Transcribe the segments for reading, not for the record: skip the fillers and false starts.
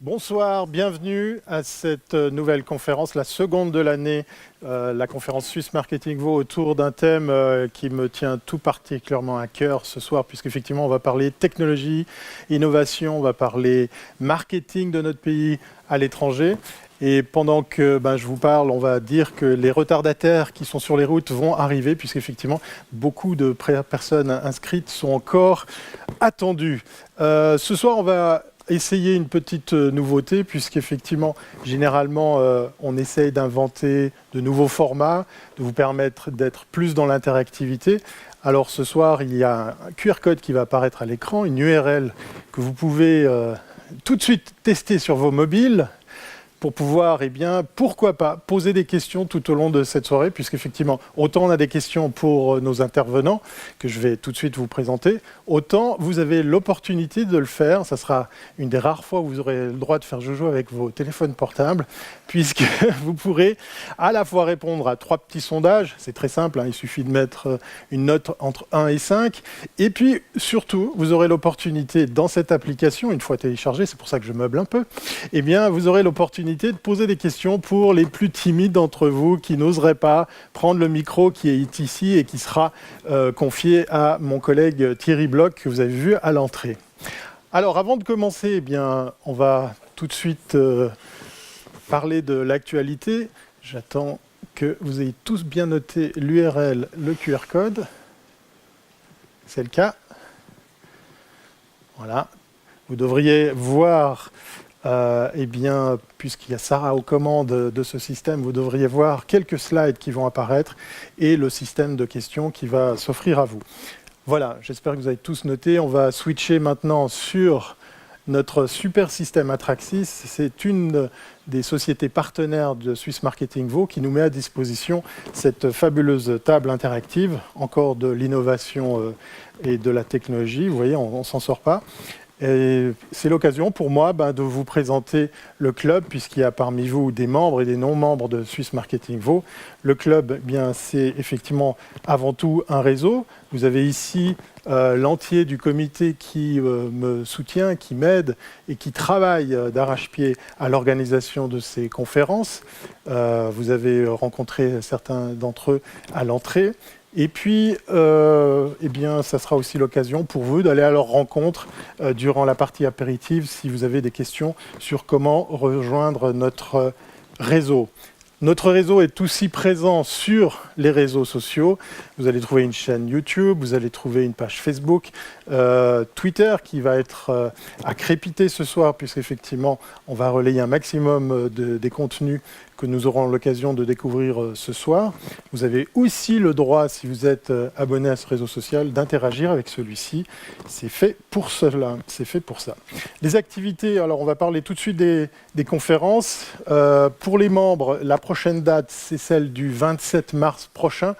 Bonsoir, bienvenue à cette nouvelle conférence, la seconde de l'année, la conférence Swiss Marketing Vaud autour d'un thème qui me tient tout particulièrement à cœur ce soir, puisqu'effectivement on va parler technologie, innovation, on va parler marketing de notre pays à l'étranger. Et pendant que je vous parle, on va dire que les retardataires qui sont sur les routes vont arriver, puisqu'effectivement beaucoup de personnes inscrites sont encore attendues. Ce soir, on va essayer une petite nouveauté, puisqu'effectivement, généralement, on essaye d'inventer de nouveaux formats, de vous permettre d'être plus dans l'interactivité. Alors ce soir, il y a un QR code qui va apparaître à l'écran, une URL que vous pouvez tout de suite tester sur vos mobiles pour pouvoir, pourquoi pas, poser des questions tout au long de cette soirée, puisqu'effectivement, autant on a des questions pour nos intervenants, que je vais tout de suite vous présenter, autant vous avez l'opportunité de le faire. Ça sera une des rares fois où vous aurez le droit de faire joujou avec vos téléphones portables, puisque vous pourrez à la fois répondre à 3 petits sondages, c'est très simple, il suffit de mettre une note entre 1 et 5, et puis surtout, vous aurez l'opportunité dans cette application, une fois téléchargée, c'est pour ça que je meuble un peu, vous aurez l'opportunité de poser des questions pour les plus timides d'entre vous qui n'oseraient pas prendre le micro qui est ici et qui sera confié à mon collègue Thierry Bloch que vous avez vu à l'entrée. Alors avant de commencer, on va tout de suite parler de l'actualité. J'attends que vous ayez tous bien noté l'URL, le QR code. C'est le cas. Voilà. Vous devriez voir puisqu'il y a Sarah aux commandes de ce système, vous devriez voir quelques slides qui vont apparaître et le système de questions qui va s'offrir à vous. Voilà, j'espère que vous avez tous noté. On va switcher maintenant sur notre super système Atraxis. C'est une des sociétés partenaires de Swiss Marketing Vaud qui nous met à disposition cette fabuleuse table interactive, encore de l'innovation et de la technologie. Vous voyez, on ne s'en sort pas. Et c'est l'occasion pour moi de vous présenter le club, puisqu'il y a parmi vous des membres et des non-membres de Swiss Marketing Vaud. Le club, c'est effectivement avant tout un réseau. Vous avez ici l'entier du comité qui me soutient, qui m'aide et qui travaille d'arrache-pied à l'organisation de ces conférences. Vous avez rencontré certains d'entre eux à l'entrée. Et puis, ça sera aussi l'occasion pour vous d'aller à leur rencontre durant la partie apéritive si vous avez des questions sur comment rejoindre notre réseau. Notre réseau est aussi présent sur les réseaux sociaux. Vous allez trouver une chaîne YouTube, vous allez trouver une page Facebook, Twitter qui va être à crépiter ce soir, puisqu'effectivement, on va relayer un maximum des contenus que nous aurons l'occasion de découvrir ce soir. Vous avez aussi le droit, si vous êtes abonné à ce réseau social, d'interagir avec celui-ci. C'est fait pour cela, c'est fait pour ça. Les activités, alors on va parler tout de suite des conférences. Pour les membres, la prochaine date, c'est celle du 27 mars prochain,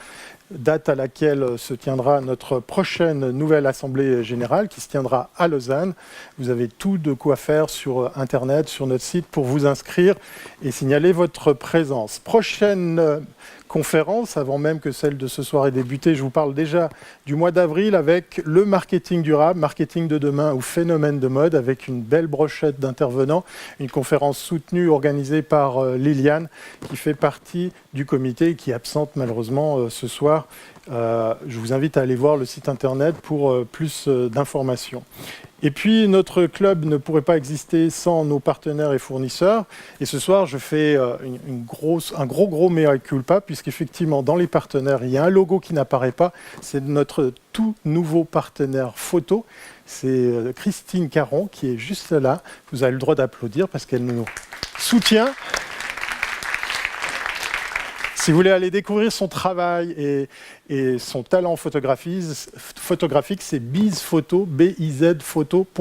date à laquelle se tiendra notre prochaine nouvelle assemblée générale qui se tiendra à Lausanne. Vous avez tout de quoi faire sur Internet, sur notre site pour vous inscrire et signaler votre présence. Prochaine conférence, avant même que celle de ce soir ait débuté, je vous parle déjà du mois d'avril avec le marketing durable, marketing de demain ou phénomène de mode, avec une belle brochette d'intervenants, une conférence soutenue organisée par Liliane qui fait partie du comité et qui est absente malheureusement ce soir. Je vous invite à aller voir le site internet pour plus d'informations. Et puis, notre club ne pourrait pas exister sans nos partenaires et fournisseurs. Et ce soir, je fais un gros mea culpa, puisqu'effectivement, dans les partenaires, il y a un logo qui n'apparaît pas. C'est notre tout nouveau partenaire photo. C'est Christine Caron, qui est juste là. Vous avez le droit d'applaudir parce qu'elle nous soutient. Si vous voulez aller découvrir son travail et son talent photographique, c'est bizphoto, bizphoto.ch.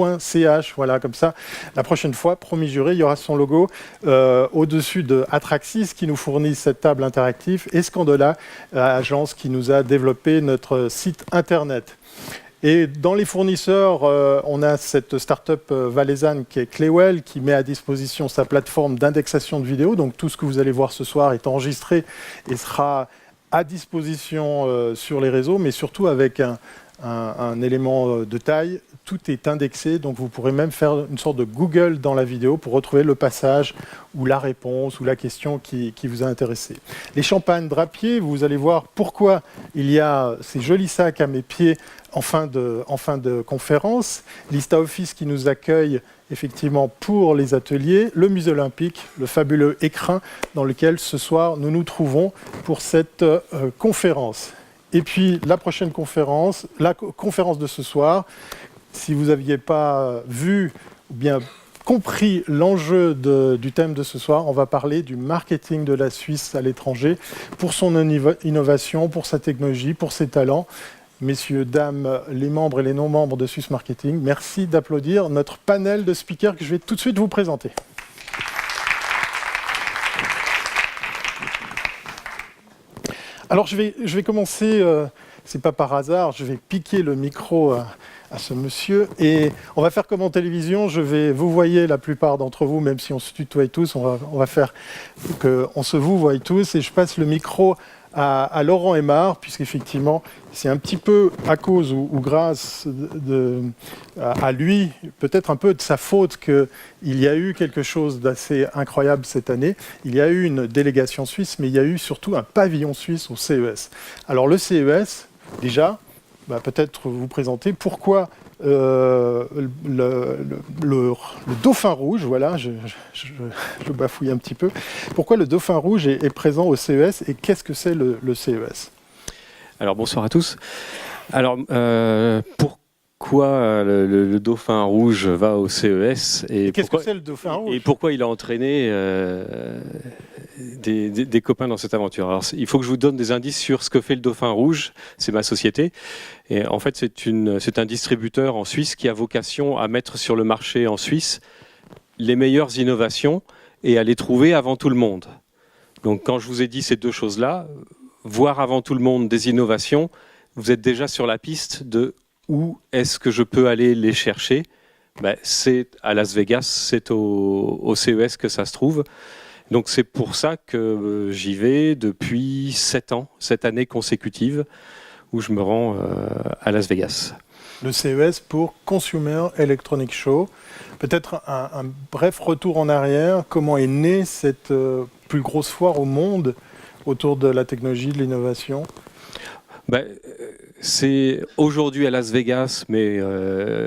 Voilà, comme ça, la prochaine fois, promis juré, il y aura son logo au-dessus de Atraxis qui nous fournit cette table interactive et Scandola, agence qui nous a développé notre site internet. Et dans les fournisseurs, on a cette start-up valaisanne qui est Claywell, qui met à disposition sa plateforme d'indexation de vidéos. Donc tout ce que vous allez voir ce soir est enregistré et sera à disposition sur les réseaux, mais surtout avec un élément de taille, tout est indexé, donc vous pourrez même faire une sorte de Google dans la vidéo pour retrouver le passage ou la réponse ou la question qui vous a intéressé. Les champagnes drapiers, vous allez voir pourquoi il y a ces jolis sacs à mes pieds en fin de conférence. L'ISTA Office qui nous accueille effectivement pour les ateliers, le Musée Olympique, le fabuleux écrin dans lequel ce soir nous nous trouvons pour cette conférence. Et puis la prochaine conférence, la conférence de ce soir, si vous n'aviez pas vu ou bien compris l'enjeu du thème de ce soir, on va parler du marketing de la Suisse à l'étranger pour son innovation, pour sa technologie, pour ses talents. Messieurs, dames, les membres et les non-membres de Swiss Marketing, merci d'applaudir notre panel de speakers que je vais tout de suite vous présenter. Alors je vais commencer, c'est pas par hasard, je vais piquer le micro à ce monsieur et on va faire comme en télévision, vous voyez la plupart d'entre vous, même si on se tutoie tous, on va faire qu'on se vous voie tous et je passe le micro à Laurent Aymard, puisqu'effectivement, c'est un petit peu à cause ou grâce à lui, peut-être un peu de sa faute, qu'il y a eu quelque chose d'assez incroyable cette année. Il y a eu une délégation suisse, mais il y a eu surtout un pavillon suisse au CES. Alors le CES, déjà, peut-être vous présenter pourquoi le dauphin rouge, voilà, je bafouille un petit peu, pourquoi le dauphin rouge est présent au CES et qu'est-ce que c'est le CES? Alors bonsoir à tous. Alors pourquoi le dauphin rouge va au CES et qu'est-ce que c'est le dauphin rouge? Et pourquoi il a entraîné des copains dans cette aventure. Alors, il faut que je vous donne des indices sur ce que fait le Dauphin Rouge, c'est ma société. Et en fait, c'est un distributeur en Suisse qui a vocation à mettre sur le marché en Suisse les meilleures innovations et à les trouver avant tout le monde. Donc quand je vous ai dit ces deux choses-là, voir avant tout le monde des innovations, vous êtes déjà sur la piste de où est-ce que je peux aller les chercher. C'est à Las Vegas, c'est au CES que ça se trouve. Donc c'est pour ça que j'y vais depuis 7 ans, 7 années consécutives, où je me rends à Las Vegas. Le CES pour Consumer Electronics Show. Peut-être un bref retour en arrière. Comment est née cette plus grosse foire au monde autour de la technologie, de l'innovation? C'est aujourd'hui à Las Vegas, mais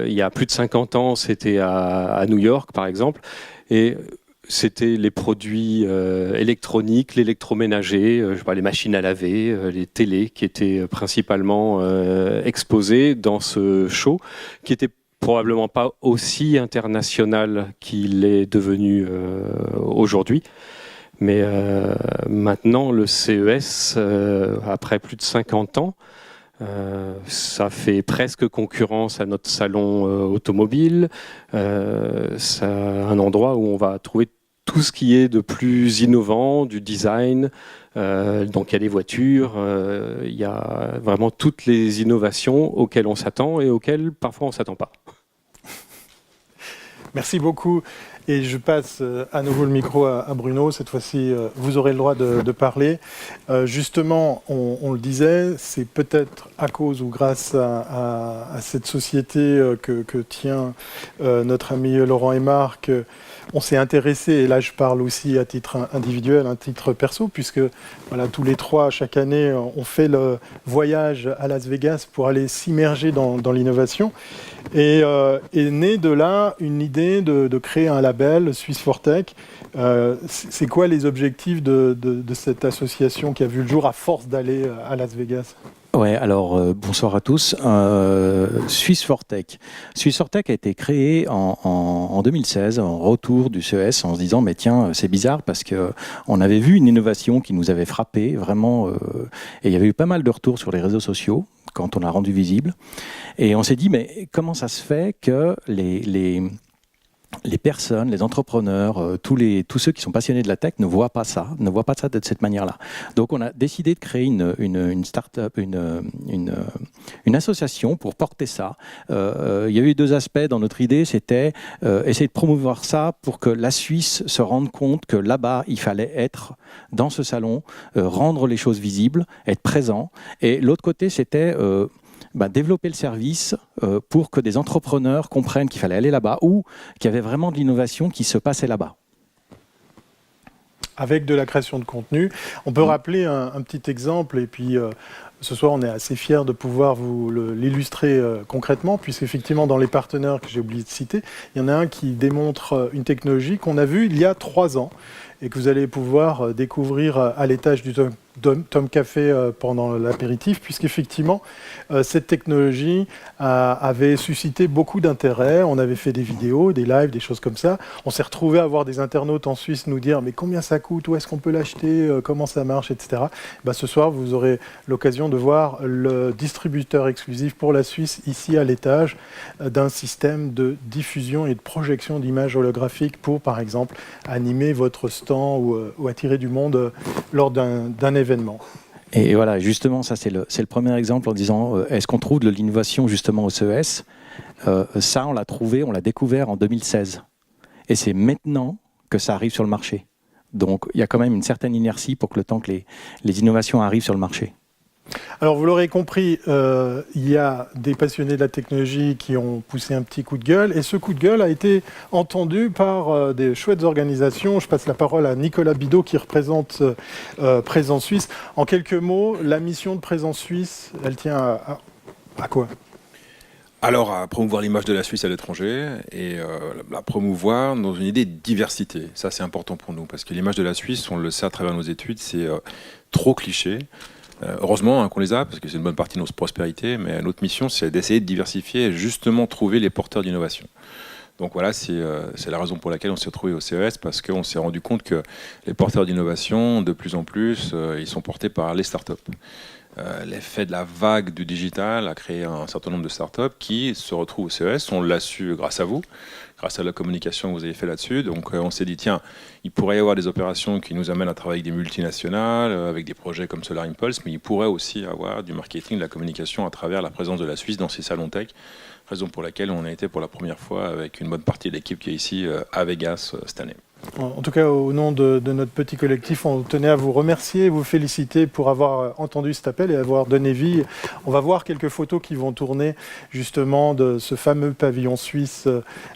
il y a plus de 50 ans, c'était à New York, par exemple. Et c'était les produits électroniques, l'électroménager, les machines à laver, les télés qui étaient principalement exposés dans ce show, qui était probablement pas aussi international qu'il est devenu aujourd'hui. Mais maintenant, le CES, après plus de 50 ans, ça fait presque concurrence à notre salon automobile. C'est un endroit où on va trouver tout ce qui est de plus innovant, du design. Donc il y a des voitures, il y a vraiment toutes les innovations auxquelles on s'attend et auxquelles parfois on ne s'attend pas. Merci beaucoup. Et je passe à nouveau le micro à Bruno. Cette fois-ci, vous aurez le droit de parler. Justement, on le disait, c'est peut-être à cause ou grâce à cette société que tient notre ami Laurent Aymard qu'on s'est intéressé, et là je parle aussi à titre individuel, à titre perso, puisque voilà, tous les trois, chaque année, on fait le voyage à Las Vegas pour aller s'immerger dans l'innovation. Et est née de là une idée de créer un label, Swiss for Tech. C'est quoi les objectifs de cette association qui a vu le jour à force d'aller à Las Vegas ? Ouais, alors bonsoir à tous. Swiss for Tech. Swiss for Tech a été créé en 2016, en retour du CES, en se disant mais tiens, c'est bizarre parce que on avait vu une innovation qui nous avait frappé vraiment, et il y avait eu pas mal de retours sur les réseaux sociaux quand on l'a rendu visible. Et on s'est dit mais comment ça se fait que les personnes, les entrepreneurs, tous ceux qui sont passionnés de la tech ne voient pas ça de cette manière-là. Donc on a décidé de créer une start-up, une association pour porter ça. Il y a eu deux aspects dans notre idée, c'était essayer de promouvoir ça pour que la Suisse se rende compte que là-bas, il fallait être dans ce salon, rendre les choses visibles, être présent. Et l'autre côté, c'était développer le service pour que des entrepreneurs comprennent qu'il fallait aller là-bas ou qu'il y avait vraiment de l'innovation qui se passait là-bas. Avec de la création de contenu. On peut rappeler un petit exemple, et puis ce soir on est assez fiers de pouvoir vous l'illustrer concrètement, puisqu'effectivement dans les partenaires que j'ai oublié de citer, il y en a un qui démontre une technologie qu'on a vue il y a 3 ans, et que vous allez pouvoir découvrir à l'étage du Tom Café pendant l'apéritif, puisqu'effectivement, cette technologie avait suscité beaucoup d'intérêt. On avait fait des vidéos, des lives, des choses comme ça. On s'est retrouvé à voir des internautes en Suisse nous dire « mais combien ça coûte, où est-ce qu'on peut l'acheter, comment ça marche, etc. » Ce soir, vous aurez l'occasion de voir le distributeur exclusif pour la Suisse, ici à l'étage, d'un système de diffusion et de projection d'images holographiques pour, par exemple, animer votre stand ou attirer du monde lors d'un événement. Et voilà, justement, ça c'est le premier exemple en disant est-ce qu'on trouve de l'innovation justement au CES? Ça, on l'a trouvé, on l'a découvert en 2016. Et c'est maintenant que ça arrive sur le marché. Donc il y a quand même une certaine inertie pour que le temps que les innovations arrivent sur le marché. Alors vous l'aurez compris, il y a des passionnés de la technologie qui ont poussé un petit coup de gueule, et ce coup de gueule a été entendu par des chouettes organisations. Je passe la parole à Nicolas Bidot qui représente Présence Suisse. En quelques mots, la mission de Présence Suisse, elle tient à quoi ? Alors, à promouvoir l'image de la Suisse à l'étranger et la promouvoir dans une idée de diversité. Ça, c'est important pour nous, parce que l'image de la Suisse, on le sait à travers nos études, c'est trop cliché. Heureusement qu'on les a, parce que c'est une bonne partie de notre prospérité, mais notre mission, c'est d'essayer de diversifier et justement trouver les porteurs d'innovation. Donc voilà, c'est la raison pour laquelle on s'est retrouvé au CES, parce qu'on s'est rendu compte que les porteurs d'innovation, de plus en plus, ils sont portés par les startups. L'effet de la vague du digital a créé un certain nombre de startups qui se retrouvent au CES. On l'a su grâce à vous, grâce à la communication que vous avez fait là-dessus. Donc on s'est dit, tiens, il pourrait y avoir des opérations qui nous amènent à travailler avec des multinationales, avec des projets comme Solar Impulse, mais il pourrait aussi avoir du marketing, de la communication à travers la présence de la Suisse dans ces salons tech. Raison pour laquelle on a été pour la première fois avec une bonne partie de l'équipe qui est ici à Vegas cette année. En tout cas, au nom de notre petit collectif, on tenait à vous remercier et vous féliciter pour avoir entendu cet appel et avoir donné vie. On va voir quelques photos qui vont tourner justement de ce fameux pavillon suisse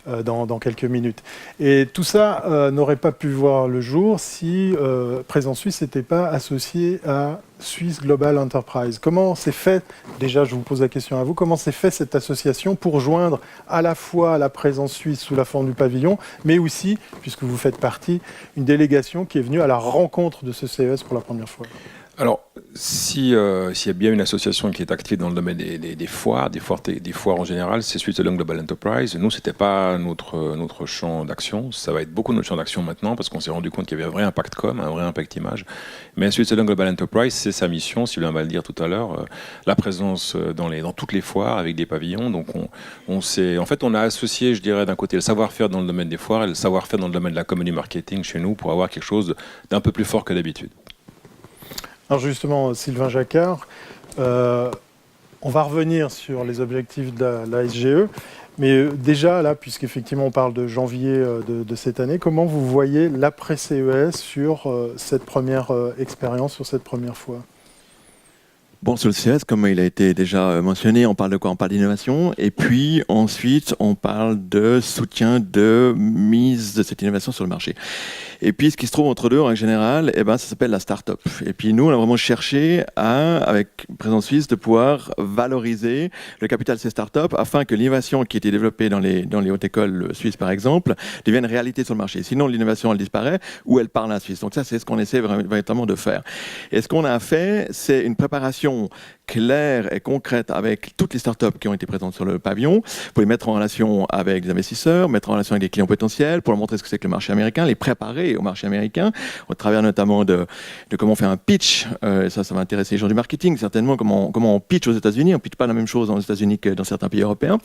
dans quelques minutes. Et tout ça n'aurait pas pu voir le jour si Présence Suisse n'était pas associé à Swiss Global Enterprise. Comment s'est fait, déjà je vous pose la question à vous, comment s'est fait cette association pour joindre à la fois la Présence Suisse sous la forme du pavillon, mais aussi, puisque vous faites partie, une délégation qui est venue à la rencontre de ce CES pour la première fois? Alors, s'il y a bien une association qui est active dans le domaine des foires en général, c'est Switzerland Global Enterprise. Nous, c'était pas notre champ d'action. Ça va être beaucoup notre champ d'action maintenant, parce qu'on s'est rendu compte qu'il y avait un vrai impact com, un vrai impact image. Mais Switzerland Global Enterprise, c'est sa mission, Sylvain va le dire tout à l'heure, la présence dans toutes les foires avec des pavillons. Donc, on a associé, je dirais, d'un côté le savoir-faire dans le domaine des foires et le savoir-faire dans le domaine de la community marketing chez nous pour avoir quelque chose d'un peu plus fort que d'habitude. Alors justement, Sylvain Jacquard, on va revenir sur les objectifs de la SGE, mais déjà là, puisqu'effectivement on parle de janvier de cette année, comment vous voyez l'après-CES sur cette première expérience, sur cette première fois ? Bon, sur le CES, comme il a été déjà mentionné, on parle de quoi? On parle d'innovation, et puis ensuite on parle de soutien de mise de cette innovation sur le marché. Et puis ce qui se trouve entre deux en général, ça s'appelle la start-up. Et puis nous, on a vraiment cherché avec Présence Suisse, de pouvoir valoriser le capital de ces start-up afin que l'innovation qui était développée dans les hautes écoles suisses par exemple devienne réalité sur le marché. Sinon l'innovation elle disparaît ou elle part à la Suisse. Donc ça c'est ce qu'on essaie véritablement de faire. Et ce qu'on a fait, c'est une préparation claire et concrète avec toutes les startups qui ont été présentes sur le pavillon, pour les mettre en relation avec des investisseurs, mettre en relation avec des clients potentiels, pour leur montrer ce que c'est que le marché américain, les préparer au marché américain, au travers notamment de comment on fait un pitch. Ça va intéresser les gens du marketing, certainement, comment on pitch aux États-Unis. On ne pitch pas la même chose aux États-Unis que dans certains pays européens.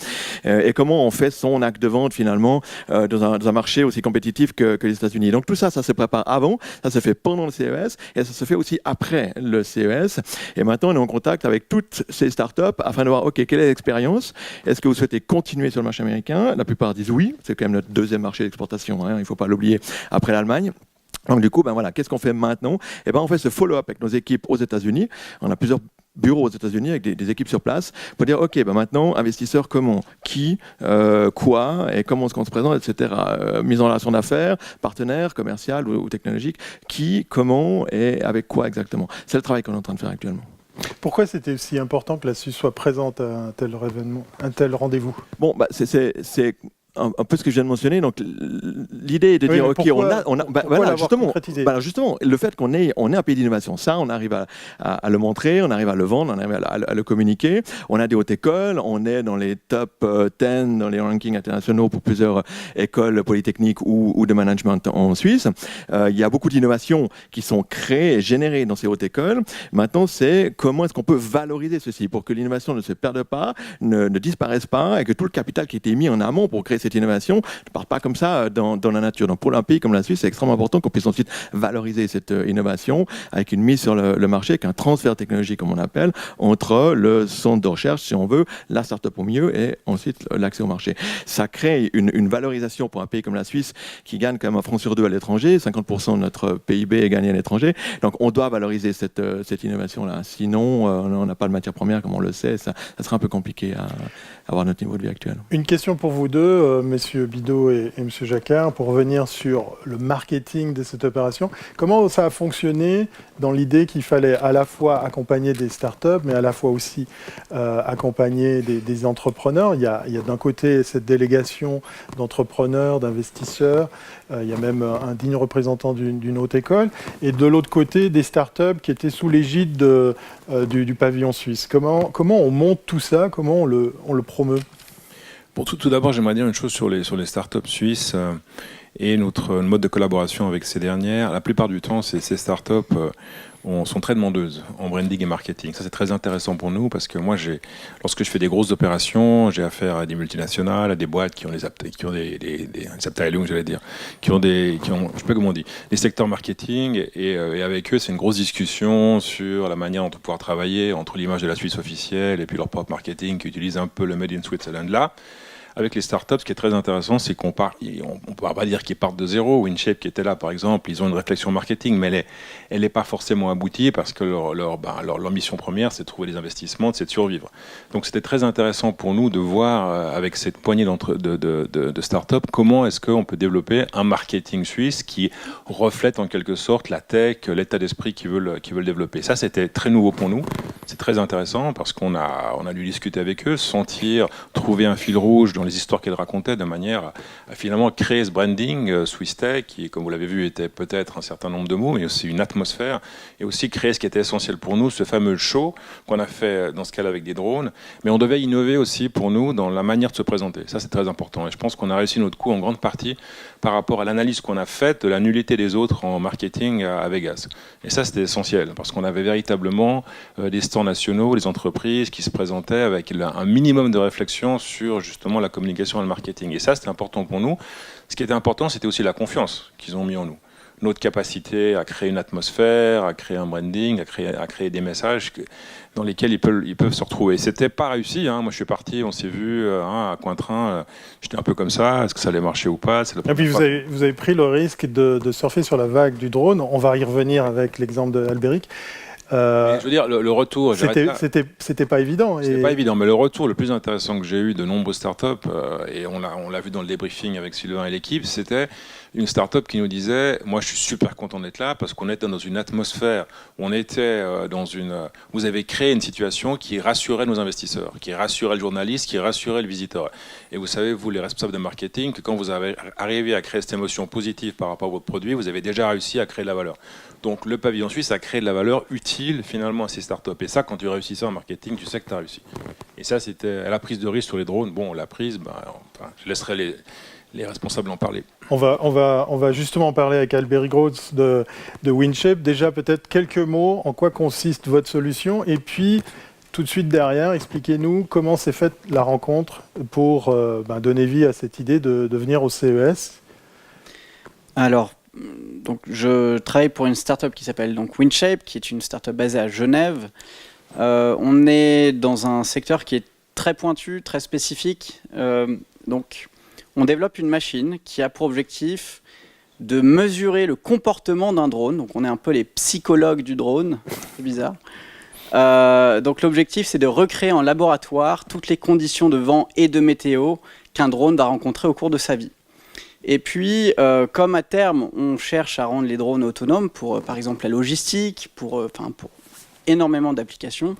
Et comment on fait son acte de vente, finalement, dans un marché aussi compétitif que les États-Unis. Donc tout ça, ça se prépare avant, ça se fait pendant le CES, et ça se fait aussi après le CES. Et maintenant, on est en contact avec toutes ces startups afin de voir, OK, quelle est l'expérience? Est-ce que vous souhaitez continuer sur le marché américain? La plupart disent oui, c'est quand même notre deuxième marché d'exportation, il ne faut pas l'oublier, après l'Allemagne. Donc du coup, qu'est-ce qu'on fait maintenant? On fait ce follow-up avec nos équipes aux États-Unis. On a plusieurs bureaux aux États-Unis avec des équipes sur place pour dire ok, maintenant investisseur comment, qui, quoi et comment est-ce qu'on se présente, etc. Mise en relation d'affaires, partenaire, commercial ou technologique, qui, comment et avec quoi exactement. C'est le travail qu'on est en train de faire actuellement. Pourquoi c'était aussi important que la Suisse soit présente à un tel événement, un tel rendez-vous? Bon, c'est un peu ce que je viens de mentionner. Donc, l'idée est de dire, ok, justement, le fait qu'on est un pays d'innovation, ça, on arrive à le montrer, on arrive à le vendre, on arrive à le communiquer. On a des hautes écoles, on est dans les top 10 dans les rankings internationaux pour plusieurs écoles polytechniques ou de management en Suisse. Il y a beaucoup d'innovations qui sont créées et générées dans ces hautes écoles. Maintenant, c'est comment est-ce qu'on peut valoriser ceci pour que l'innovation ne se perde pas, ne disparaisse pas et que tout le capital qui a été mis en amont pour créer cette innovation ne part pas comme ça dans la nature. Donc pour un pays comme la Suisse, c'est extrêmement important qu'on puisse ensuite valoriser cette innovation avec une mise sur le marché, avec un transfert technologique comme on appelle, entre le centre de recherche, si on veut, la start-up au milieu et ensuite l'accès au marché. Ça crée une valorisation pour un pays comme la Suisse qui gagne quand même 1 franc sur 2 à l'étranger, 50% de notre PIB est gagné à l'étranger. Donc on doit valoriser cette innovation-là. Sinon, on n'a pas de matière première, comme on le sait, ça sera un peu compliqué à avoir notre niveau de vie actuel. Une question pour vous deux, messieurs Bidot et monsieur Jacquard, pour revenir sur le marketing de cette opération. Comment ça a fonctionné dans l'idée qu'il fallait à la fois accompagner des startups, mais à la fois aussi accompagner des entrepreneurs? Il y a d'un côté cette délégation d'entrepreneurs, d'investisseurs, il y a même un digne représentant d'une haute école, et de l'autre côté des startups qui étaient sous l'égide du pavillon suisse. Comment on monte tout ça? Comment on le promeut? Pour tout d'abord, j'aimerais dire une chose sur les startups suisses et notre mode de collaboration avec ces dernières. La plupart du temps, ces startups sont très demandeuses en branding et marketing. Ça, c'est très intéressant pour nous parce que moi, lorsque je fais des grosses opérations, j'ai affaire à des multinationales, à des boîtes qui ont des abteilungen, j'allais dire, qui ont, je sais pas comment on dit, des secteurs marketing et avec eux, c'est une grosse discussion sur la manière dont on peut pouvoir travailler entre l'image de la Suisse officielle et puis leur propre marketing qui utilise un peu le Made in Switzerland là. Avec les startups, ce qui est très intéressant, c'est qu'on ne peut pas dire qu'ils partent de zéro. WinShape qui était là, par exemple, ils ont une réflexion marketing, mais elle n'est pas forcément aboutie parce que leur mission première, c'est de trouver des investissements, c'est de survivre. Donc c'était très intéressant pour nous de voir, avec cette poignée de startups, comment est-ce qu'on peut développer un marketing suisse qui reflète en quelque sorte la tech, l'état d'esprit qu'ils veulent développer. Ça, c'était très nouveau pour nous. C'est très intéressant parce qu'on a dû discuter avec eux, trouver un fil rouge dans les histoires qu'elles racontaient de manière à finalement créer ce branding Swiss Tech qui, comme vous l'avez vu, était peut-être un certain nombre de mots, mais aussi une atmosphère et aussi créer ce qui était essentiel pour nous, ce fameux show qu'on a fait dans ce cas-là avec des drones. Mais on devait innover aussi pour nous dans la manière de se présenter. Ça, c'est très important. Et je pense qu'on a réussi notre coup en grande partie par rapport à l'analyse qu'on a faite de la nullité des autres en marketing à Vegas. Et ça, c'était essentiel parce qu'on avait véritablement des stands nationaux, des entreprises qui se présentaient avec un minimum de réflexion sur justement la communication et le marketing. Et ça, c'était important pour nous. Ce qui était important, c'était aussi la confiance qu'ils ont mis en nous. Notre capacité à créer une atmosphère, à créer un branding, à créer des messages dans lesquels ils peuvent se retrouver. C'était pas réussi. Moi, je suis parti, on s'est vu à Cointrin. J'étais un peu comme ça. Est-ce que ça allait marcher ou pas? Et puis vous avez pris le risque de surfer sur la vague du drone. On va y revenir avec l'exemple d'Alberic. Je veux dire, le retour... C'était pas évident. C'était pas évident, mais le retour le plus intéressant que j'ai eu de nombreuses startups, et on l'a vu dans le débriefing avec Sylvain et l'équipe, c'était une startup qui nous disait, moi je suis super content d'être là parce qu'on était dans une atmosphère, on était vous avez créé une situation qui rassurait nos investisseurs, qui rassurait le journaliste, qui rassurait le visiteur. Et vous savez, vous les responsables de marketing, que quand vous avez arrivé à créer cette émotion positive par rapport à votre produit, vous avez déjà réussi à créer de la valeur. Donc le pavillon suisse a créé de la valeur utile finalement à ces startups. Et ça, quand tu réussis ça en marketing, tu sais que tu as réussi. Et ça, c'était la prise de risque sur les drones. Bon, on l'a prise, je laisserai les responsables en parler. On va justement parler avec Alberic Groth de WinShape. Déjà, peut-être quelques mots, en quoi consiste votre solution? Et puis, tout de suite derrière, expliquez-nous comment s'est faite la rencontre pour donner vie à cette idée de venir au CES. Alors, donc, je travaille pour une startup qui s'appelle donc WinShape, qui est une startup basée à Genève. On est dans un secteur qui est très pointu, très spécifique. Donc, on développe une machine qui a pour objectif de mesurer le comportement d'un drone. Donc, on est un peu les psychologues du drone. C'est bizarre. Donc l'objectif, c'est de recréer en laboratoire toutes les conditions de vent et de météo qu'un drone va rencontrer au cours de sa vie. Et puis, comme à terme, on cherche à rendre les drones autonomes pour, par exemple, la logistique, pour énormément d'applications,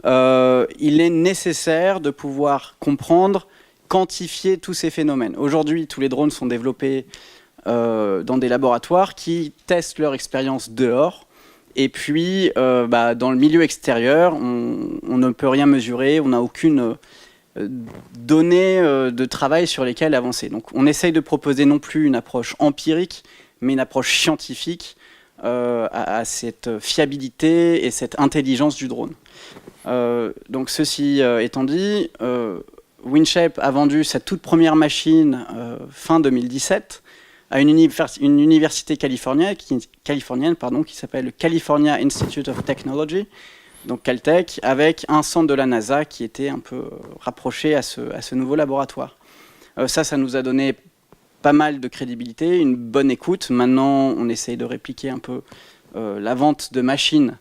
il est nécessaire de pouvoir comprendre, quantifier tous ces phénomènes. Aujourd'hui, tous les drones sont développés dans des laboratoires qui testent leur expérience dehors. Et puis, dans le milieu extérieur, on ne peut rien mesurer, on n'a aucune données de travail sur lesquelles avancer. Donc, on essaye de proposer non plus une approche empirique, mais une approche scientifique à cette fiabilité et cette intelligence du drone. Donc, ceci étant dit, Windshape a vendu sa toute première machine fin 2017 à une université californienne qui s'appelle le California Institute of Technology, donc Caltech, avec un centre de la NASA qui était un peu rapproché à ce nouveau laboratoire. Ça nous a donné pas mal de crédibilité, une bonne écoute. Maintenant, on essaye de répliquer un peu la vente de machines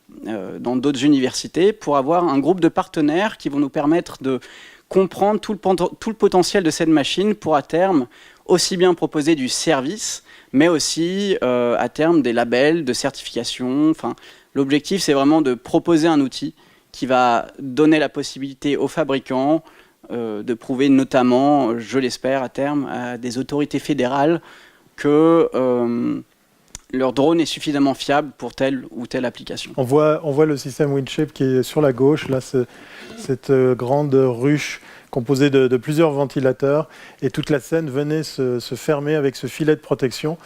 dans d'autres universités pour avoir un groupe de partenaires qui vont nous permettre de comprendre tout le potentiel de cette machine pour, à terme, aussi bien proposer du service, mais aussi, à terme, des labels de certification. Enfin, l'objectif, c'est vraiment de proposer un outil qui va donner la possibilité aux fabricants de prouver notamment, je l'espère, à terme, à des autorités fédérales que leur drone est suffisamment fiable pour telle ou telle application. On voit le système Windshape qui est sur la gauche, là, cette grande ruche composée de plusieurs ventilateurs, et toute la scène venait se fermer avec ce filet de protection.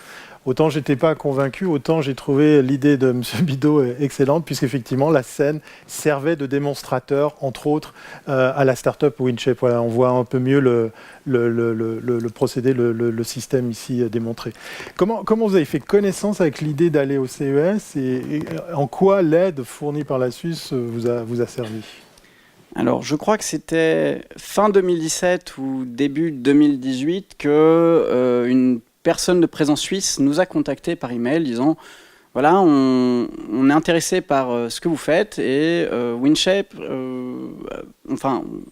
Autant j'étais pas convaincu, autant j'ai trouvé l'idée de M. Bidot excellente, puisqu'effectivement la scène servait de démonstrateur, entre autres, à la start-up Windshape. Voilà, on voit un peu mieux le procédé, le système ici démontré. Comment vous avez fait connaissance avec l'idée d'aller au CES et en quoi l'aide fournie par la Suisse vous a servi ? Alors, je crois que c'était fin 2017 ou début 2018 que une personne de Présence Suisse nous a contactés par email disant voilà, on est intéressé par ce que vous faites et Windshape,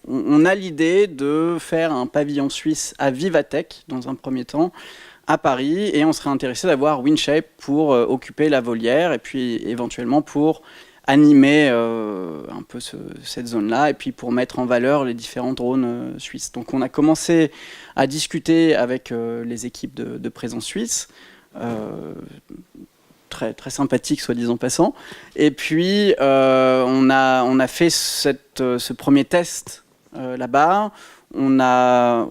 on a l'idée de faire un pavillon suisse à Vivatech dans un premier temps à Paris et on serait intéressé d'avoir Windshape pour occuper la volière et puis éventuellement pour animer un peu cette zone-là et puis pour mettre en valeur les différents drones suisses. Donc on a commencé à discuter avec les équipes de Présence Suisse, très, très sympathique soit dit en passant, et puis on a fait ce premier test là-bas, on a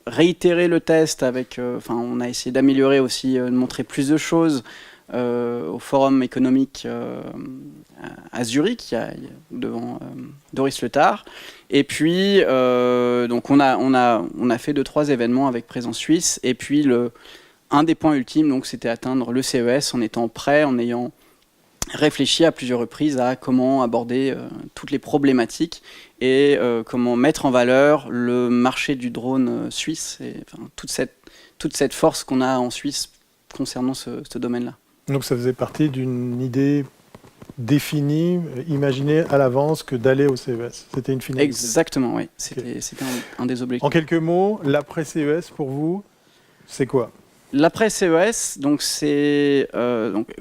réitéré le test avec, on a essayé d'améliorer aussi, de montrer plus de choses au forum économique à Zurich, devant Doris Letard. Et puis, donc on a fait 2-3 événements avec Présence Suisse. Et puis, un des points ultimes, donc, c'était atteindre le CES en étant prêt, en ayant réfléchi à plusieurs reprises à comment aborder toutes les problématiques et comment mettre en valeur le marché du drone suisse et toute cette force qu'on a en Suisse concernant ce domaine-là. Donc ça faisait partie d'une idée définie, imaginée à l'avance que d'aller au CES. C'était une finalité. Exactement, oui. C'était un des objectifs. En quelques mots, l'après-CES pour vous, c'est quoi ? L'après-CES, donc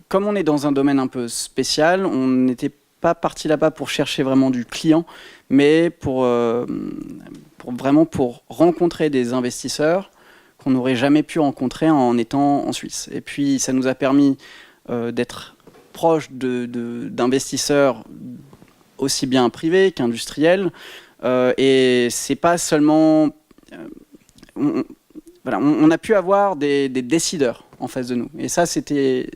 comme on est dans un domaine un peu spécial, on n'était pas parti là-bas pour chercher vraiment du client, mais pour rencontrer des investisseurs qu'on n'aurait jamais pu rencontrer en étant en Suisse. Et puis, ça nous a permis d'être proche d'investisseurs aussi bien privés qu'industriels. Et c'est pas seulement... on a pu avoir des décideurs en face de nous. Et ça, c'était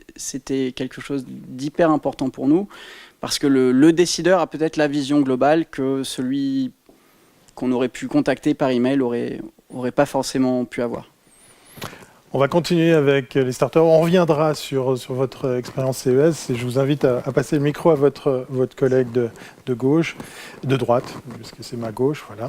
quelque chose d'hyper important pour nous, parce que le décideur a peut-être la vision globale que celui qu'on aurait pu contacter par email aurait pas forcément pu avoir. On va continuer avec les startups. On reviendra sur votre expérience CES et je vous invite à passer le micro à votre collègue de gauche, de droite, puisque c'est ma gauche. Voilà.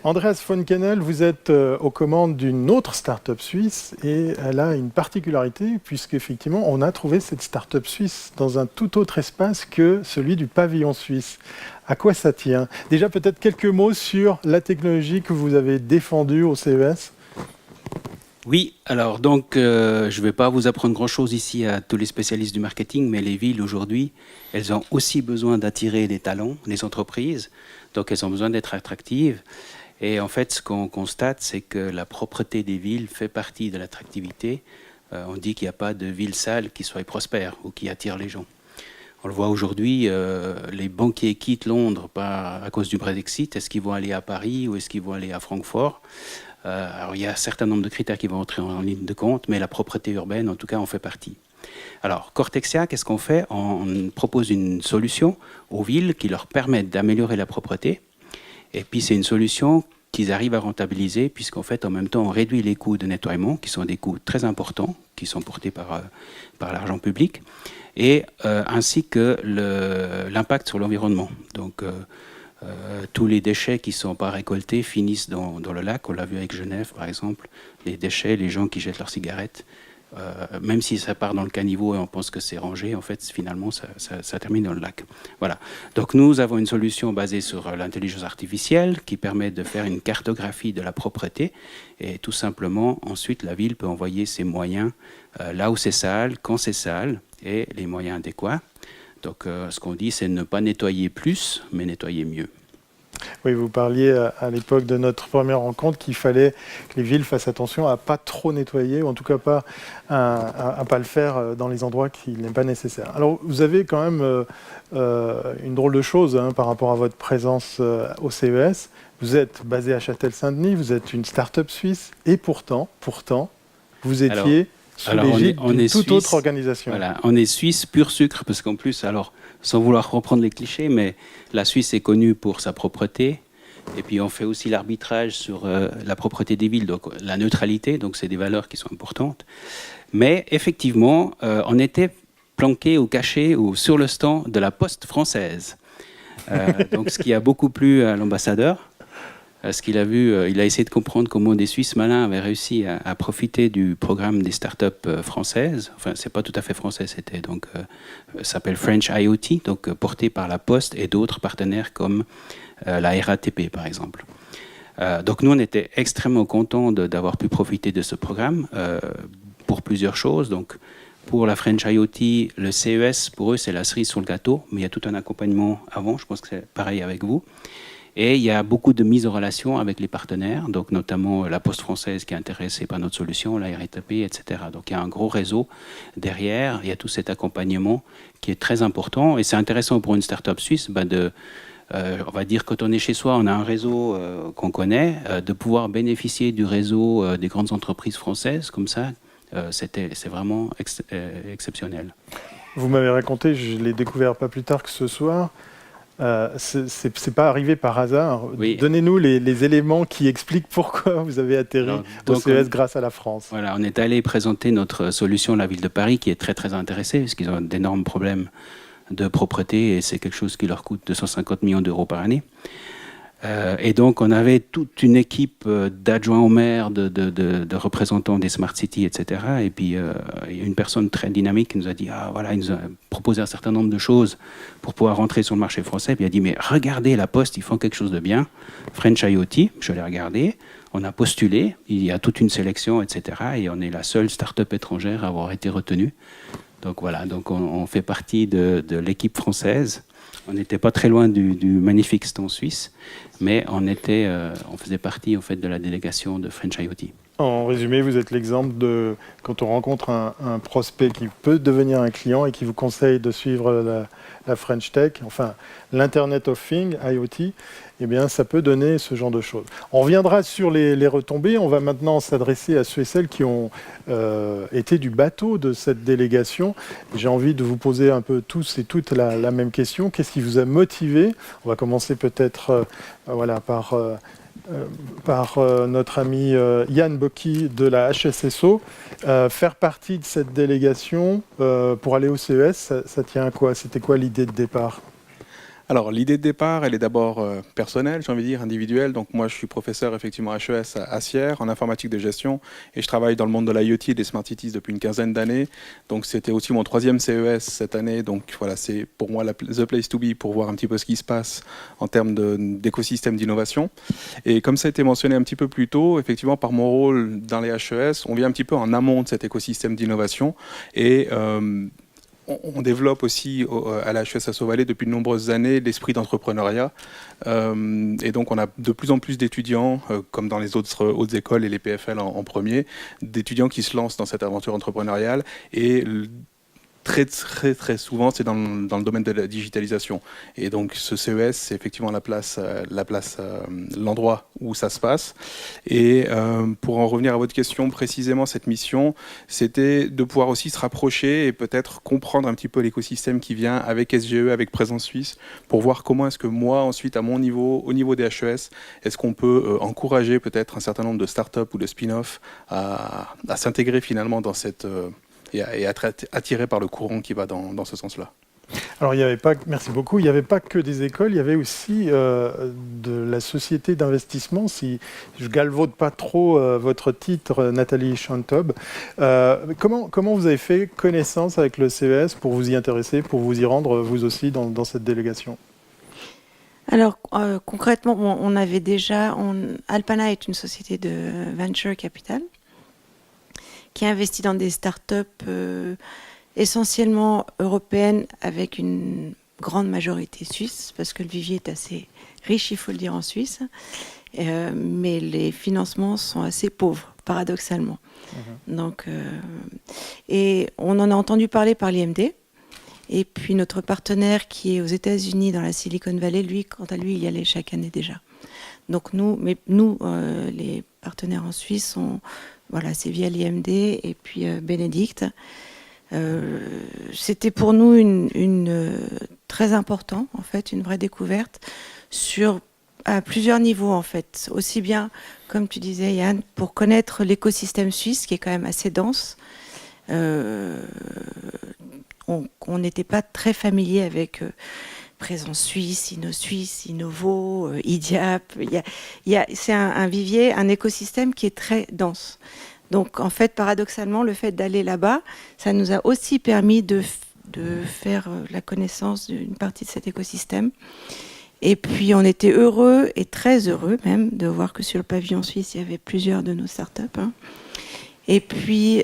Andreas von Kennel, vous êtes aux commandes d'une autre startup suisse et elle a une particularité puisqu'effectivement, on a trouvé cette startup suisse dans un tout autre espace que celui du pavillon suisse. À quoi ça tient? Déjà, peut-être quelques mots sur la technologie que vous avez défendue au CES. Oui, alors donc je ne vais pas vous apprendre grand-chose ici à tous les spécialistes du marketing, mais les villes aujourd'hui, elles ont aussi besoin d'attirer des talents, les entreprises, donc elles ont besoin d'être attractives. Et en fait, ce qu'on constate, c'est que la propreté des villes fait partie de l'attractivité. On dit qu'il n'y a pas de ville sale qui soit prospère ou qui attire les gens. On le voit aujourd'hui, les banquiers quittent Londres à cause du Brexit. Est-ce qu'ils vont aller à Paris ou est-ce qu'ils vont aller à Francfort? Alors, il y a un certain nombre de critères qui vont entrer en ligne de compte, mais la propreté urbaine, en tout cas, en fait partie. Alors, Cortexia, qu'est-ce qu'on fait? On propose une solution aux villes qui leur permettent d'améliorer la propreté. Et puis, c'est une solution qu'ils arrivent à rentabiliser, puisqu'en fait, en même temps, on réduit les coûts de nettoiement, qui sont des coûts très importants, qui sont portés par l'argent public, et ainsi que l'impact sur l'environnement. Donc, tous les déchets qui ne sont pas récoltés finissent dans le lac. On l'a vu avec Genève, par exemple. Les déchets, les gens qui jettent leurs cigarettes, même si ça part dans le caniveau et on pense que c'est rangé, en fait, finalement, ça termine dans le lac. Voilà. Donc, nous avons une solution basée sur l'intelligence artificielle qui permet de faire une cartographie de la propreté. Et tout simplement, ensuite, la ville peut envoyer ses moyens là où c'est sale, quand c'est sale, et les moyens adéquats. Donc, ce qu'on dit, c'est ne pas nettoyer plus, mais nettoyer mieux. Oui, vous parliez à l'époque de notre première rencontre qu'il fallait que les villes fassent attention à ne pas trop nettoyer, ou en tout cas pas à pas le faire dans les endroits qui n'est pas nécessaire. Alors, vous avez quand même une drôle de chose par rapport à votre présence au CES. Vous êtes basé à Châtel-Saint-Denis, vous êtes une start-up suisse, et pourtant, vous étiez sous l'égide d'une toute autre organisation. Voilà, on est Suisse pur sucre, parce qu'en plus, alors, sans vouloir reprendre les clichés, mais la Suisse est connue pour sa propreté, et puis on fait aussi l'arbitrage sur la propreté des villes, donc la neutralité, donc c'est des valeurs qui sont importantes. Mais effectivement, on était planqué ou caché ou sur le stand de la Poste française. Donc ce qui a beaucoup plu à l'ambassadeur. Ce qu'il a vu, il a essayé de comprendre comment des Suisses malins avaient réussi à profiter du programme des startups françaises. Enfin, c'est pas tout à fait français, c'était donc ça s'appelle French IoT, donc porté par la Poste et d'autres partenaires comme la RATP par exemple. Donc nous, on était extrêmement contents d'avoir pu profiter de ce programme pour plusieurs choses. Donc pour la French IoT, le CES pour eux c'est la cerise sur le gâteau, mais il y a tout un accompagnement avant. Je pense que c'est pareil avec vous. Et il y a beaucoup de mise en relation avec les partenaires, donc notamment la Poste française qui est intéressée par notre solution, la RATP, etc. Donc il y a un gros réseau derrière, il y a tout cet accompagnement qui est très important. Et c'est intéressant pour une start-up suisse on va dire quand on est chez soi, on a un réseau qu'on connaît, de pouvoir bénéficier du réseau des grandes entreprises françaises comme ça, c'est vraiment exceptionnel. Vous m'avez raconté, je l'ai découvert pas plus tard que ce soir, c'est pas arrivé par hasard. Oui. Donnez-nous les éléments qui expliquent pourquoi vous avez atterri au CES grâce à la France. Voilà, on est allé présenter notre solution à la ville de Paris qui est très très intéressée parce qu'ils ont d'énormes problèmes de propreté et c'est quelque chose qui leur coûte 250 millions d'euros par année. Et donc on avait toute une équipe d'adjoints au maire, de représentants des Smart Cities, etc. Et puis il y a une personne très dynamique qui nous a dit il nous a proposé un certain nombre de choses pour pouvoir rentrer sur le marché français. Et puis il a dit mais regardez la Poste, ils font quelque chose de bien. French IoT, je l'ai regardé. On a postulé, il y a toute une sélection, etc. Et on est la seule start-up étrangère à avoir été retenue. Donc voilà, donc on fait partie de l'équipe française. On n'était pas très loin du magnifique stand suisse, mais on faisait partie en fait de la délégation de French IoT. En résumé, vous êtes l'exemple de quand on rencontre un prospect qui peut devenir un client et qui vous conseille de suivre la French Tech, enfin l'Internet of Things, IoT, eh bien ça peut donner ce genre de choses. On reviendra sur les retombées. On va maintenant s'adresser à ceux et celles qui ont été du bateau de cette délégation. J'ai envie de vous poser un peu tous et toutes la même question. Qu'est-ce qui vous a motivé? On va commencer peut-être par par notre ami Yann Bocchi de la HSSO. Faire partie de cette délégation pour aller au CES, ça tient à quoi? C'était quoi l'idée de départ? Alors, l'idée de départ, elle est d'abord personnelle, j'ai envie de dire, individuelle. Donc, moi, je suis professeur, effectivement, HES à Sierre, en informatique de gestion, et je travaille dans le monde de l'IoT et des Smart Cities depuis une quinzaine d'années. Donc, c'était aussi mon 3e CES cette année. Donc, voilà, c'est pour moi the place to be pour voir un petit peu ce qui se passe en termes d'écosystème d'innovation. Et comme ça a été mentionné un petit peu plus tôt, effectivement, par mon rôle dans les HES, on vient un petit peu en amont de cet écosystème d'innovation. Et on développe aussi à la HES Asso-Vallée depuis de nombreuses années l'esprit d'entrepreneuriat. Et donc on a de plus en plus d'étudiants, comme dans les autres hautes écoles et les PFL en premier, d'étudiants qui se lancent dans cette aventure entrepreneuriale. Et très souvent, c'est dans le domaine de la digitalisation. Et donc, ce CES, c'est effectivement l'endroit où ça se passe. Et pour en revenir à votre question précisément, cette mission, c'était de pouvoir aussi se rapprocher et peut-être comprendre un petit peu l'écosystème qui vient avec SGE, avec Présence Suisse, pour voir comment est-ce que moi, ensuite, à mon niveau, au niveau des HES, est-ce qu'on peut encourager peut-être un certain nombre de startups ou de spin-off à s'intégrer finalement dans cette... et être attiré par le courant qui va dans ce sens-là. Alors, il y avait pas, merci beaucoup, il n'y avait pas que des écoles, il y avait aussi de la société d'investissement. Si je galvaude pas trop votre titre, Nathalie Chantob, comment vous avez fait connaissance avec le CES pour vous y intéresser, pour vous y rendre, vous aussi, dans cette délégation? Alors, concrètement, on avait déjà... Alpana est une société de venture capital qui investit dans des startups essentiellement européennes avec une grande majorité suisse, parce que le vivier est assez riche, il faut le dire, en Suisse, mais les financements sont assez pauvres, paradoxalement. Donc, et on en a entendu parler par l'IMD, et puis notre partenaire qui est aux États-Unis, dans la Silicon Valley, lui, quant à lui, il y allait chaque année déjà. Donc nous, les partenaires en Suisse, voilà, c'est via l'IMD et puis Bénédicte. C'était pour nous une très important, en fait, une vraie découverte à plusieurs niveaux, en fait. Aussi bien, comme tu disais, Yann, pour connaître l'écosystème suisse, qui est quand même assez dense. On n'était pas très familier avec Présence Suisse, InnoSuisse, Innovo, IDIAP. C'est un vivier, un écosystème qui est très dense. Donc, en fait, paradoxalement, le fait d'aller là-bas, ça nous a aussi permis de faire la connaissance d'une partie de cet écosystème. Et puis, on était heureux et très heureux même de voir que sur le pavillon suisse, il y avait plusieurs de nos startups. Et puis,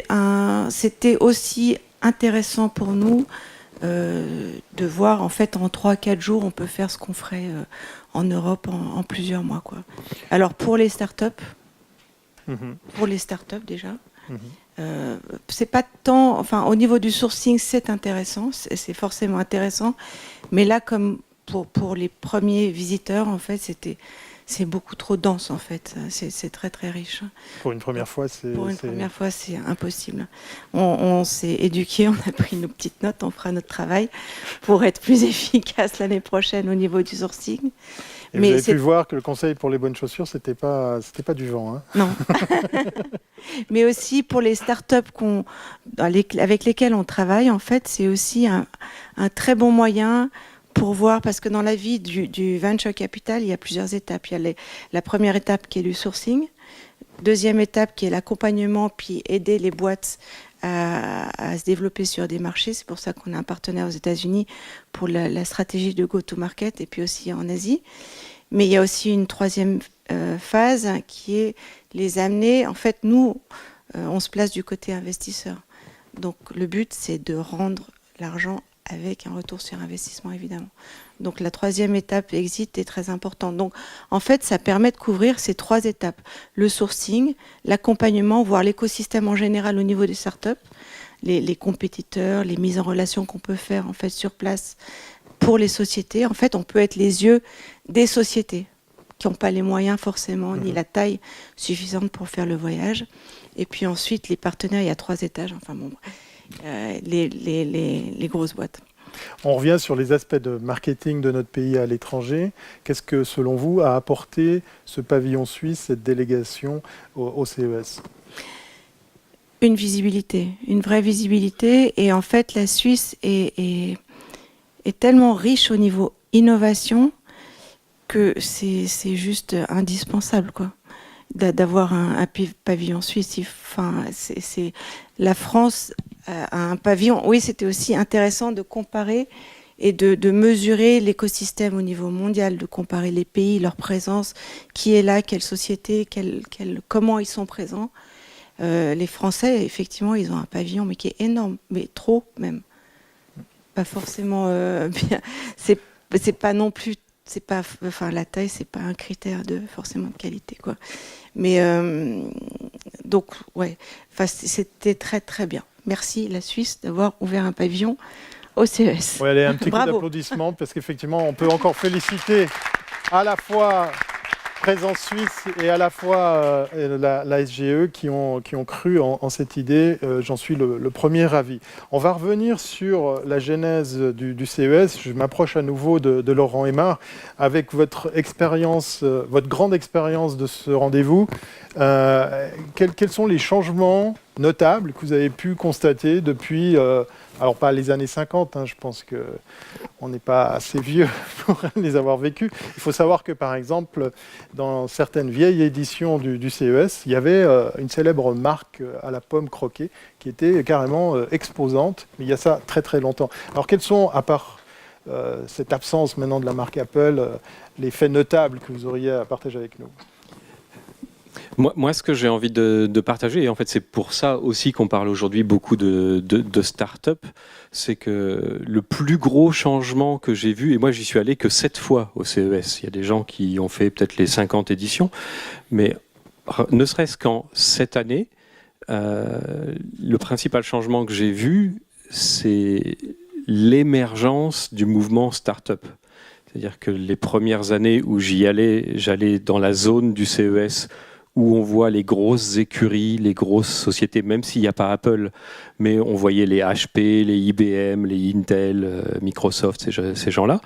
c'était aussi intéressant pour nous de voir, en fait, en 3-4 jours, on peut faire ce qu'on ferait en Europe en plusieurs mois, quoi. Alors, pour les startups, déjà, c'est pas tant... Enfin, au niveau du sourcing, c'est intéressant, c'est forcément intéressant, mais là, comme pour les premiers visiteurs, en fait, c'est beaucoup trop dense, en fait. C'est très, très riche. Pour une première fois, c'est impossible. On s'est éduqués, on a pris nos petites notes, on fera notre travail pour être plus efficace l'année prochaine au niveau du sourcing. Et mais vous avez pu voir que le conseil pour les bonnes chaussures, c'était pas du vent. Hein. Non. Mais aussi pour les startups avec lesquelles on travaille, en fait, c'est aussi un très bon moyen pour voir, parce que dans la vie du venture capital, il y a plusieurs étapes. Il y a la première étape qui est du sourcing, deuxième étape qui est l'accompagnement, puis aider les boîtes à se développer sur des marchés. C'est pour ça qu'on a un partenaire aux États-Unis pour la stratégie de go-to-market et puis aussi en Asie. Mais il y a aussi une troisième phase qui est les amener. En fait, nous, on se place du côté investisseur. Donc, le but, c'est de rendre l'argent avec un retour sur investissement, évidemment. Donc, la troisième étape, exit, est très importante. Donc, en fait, ça permet de couvrir ces 3 étapes. Le sourcing, l'accompagnement, voire l'écosystème en général au niveau des startups, les compétiteurs, les mises en relation qu'on peut faire, en fait, sur place pour les sociétés. En fait, on peut être les yeux des sociétés qui n'ont pas les moyens forcément, ni la taille suffisante pour faire le voyage. Et puis ensuite, les partenaires, il y a 3 étages, enfin bon, les grosses boîtes. On revient sur les aspects de marketing de notre pays à l'étranger. Qu'est-ce que, selon vous, a apporté ce pavillon suisse, cette délégation au CES ? Une visibilité, une vraie visibilité. Et en fait, la Suisse est tellement riche au niveau innovation que c'est juste indispensable, quoi, d'avoir un pavillon suisse. Enfin, la France a un pavillon. Oui, c'était aussi intéressant de comparer et de mesurer l'écosystème au niveau mondial, de comparer les pays, leur présence, qui est là, quelle société, comment ils sont présents. Les Français, effectivement, ils ont un pavillon, mais qui est énorme, mais trop même. Pas forcément bien. C'est pas non plus. C'est pas. Enfin, la taille, c'est pas un critère forcément de qualité, quoi. Mais donc, ouais. Enfin, c'était très très bien. Merci la Suisse d'avoir ouvert un pavillon au CES. Ouais, allez, un petit coup Bravo. d'applaudissement parce qu'effectivement, on peut encore féliciter à la fois Présence Suisse et à la fois la SGE qui ont cru en cette idée. J'en suis le premier ravi. On va revenir sur la genèse du CES. Je m'approche à nouveau de Laurent Aymard avec votre expérience, votre grande expérience de ce rendez-vous. Quels sont les changements notables que vous avez pu constater depuis, alors pas les années 50, je pense qu'on n'est pas assez vieux pour les avoir vécus. Il faut savoir que par exemple, dans certaines vieilles éditions du CES, il y avait une célèbre marque à la pomme croquée qui était carrément exposante, mais il y a ça très très longtemps. Alors quels sont, à part cette absence maintenant de la marque Apple, les faits notables que vous auriez à partager avec nous ? Moi, ce que j'ai envie de partager, et en fait c'est pour ça aussi qu'on parle aujourd'hui beaucoup de start-up, c'est que le plus gros changement que j'ai vu, et moi j'y suis allé que 7 fois au CES, il y a des gens qui ont fait peut-être les 50 éditions, mais ne serait-ce qu'en cette année, le principal changement que j'ai vu, c'est l'émergence du mouvement start-up. C'est-à-dire que les premières années où j'allais dans la zone du CES où on voit les grosses écuries, les grosses sociétés, même s'il n'y a pas Apple, mais on voyait les HP, les IBM, les Intel, Microsoft, ces gens-là.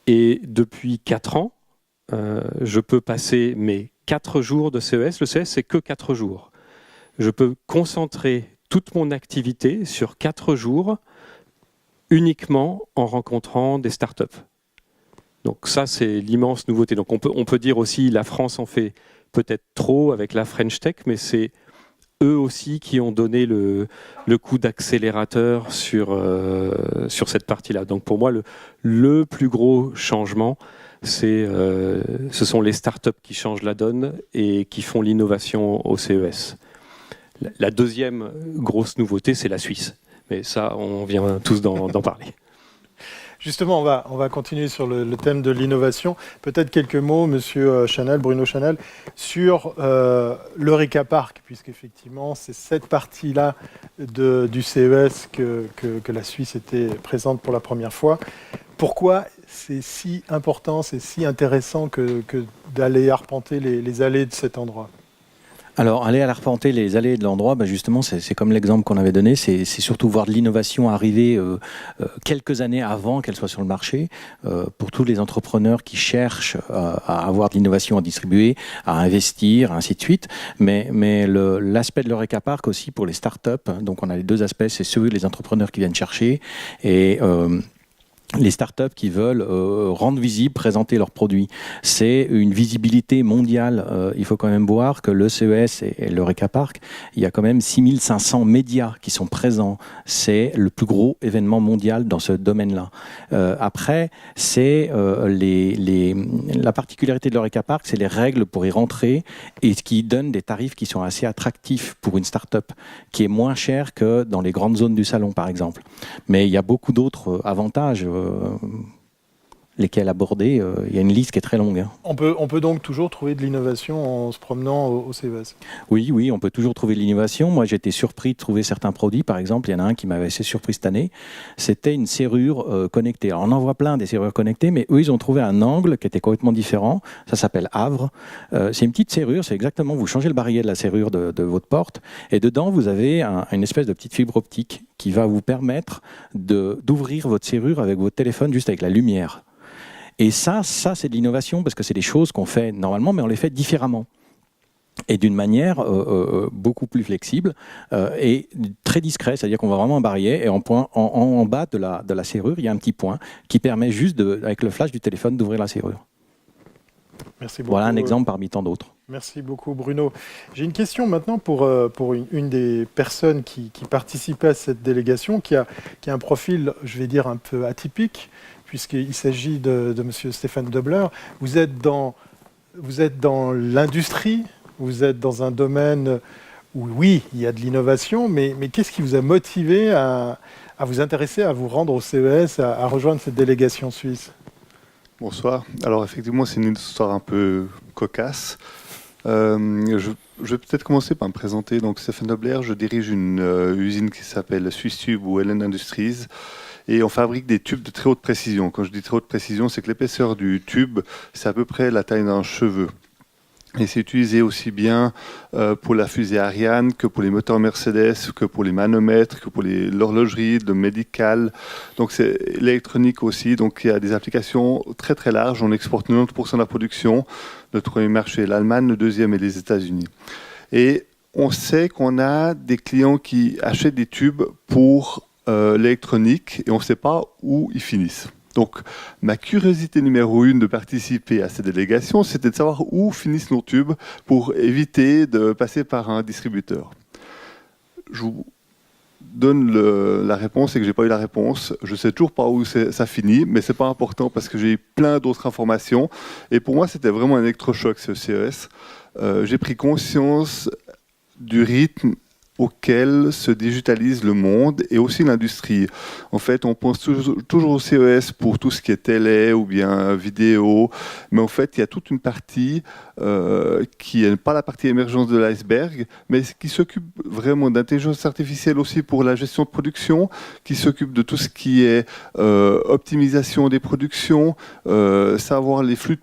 Et depuis 4 ans, je peux passer mes 4 jours de CES. Le CES, c'est que 4 jours. Je peux concentrer toute mon activité sur 4 jours uniquement en rencontrant des startups. Donc ça, c'est l'immense nouveauté. Donc on peut dire aussi, la France en fait peut-être trop avec la French Tech, mais c'est eux aussi qui ont donné le coup d'accélérateur sur cette partie-là. Donc pour moi, le plus gros changement, ce sont les startups qui changent la donne et qui font l'innovation au CES. La deuxième grosse nouveauté, c'est la Suisse. Mais ça, on vient tous d'en parler. Justement, on va continuer sur le thème de l'innovation. Peut-être quelques mots, Monsieur Chanel, Bruno Chanel, sur l'Eureka Park, puisqu'effectivement, c'est cette partie-là du CES que la Suisse était présente pour la première fois. Pourquoi c'est si important, c'est si intéressant que d'aller arpenter les allées de cet endroit ? Alors, aller à arpenter les allées de l'endroit, justement, c'est comme l'exemple qu'on avait donné, c'est surtout voir de l'innovation arriver quelques années avant qu'elle soit sur le marché, pour tous les entrepreneurs qui cherchent à avoir de l'innovation à distribuer, à investir, ainsi de suite. Mais l'aspect de l'Eureka Park aussi pour les startups, donc on a les deux aspects, c'est les entrepreneurs qui viennent chercher et les startups qui veulent rendre visible, présenter leurs produits. C'est une visibilité mondiale. Il faut quand même voir que le CES et l'Eureka Park, il y a quand même 6500 médias qui sont présents. C'est le plus gros événement mondial dans ce domaine-là. Après, c'est la particularité de l'Eureka Park, c'est les règles pour y rentrer et qui donnent des tarifs qui sont assez attractifs pour une startup, qui est moins cher que dans les grandes zones du salon, par exemple. Mais il y a beaucoup d'autres avantages. lesquels aborder. Il y a une liste qui est très longue. Hein. On peut donc toujours trouver de l'innovation en se promenant au CES. Oui, on peut toujours trouver de l'innovation. Moi, j'étais surpris de trouver certains produits. Par exemple, il y en a un qui m'avait assez surpris cette année. C'était une serrure connectée. Alors, on en voit plein des serrures connectées, mais eux, ils ont trouvé un angle qui était complètement différent. Ça s'appelle Havre. C'est une petite serrure. C'est exactement, vous changez le barillet de la serrure de votre porte, et dedans, vous avez une espèce de petite fibre optique qui va vous permettre d'ouvrir votre serrure avec votre téléphone, juste avec la lumière. Et ça c'est de l'innovation, parce que c'est des choses qu'on fait normalement, mais on les fait différemment. Et d'une manière beaucoup plus flexible et très discret, c'est-à-dire qu'on va vraiment un barillet, et en bas de la serrure, il y a un petit point qui permet juste, avec le flash du téléphone, d'ouvrir la serrure. Merci beaucoup. Voilà un exemple parmi tant d'autres. Merci beaucoup Bruno. J'ai une question maintenant pour une des personnes qui participaient à cette délégation, qui a un profil, je vais dire, un peu atypique, puisqu'il s'agit de M. Stéphane Dobler. Vous êtes dans l'industrie, vous êtes dans un domaine où, oui, il y a de l'innovation, mais qu'est-ce qui vous a motivé à vous intéresser, à vous rendre au CES, à rejoindre cette délégation suisse ? Bonsoir. Alors effectivement, c'est une histoire un peu cocasse. Je vais peut-être commencer par me présenter. Donc Stéphane Dobler, je dirige une usine qui s'appelle Swiss Tube ou LN Industries. Et on fabrique des tubes de très haute précision. Quand je dis très haute précision, c'est que l'épaisseur du tube, c'est à peu près la taille d'un cheveu. Et c'est utilisé aussi bien pour la fusée Ariane que pour les moteurs Mercedes, que pour les manomètres, que pour l'horlogerie, le médical. Donc c'est électronique aussi. Donc il y a des applications très très larges. On exporte 90% de la production. Notre premier marché est l'Allemagne, le deuxième est les États-Unis. Et on sait qu'on a des clients qui achètent des tubes pour l'électronique et on ne sait pas où ils finissent. Donc, ma curiosité numéro 1 de participer à cette délégation, c'était de savoir où finissent nos tubes pour éviter de passer par un distributeur. Je vous donne la réponse et que je n'ai pas eu la réponse. Je ne sais toujours pas où ça finit, mais ce n'est pas important parce que j'ai eu plein d'autres informations. Et pour moi, c'était vraiment un électrochoc, ce CES. J'ai pris conscience du rythme auquel se digitalise le monde et aussi l'industrie. En fait, on pense toujours au CES pour tout ce qui est télé ou bien vidéo, mais en fait, il y a toute une partie qui n'est pas la partie émergence de l'iceberg, mais qui s'occupe vraiment d'intelligence artificielle aussi pour la gestion de production, qui s'occupe de tout ce qui est optimisation des productions, savoir les flux,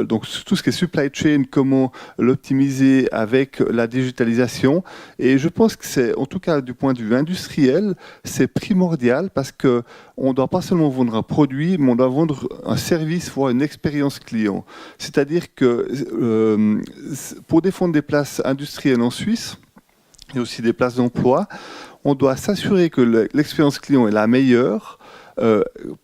donc tout ce qui est supply chain, comment l'optimiser avec la digitalisation. Et je pense que c'est, en tout cas du point de vue industriel, c'est primordial parce qu'on ne doit pas seulement vendre un produit, mais on doit vendre un service, voire une expérience client. C'est-à-dire que pour défendre des places industrielles en Suisse, et aussi des places d'emploi, on doit s'assurer que l'expérience client est la meilleure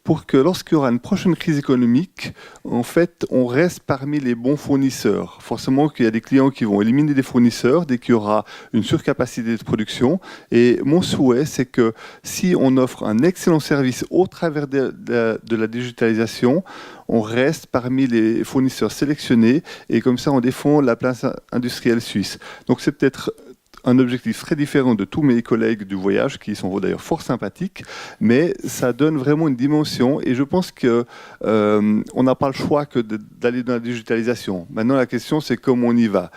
pour que lorsqu'il y aura une prochaine crise économique, en fait, on reste parmi les bons fournisseurs. Forcément qu'il y a des clients qui vont éliminer des fournisseurs dès qu'il y aura une surcapacité de production. Et mon souhait, c'est que si on offre un excellent service au travers de la digitalisation, on reste parmi les fournisseurs sélectionnés et comme ça, on défend la place industrielle suisse. Donc c'est peut-être un objectif très différent de tous mes collègues du voyage, qui sont d'ailleurs fort sympathiques, mais ça donne vraiment une dimension et je pense qu'on n'a pas le choix que d'aller dans la digitalisation. Maintenant, la question, c'est comment on y va.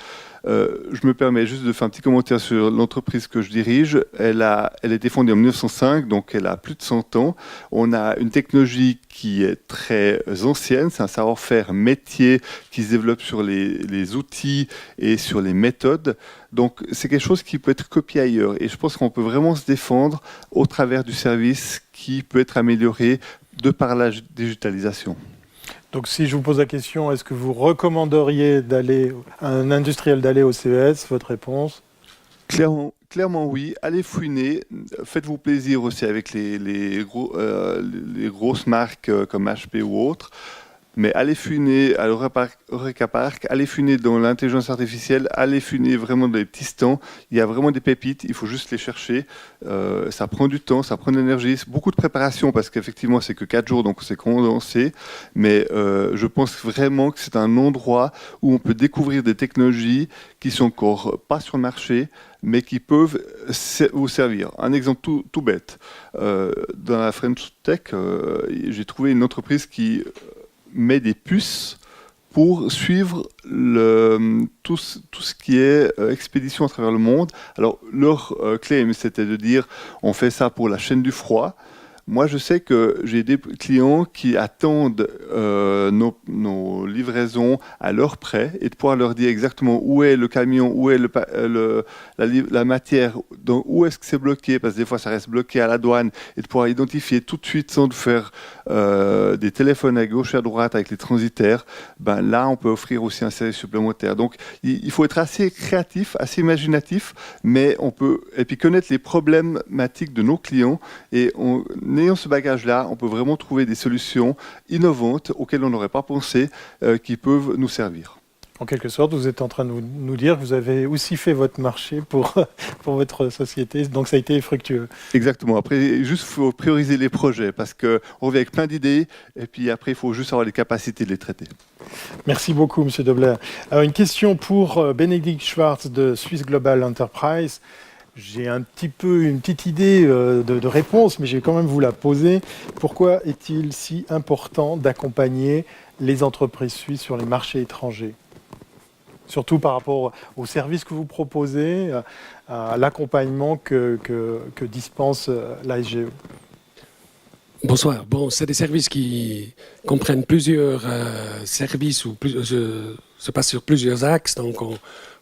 Je me permets juste de faire un petit commentaire sur l'entreprise que je dirige. Elle est été fondée en 1905, donc elle a plus de 100 ans. On a une technologie qui est très ancienne, c'est un savoir-faire métier qui se développe sur les outils et sur les méthodes. Donc c'est quelque chose qui peut être copié ailleurs. Et je pense qu'on peut vraiment se défendre au travers du service qui peut être amélioré de par la digitalisation. Donc si je vous pose la question, est-ce que vous recommanderiez à un industriel d'aller au CES? Votre réponse? Clairement oui, allez fouiner, faites-vous plaisir aussi avec les grosses marques comme HP ou autres. Mais allez funer à l'Eureka Park, allez funer dans l'intelligence artificielle, allez funer vraiment dans les petits stands. Il y a vraiment des pépites, il faut juste les chercher. Ça prend du temps, ça prend de l'énergie, beaucoup de préparation parce qu'effectivement c'est que 4 jours, donc c'est condensé. Mais je pense vraiment que c'est un endroit où on peut découvrir des technologies qui sont encore pas sur le marché, mais qui peuvent vous servir. Un exemple tout bête. Dans la French Tech, j'ai trouvé une entreprise qui met des puces pour suivre tout ce qui est expédition à travers le monde. Alors, leur claim, c'était de dire, on fait ça pour la chaîne du froid. Moi, je sais que j'ai des clients qui attendent nos livraisons à l'heure près et de pouvoir leur dire exactement où est le camion, où est la matière, où est-ce que c'est bloqué, parce que des fois, ça reste bloqué à la douane, et de pouvoir identifier tout de suite sans faire des téléphones à gauche et à droite avec les transitaires. Ben, là, on peut offrir aussi un service supplémentaire. Donc, il faut être assez créatif, assez imaginatif, mais on peut, et puis connaître les problématiques de nos clients, et en ayant ce bagage-là, on peut vraiment trouver des solutions innovantes auxquelles on n'aurait pas pensé, qui peuvent nous servir. En quelque sorte, vous êtes en train de nous dire que vous avez aussi fait votre marché pour votre société, donc ça a été fructueux. Exactement. Après, juste, il faut prioriser les projets, parce qu'on revient avec plein d'idées, et puis après, il faut juste avoir les capacités de les traiter. Merci beaucoup, M. Dobler. Alors, une question pour Bénédicte Schwartz de Swiss Global Enterprise. J'ai une petite idée de réponse, mais je vais quand même vous la poser. Pourquoi est-il si important d'accompagner les entreprises suisses sur les marchés étrangers ? Surtout par rapport aux services que vous proposez, à l'accompagnement que dispense l'ASGE. Bonsoir. Bon, c'est des services qui comprennent plusieurs services ou se passent sur plusieurs axes. Donc,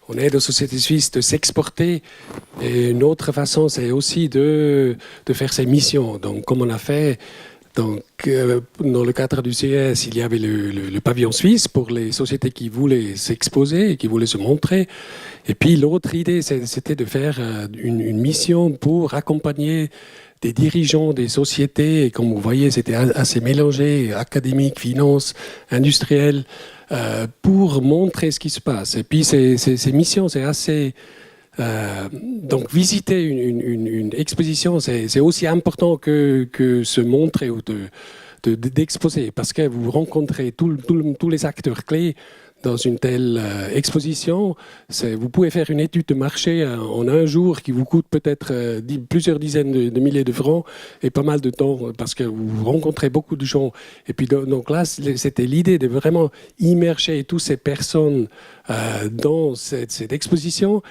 on aide aux sociétés suisses de s'exporter. Et une autre façon, c'est aussi de faire ses missions. Donc, comme on a fait, donc, dans le cadre du CES, il y avait le pavillon suisse pour les sociétés qui voulaient s'exposer et qui voulaient se montrer. Et puis, l'autre idée, c'était de faire une mission pour accompagner des dirigeants des sociétés. Et comme vous voyez, c'était assez mélangé, académique, finance, industriel, pour montrer ce qui se passe. Et puis, ces missions, c'est assez... donc visiter une exposition, c'est aussi important que se montrer ou d'exposer, parce que vous rencontrez tous les acteurs clés dans une telle exposition. Vous pouvez faire une étude de marché en un jour qui vous coûte peut-être plusieurs dizaines de milliers de francs et pas mal de temps, parce que vous rencontrez beaucoup de gens. Et puis donc là, c'était l'idée de vraiment immerger toutes ces personnes dans cette exposition.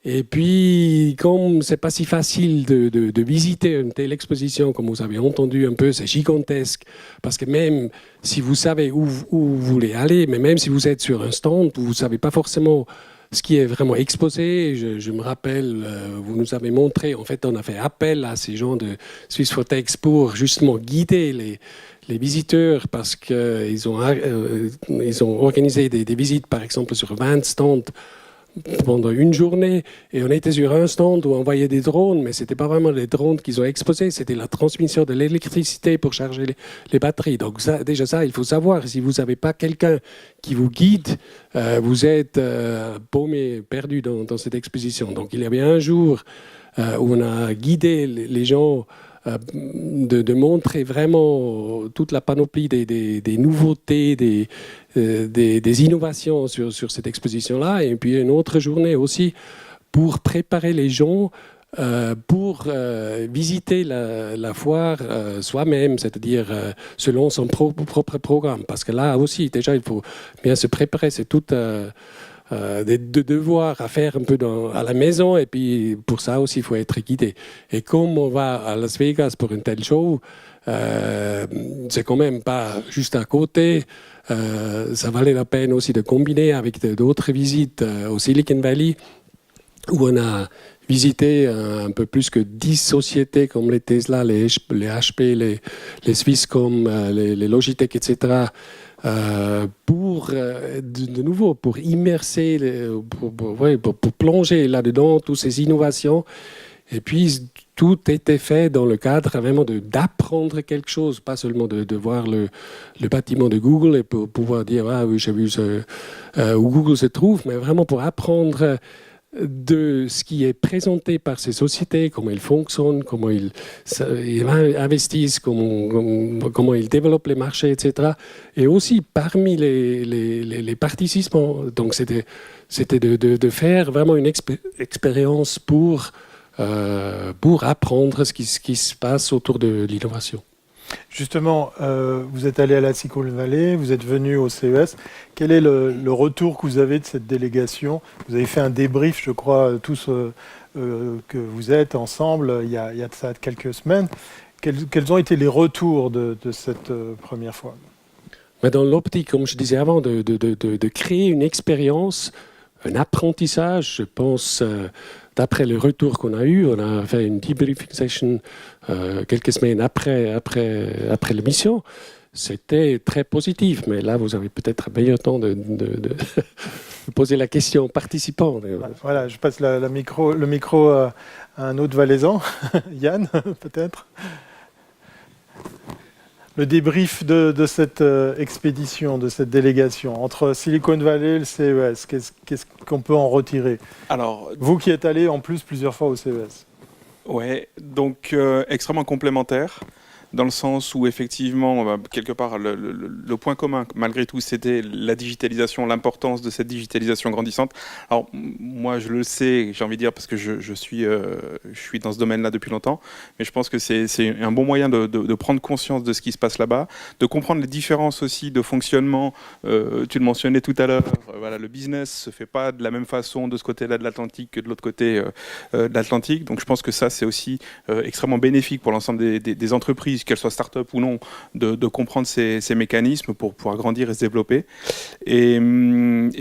Et puis, comme c'est pas si facile de visiter une telle exposition, comme vous avez entendu un peu, c'est gigantesque. Parce que même si vous savez où vous voulez aller, mais même si vous êtes sur un stand, vous ne savez pas forcément ce qui est vraiment exposé. Je me rappelle, vous nous avez montré, en fait, on a fait appel à ces gens de Swiss Fortex pour justement guider les visiteurs, parce qu'ils ont organisé des visites, par exemple, sur 20 stands pendant une journée, et on était sur un stand où on voyait des drones, mais ce n'était pas vraiment les drones qu'ils ont exposés, c'était la transmission de l'électricité pour charger les batteries. Donc déjà, il faut savoir, si vous n'avez pas quelqu'un qui vous guide, vous êtes paumé, perdu dans cette exposition. Donc il y avait un jour où on a guidé les gens de montrer vraiment toute la panoplie des nouveautés, des innovations sur cette exposition-là. Et puis une autre journée aussi pour préparer les gens pour visiter la foire soi-même, c'est-à-dire selon son propre programme. Parce que là aussi, déjà, il faut bien se préparer. C'est tout... des devoirs à faire un peu à la maison, et puis pour ça aussi il faut être guidé. Et comme on va à Las Vegas pour une telle show, c'est quand même pas juste à côté, ça valait la peine aussi de combiner avec d'autres visites au Silicon Valley, où on a visité un peu plus que 10 sociétés comme les Tesla, les HP, les Swisscom, les Logitech, etc., pour de nouveau pour immerser, pour plonger là-dedans toutes ces innovations. Et puis tout était fait dans le cadre vraiment d'apprendre quelque chose, pas seulement de voir le bâtiment de Google et pour pouvoir dire ah oui, j'ai vu où Google se trouve, mais vraiment pour apprendre de ce qui est présenté par ces sociétés, comment ils fonctionnent, comment ils investissent, comment ils développent les marchés, etc. Et aussi parmi les participants. Donc c'était de faire vraiment une expérience pour apprendre ce qui se passe autour de l'innovation. Justement, vous êtes allé à la Silicon Valley, vous êtes venu au CES. Quel est le retour que vous avez de cette délégation? Vous avez fait un débrief, je crois, tous que vous êtes ensemble il y a de ça quelques semaines. Quels ont été les retours de cette première fois? Mais dans l'optique, comme je disais avant, de créer une expérience, un apprentissage, je pense, d'après le retour qu'on a eu, on a fait une debriefing session quelques semaines après l'émission. C'était très positif, mais là, vous avez peut-être meilleur temps de poser la question aux participants. Voilà, je passe le micro à un autre Valaisan, Yann, peut-être. Le débrief de cette expédition, de cette délégation, entre Silicon Valley et le CES, qu'est-ce qu'on peut en retirer? Alors, vous qui êtes allé en plus plusieurs fois au CES. Ouais, donc extrêmement complémentaire, dans le sens où effectivement, quelque part, le point commun, malgré tout, c'était la digitalisation, l'importance de cette digitalisation grandissante. Alors, moi, je le sais, j'ai envie de dire, parce que je suis dans ce domaine-là depuis longtemps, mais je pense que c'est un bon moyen de prendre conscience de ce qui se passe là-bas, de comprendre les différences aussi de fonctionnement. Tu le mentionnais tout à l'heure, voilà, le business se fait pas de la même façon de ce côté-là de l'Atlantique que de l'autre côté de l'Atlantique. Donc, je pense que ça, c'est aussi extrêmement bénéfique pour l'ensemble des entreprises, qu'elles soient start-up ou non, de comprendre ces mécanismes pour pouvoir grandir et se développer. Et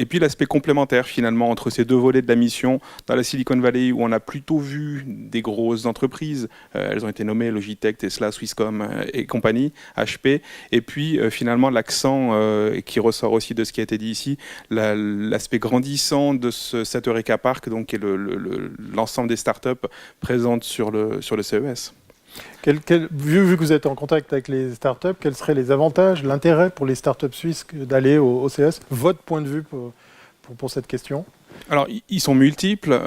puis l'aspect complémentaire finalement entre ces deux volets de la mission, dans la Silicon Valley où on a plutôt vu des grosses entreprises, elles ont été nommées Logitech, Tesla, Swisscom et compagnie, HP, et puis finalement l'accent qui ressort aussi de ce qui a été dit ici, l'aspect grandissant de cet Eureka Park, donc qui est l'ensemble des startups présentes sur le CES. Vu que vous êtes en contact avec les startups, quels seraient les avantages, l'intérêt pour les startups suisses d'aller au CES? Votre point de vue pour cette question? Alors, ils sont multiples.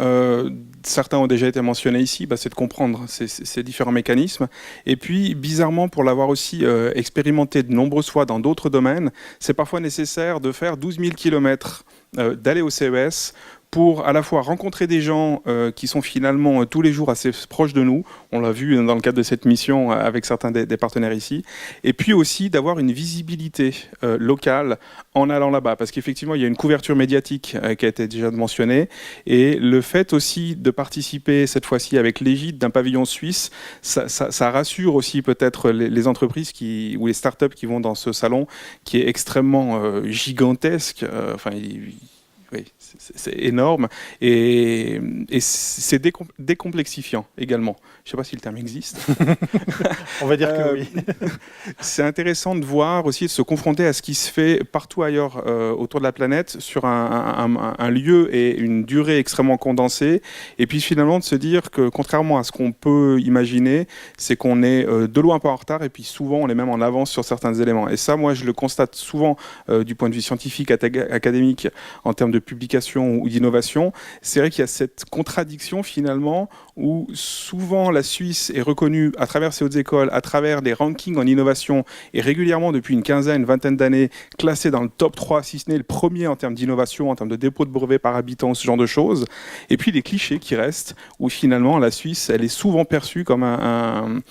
Certains ont déjà été mentionnés ici. C'est de comprendre ces différents mécanismes. Et puis, bizarrement, pour l'avoir aussi expérimenté de nombreuses fois dans d'autres domaines, c'est parfois nécessaire de faire 12 000 km, d'aller au CES pour à la fois rencontrer des gens qui sont finalement tous les jours assez proches de nous, on l'a vu dans le cadre de cette mission avec certains des partenaires ici, et puis aussi d'avoir une visibilité locale en allant là-bas, parce qu'effectivement il y a une couverture médiatique qui a été déjà mentionnée, et le fait aussi de participer cette fois-ci avec l'égide d'un pavillon suisse, ça rassure aussi peut-être les entreprises ou les startups qui vont dans ce salon qui est extrêmement gigantesque, oui, c'est énorme et c'est décomplexifiant également. Je ne sais pas si le terme existe. On va dire que oui. C'est intéressant de voir aussi, de se confronter à ce qui se fait partout ailleurs autour de la planète sur un lieu et une durée extrêmement condensée. Et puis finalement de se dire que contrairement à ce qu'on peut imaginer, c'est qu'on est de loin pas en retard et puis souvent on est même en avance sur certains éléments. Et ça, moi, je le constate souvent du point de vue scientifique, académique, en termes de publication ou d'innovation. C'est vrai qu'il y a cette contradiction finalement où souvent la Suisse est reconnue à travers ses hautes écoles, à travers des rankings en innovation et régulièrement depuis une vingtaine d'années classée dans le top 3, si ce n'est le premier en termes d'innovation, en termes de dépôt de brevets par habitant, ce genre de choses. Et puis les clichés qui restent où finalement la Suisse, elle est souvent perçue comme un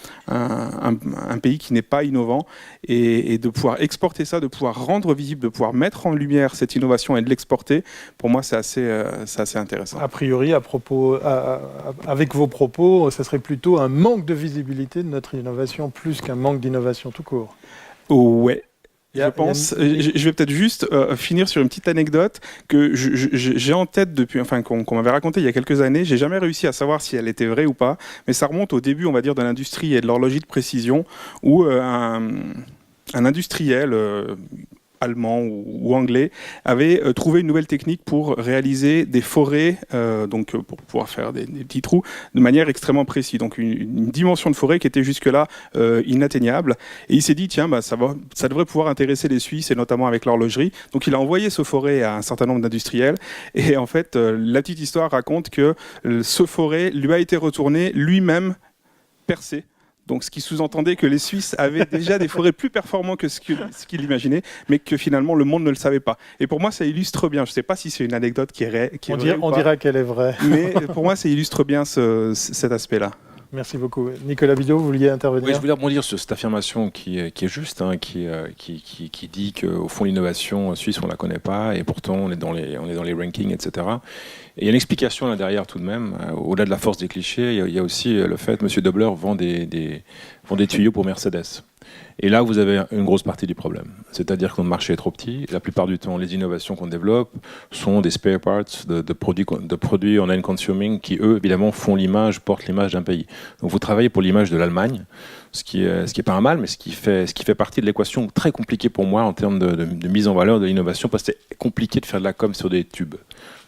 pays qui n'est pas innovant et de pouvoir exporter ça, de pouvoir rendre visible, de pouvoir mettre en lumière cette innovation et de l'exporter, pour moi c'est assez intéressant. A priori, avec vos propos, ça serait plutôt un manque de visibilité de notre innovation plus qu'un manque d'innovation tout court. Ouais. Je pense. Je vais peut-être juste finir sur une petite anecdote que j'ai en tête depuis, qu'on m'avait racontée il y a quelques années. J'ai jamais réussi à savoir si elle était vraie ou pas, mais ça remonte au début, on va dire, de l'industrie et de l'horlogerie de précision, où un industriel allemand ou anglais avait trouvé une nouvelle technique pour réaliser des forêts, donc pour pouvoir faire des petits trous de manière extrêmement précise. Donc une dimension de forêt qui était jusque-là inatteignable. Et il s'est dit, tiens, ça devrait pouvoir intéresser les Suisses, et notamment avec l'horlogerie. Donc il a envoyé ce forêt à un certain nombre d'industriels. Et en fait, la petite histoire raconte que ce forêt lui a été retourné lui-même percé. Donc, ce qui sous-entendait que les Suisses avaient déjà des forêts plus performantes que ce qu'ils imaginaient, mais que finalement le monde ne le savait pas. Et pour moi, ça illustre bien. Je ne sais pas si c'est une anecdote qui est vraie. On dirait qu'elle est vraie. Mais pour moi, ça illustre bien cet aspect-là. Merci beaucoup. Nicolas Bidot, vous vouliez intervenir? Oui, je voulais rebondir sur cette affirmation qui est juste, hein, qui dit qu'au fond, l'innovation suisse, on ne la connaît pas, et pourtant, on est dans les rankings, etc. Et il y a une explication là derrière tout de même. Au-delà de la force des clichés, il y a aussi le fait que M. Dobler vend des tuyaux pour Mercedes. Et là, vous avez une grosse partie du problème. C'est-à-dire que notre marché est trop petit. La plupart du temps, les innovations qu'on développe sont des spare parts de produits en end-consuming qui, eux, évidemment, portent l'image d'un pays. Donc vous travaillez pour l'image de l'Allemagne, ce qui est pas un mal, mais ce qui fait partie de l'équation très compliquée pour moi en termes de mise en valeur de l'innovation, parce que c'est compliqué de faire de la com sur des tubes,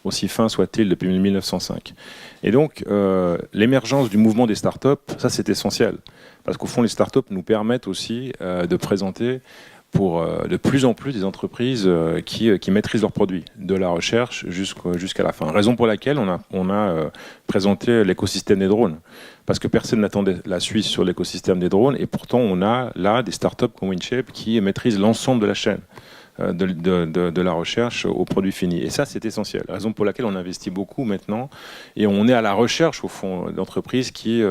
aussi fin soit-il depuis 1905. Et donc, l'émergence du mouvement des startups, ça c'est essentiel. Parce qu'au fond, les startups nous permettent aussi de présenter pour de plus en plus des entreprises qui maîtrisent leurs produits, de la recherche jusqu'à la fin. Raison pour laquelle on a présenté l'écosystème des drones. Parce que personne n'attendait la Suisse sur l'écosystème des drones, et pourtant on a là des startups comme WinShape qui maîtrisent l'ensemble de la chaîne de la recherche au produit fini. Et ça, c'est essentiel. Raison pour laquelle on investit beaucoup maintenant, et on est à la recherche, au fond, d'entreprises qui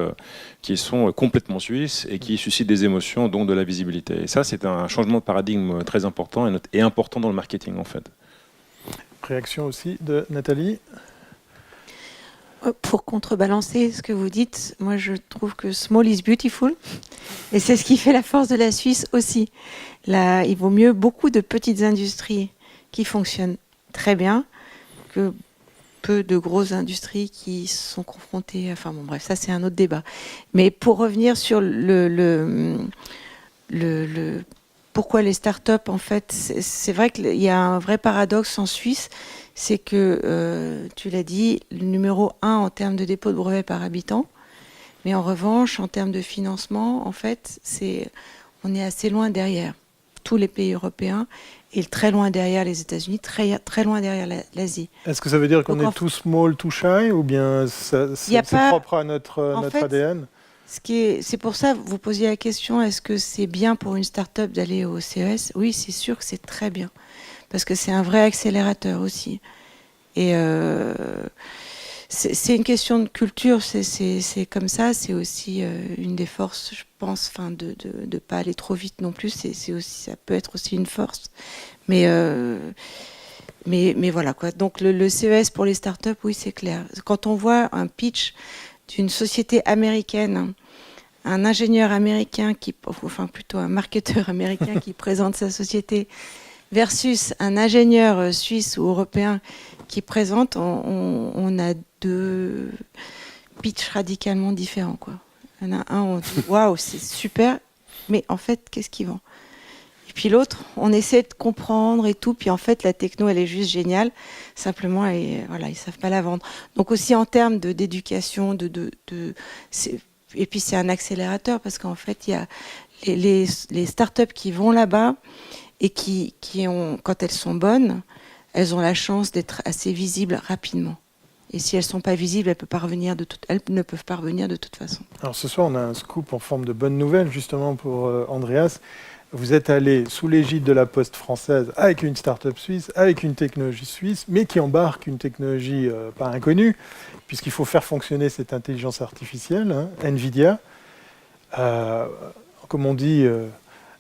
sont complètement suisses et qui suscitent des émotions, donc de la visibilité. Et ça, c'est un changement de paradigme très important et important dans le marketing, en fait. Réaction aussi de Nathalie. Pour contrebalancer ce que vous dites, moi je trouve que small is beautiful, et c'est ce qui fait la force de la Suisse aussi. Là, il vaut mieux beaucoup de petites industries qui fonctionnent très bien que peu de grosses industries qui sont confrontées. Enfin bon, bref, ça c'est un autre débat. Mais pour revenir sur pourquoi les startups, en fait, c'est vrai qu'il y a un vrai paradoxe en Suisse. C'est que, tu l'as dit, le numéro 1 en termes de dépôt de brevets par habitant. Mais en revanche, en termes de financement, en fait, on est assez loin derrière tous les pays européens et très loin derrière les États-Unis, très loin derrière l'Asie. Est-ce que ça veut dire qu'on est tout small, tout shy, ou bien c'est propre à notre ADN? C'est pour ça que vous posiez la question, est-ce que c'est bien pour une start-up d'aller au CES? Oui, c'est sûr que c'est très bien. Parce que c'est un vrai accélérateur aussi. Et c'est une question de culture, c'est comme ça, c'est aussi une des forces, je pense, de ne pas aller trop vite non plus, ça peut être aussi une force. Mais voilà quoi. Donc le CES pour les startups, oui, c'est clair. Quand on voit un pitch d'une société américaine, un ingénieur américain, plutôt un marketeur américain qui présente sa société, versus un ingénieur suisse ou européen qui présente, on a deux pitchs radicalement différents, quoi. Il y en a un, on dit waouh, c'est super, mais en fait, qu'est-ce qu'ils vendent? Et puis l'autre, on essaie de comprendre et tout, puis en fait, la techno, elle est juste géniale. Simplement, ils savent pas la vendre. Donc aussi en termes d'éducation, et puis c'est un accélérateur parce qu'en fait, il y a les startups qui vont là-bas. Et qui ont, quand elles sont bonnes, elles ont la chance d'être assez visibles rapidement. Et si elles ne sont pas visibles, elles ne peuvent pas revenir de toute façon. Alors ce soir, on a un scoop en forme de bonne nouvelle, justement pour Andreas. Vous êtes allé sous l'égide de la Poste française avec une start-up suisse, avec une technologie suisse, mais qui embarque une technologie pas inconnue, puisqu'il faut faire fonctionner cette intelligence artificielle, hein, NVIDIA. Comme on dit...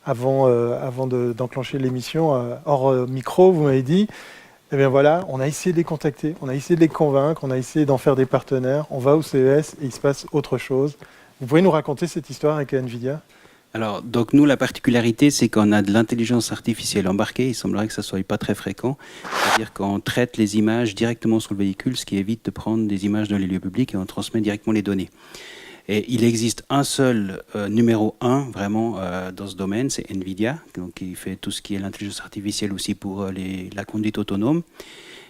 Avant d'enclencher l'émission, hors micro, vous m'avez dit, eh bien voilà, on a essayé de les contacter, on a essayé de les convaincre, on a essayé d'en faire des partenaires, on va au CES et il se passe autre chose. Vous pouvez nous raconter cette histoire avec NVIDIA? Alors, donc nous, la particularité, c'est qu'on a de l'intelligence artificielle embarquée. Il semblerait que ça ne soit pas très fréquent. C'est-à-dire qu'on traite les images directement sur le véhicule, ce qui évite de prendre des images dans les lieux publics, et on transmet directement les données. Et il existe un seul numéro 1 vraiment dans ce domaine, c'est NVIDIA, donc qui fait tout ce qui est l'intelligence artificielle aussi pour la conduite autonome.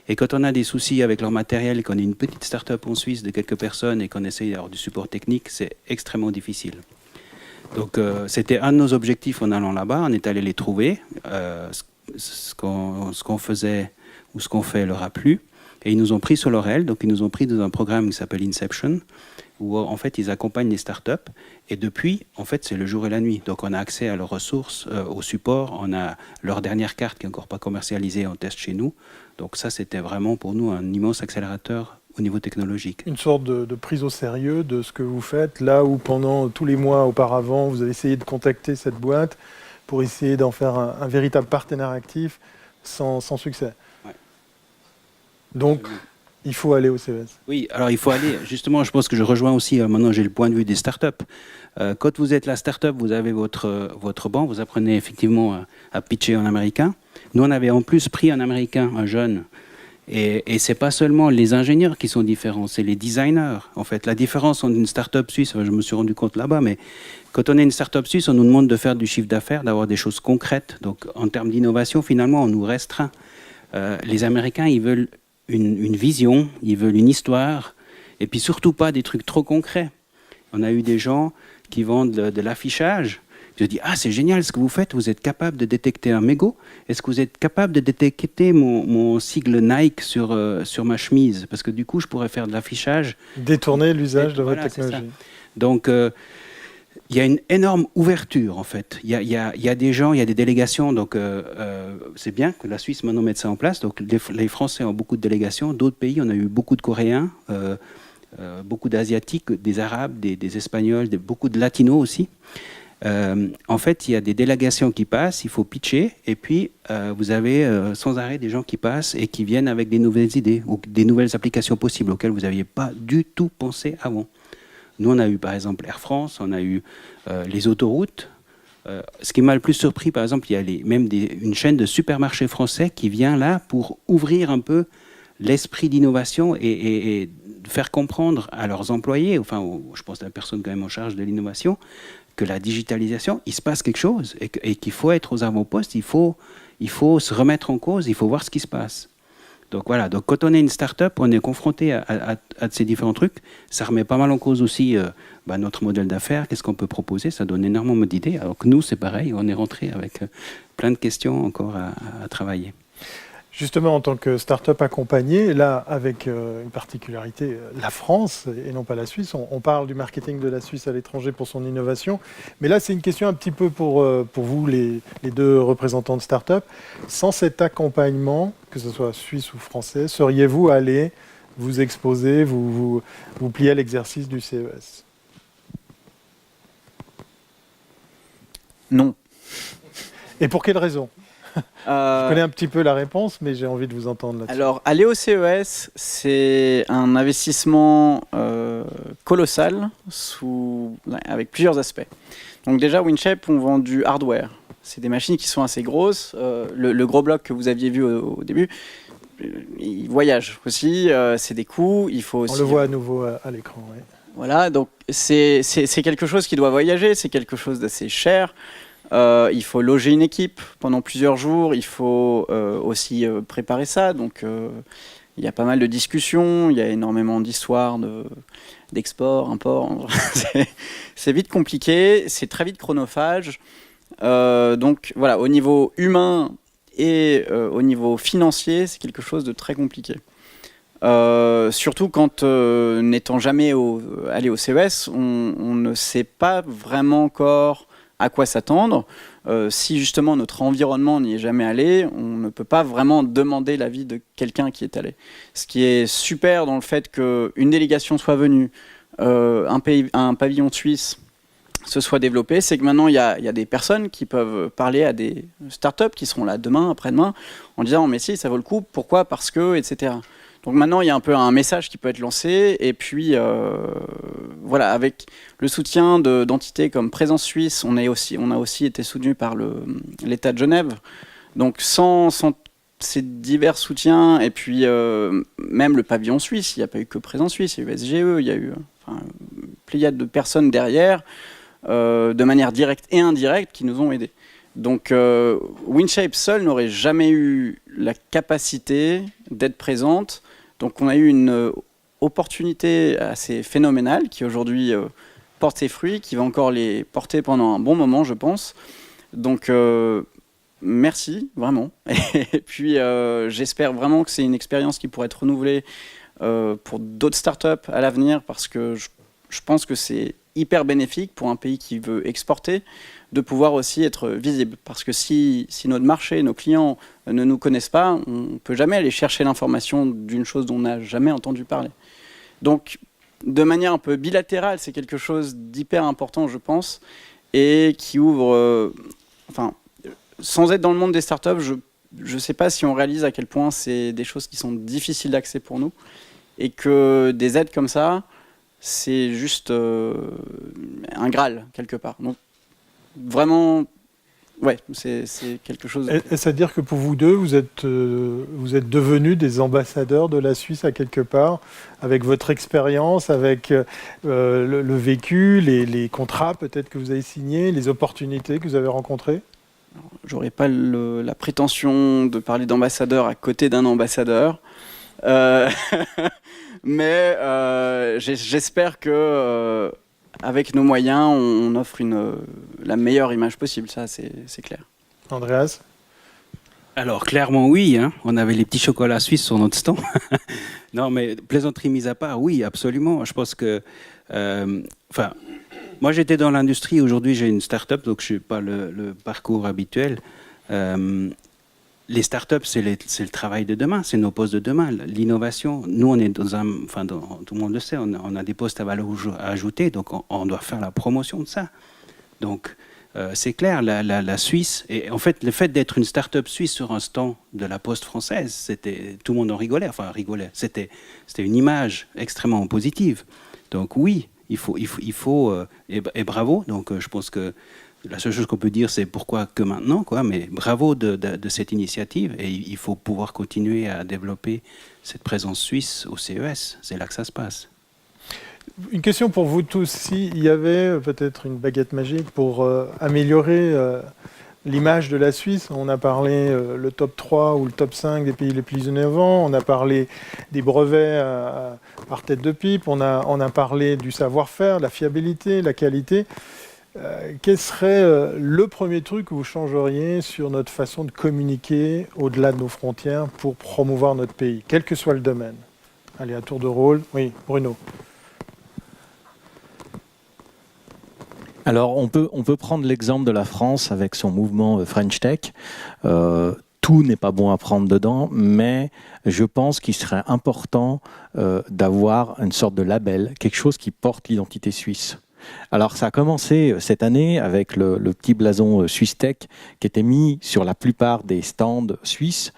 Et quand on a des soucis avec leur matériel, qu'on est une petite start-up en Suisse de quelques personnes et qu'on essaye d'avoir du support technique, c'est extrêmement difficile. Donc c'était un de nos objectifs en allant là-bas, on est allé les trouver. Ce qu'on faisait ou ce qu'on fait leur a plu. Et ils nous ont pris sur leur aile, donc ils nous ont pris dans un programme qui s'appelle Inception, où en fait ils accompagnent les startups. Et depuis, en fait, c'est le jour et la nuit. Donc on a accès à leurs ressources, au support. On a leur dernière carte qui n'est encore pas commercialisée, on teste chez nous. Donc ça, c'était vraiment pour nous un immense accélérateur au niveau technologique. Une sorte de prise au sérieux de ce que vous faites, là où pendant tous les mois auparavant, vous avez essayé de contacter cette boîte pour essayer d'en faire un véritable partenaire actif sans succès. Ouais. Donc, il faut aller au CES. Oui, alors il faut aller, justement, je pense que je rejoins aussi, maintenant j'ai le point de vue des startups. Quand vous êtes la startup, vous avez votre banc, vous apprenez effectivement à pitcher en américain. Nous, on avait en plus pris un américain, un jeune, et c'est pas seulement les ingénieurs qui sont différents, c'est les designers. En fait, la différence entre une startup suisse, je me suis rendu compte là-bas, mais quand on est une startup suisse, on nous demande de faire du chiffre d'affaires, d'avoir des choses concrètes. Donc, en termes d'innovation, finalement, on nous restreint. Les Américains, ils veulent une vision, ils veulent une histoire, et puis surtout pas des trucs trop concrets. On a eu des gens qui vendent de l'affichage. Je dis, ah, c'est génial ce que vous faites, vous êtes capable de détecter un mégot. Est-ce que vous êtes capable de détecter mon sigle Nike sur ma chemise? Parce que du coup, je pourrais faire de l'affichage. Détourner l'usage de votre Voilà, technologie. Donc, il y a une énorme ouverture, en fait. Il y a des gens, il y a des délégations. Donc, c'est bien que la Suisse maintenant mette ça en place. Donc, les Français ont beaucoup de délégations. D'autres pays, on a eu beaucoup de Coréens, beaucoup d'Asiatiques, des Arabes, des Espagnols, beaucoup de Latinos aussi. En fait, il y a des délégations qui passent, il faut pitcher, et puis vous avez sans arrêt des gens qui passent et qui viennent avec des nouvelles idées ou des nouvelles applications possibles auxquelles vous n'aviez pas du tout pensé avant. Nous, on a eu par exemple Air France, on a eu les autoroutes. Ce qui m'a le plus surpris, par exemple, il y a même une chaîne de supermarchés français qui vient là pour ouvrir un peu l'esprit d'innovation et faire comprendre à leurs employés, enfin, je pense à la personne quand même en charge de l'innovation, que la digitalisation, il se passe quelque chose et qu'il faut être aux avant-postes, il faut se remettre en cause, il faut voir ce qui se passe. Donc voilà, donc quand on est une start-up, on est confronté à ces différents trucs, ça remet pas mal en cause aussi notre modèle d'affaires, qu'est-ce qu'on peut proposer, ça donne énormément d'idées, alors que nous, c'est pareil, on est rentré avec plein de questions encore à travailler. Justement, en tant que start-up accompagnée, là, avec une particularité, la France et non pas la Suisse, on parle du marketing de la Suisse à l'étranger pour son innovation, mais là, c'est une question un petit peu pour vous, les deux représentants de start-up. Sans cet accompagnement, que ce soit suisse ou français, seriez-vous allé vous exposer, vous plier à l'exercice du CES? Non. Et pour quelle raison? Je connais un petit peu la réponse, mais j'ai envie de vous entendre là-dessus. Alors, aller au CES, c'est un investissement colossal avec plusieurs aspects. Donc déjà, Winshape, on vend du hardware. C'est des machines qui sont assez grosses. Le gros bloc que vous aviez vu au début, il voyage aussi. C'est des coûts. Il faut aussi... On le voit à nouveau à l'écran. Oui. Voilà, donc c'est quelque chose qui doit voyager. C'est quelque chose d'assez cher. Il faut loger une équipe pendant plusieurs jours, il faut aussi préparer ça, donc il y a pas mal de discussions, il y a énormément d'histoires d'export, import, c'est vite compliqué, c'est très vite chronophage, donc voilà, au niveau humain et au niveau financier, c'est quelque chose de très compliqué. Surtout quand, n'étant jamais allé au CES, on ne sait pas vraiment encore à quoi s'attendre. Si justement notre environnement n'y est jamais allé, on ne peut pas vraiment demander l'avis de quelqu'un qui est allé. Ce qui est super dans le fait qu'une délégation soit venue, un pavillon suisse se soit développé, c'est que maintenant il y a des personnes qui peuvent parler à des startups qui seront là demain, après-demain, en disant mais si, ça vaut le coup, pourquoi, parce que, etc. Donc maintenant, il y a un peu un message qui peut être lancé, et puis voilà, avec le soutien d'entités comme Présence Suisse, on a aussi été soutenu par l'État de Genève. Donc sans ces divers soutiens, et puis même le pavillon suisse, il n'y a pas eu que Présence Suisse, il y a eu SGE, il y a eu une pléiade de personnes derrière, de manière directe et indirecte, qui nous ont aidés. Donc Winshape seul n'aurait jamais eu la capacité d'être présente. Donc on a eu une opportunité assez phénoménale qui aujourd'hui porte ses fruits, qui va encore les porter pendant un bon moment, je pense. Donc merci, vraiment. Et puis j'espère vraiment que c'est une expérience qui pourrait être renouvelée pour d'autres startups à l'avenir, parce que je pense que c'est hyper bénéfique pour un pays qui veut exporter de pouvoir aussi être visible. Parce que si notre marché, nos clients ne nous connaissent pas, on ne peut jamais aller chercher l'information d'une chose dont on n'a jamais entendu parler. Donc, de manière un peu bilatérale, c'est quelque chose d'hyper important, je pense, et qui ouvre... sans être dans le monde des startups, je ne sais pas si on réalise à quel point c'est des choses qui sont difficiles d'accès pour nous, et que des aides comme ça, c'est juste un Graal, quelque part. Donc, vraiment, ouais, c'est quelque chose... Est-ce à dire que pour vous deux, vous êtes devenus des ambassadeurs de la Suisse à quelque part, avec votre expérience, avec le vécu, les contrats peut-être que vous avez signés, les opportunités que vous avez rencontrées? J'aurais pas la prétention de parler d'ambassadeur à côté d'un ambassadeur. Mais j'espère que avec nos moyens, on offre la meilleure image possible, ça c'est clair. Andreas? Alors clairement oui, hein. On avait les petits chocolats suisses sur notre stand. Non mais plaisanterie mise à part, oui absolument. Je pense que, moi j'étais dans l'industrie, aujourd'hui j'ai une start-up, donc je ne suis pas le parcours habituel. Les startups, c'est le travail de demain, c'est nos postes de demain, l'innovation. Nous, on est tout le monde le sait, on a des postes à valeur ajoutée, donc on doit faire la promotion de ça. Donc, c'est clair, la Suisse, et en fait, le fait d'être une start-up suisse sur un stand de la Poste française, tout le monde en rigolait, c'était une image extrêmement positive. Donc oui, il faut et bravo. Donc, je pense que la seule chose qu'on peut dire, c'est pourquoi que maintenant, quoi. Mais bravo de cette initiative, et il faut pouvoir continuer à développer cette présence suisse au CES. C'est là que ça se passe. Une question pour vous tous. S'il y avait peut-être une baguette magique pour améliorer l'image de la Suisse, on a parlé le top 3 ou le top 5 des pays les plus innovants, on a parlé des brevets par tête de pipe, on a parlé du savoir-faire, la fiabilité, la qualité. Quel serait le premier truc que vous changeriez sur notre façon de communiquer au-delà de nos frontières pour promouvoir notre pays, quel que soit le domaine? Allez, à tour de rôle. Oui, Bruno. Alors, on peut prendre l'exemple de la France avec son mouvement French Tech. Tout n'est pas bon à prendre dedans, mais je pense qu'il serait important d'avoir une sorte de label, quelque chose qui porte l'identité suisse. Alors ça a commencé cette année avec le petit blason Swiss Tech qui était mis sur la plupart des stands suisses,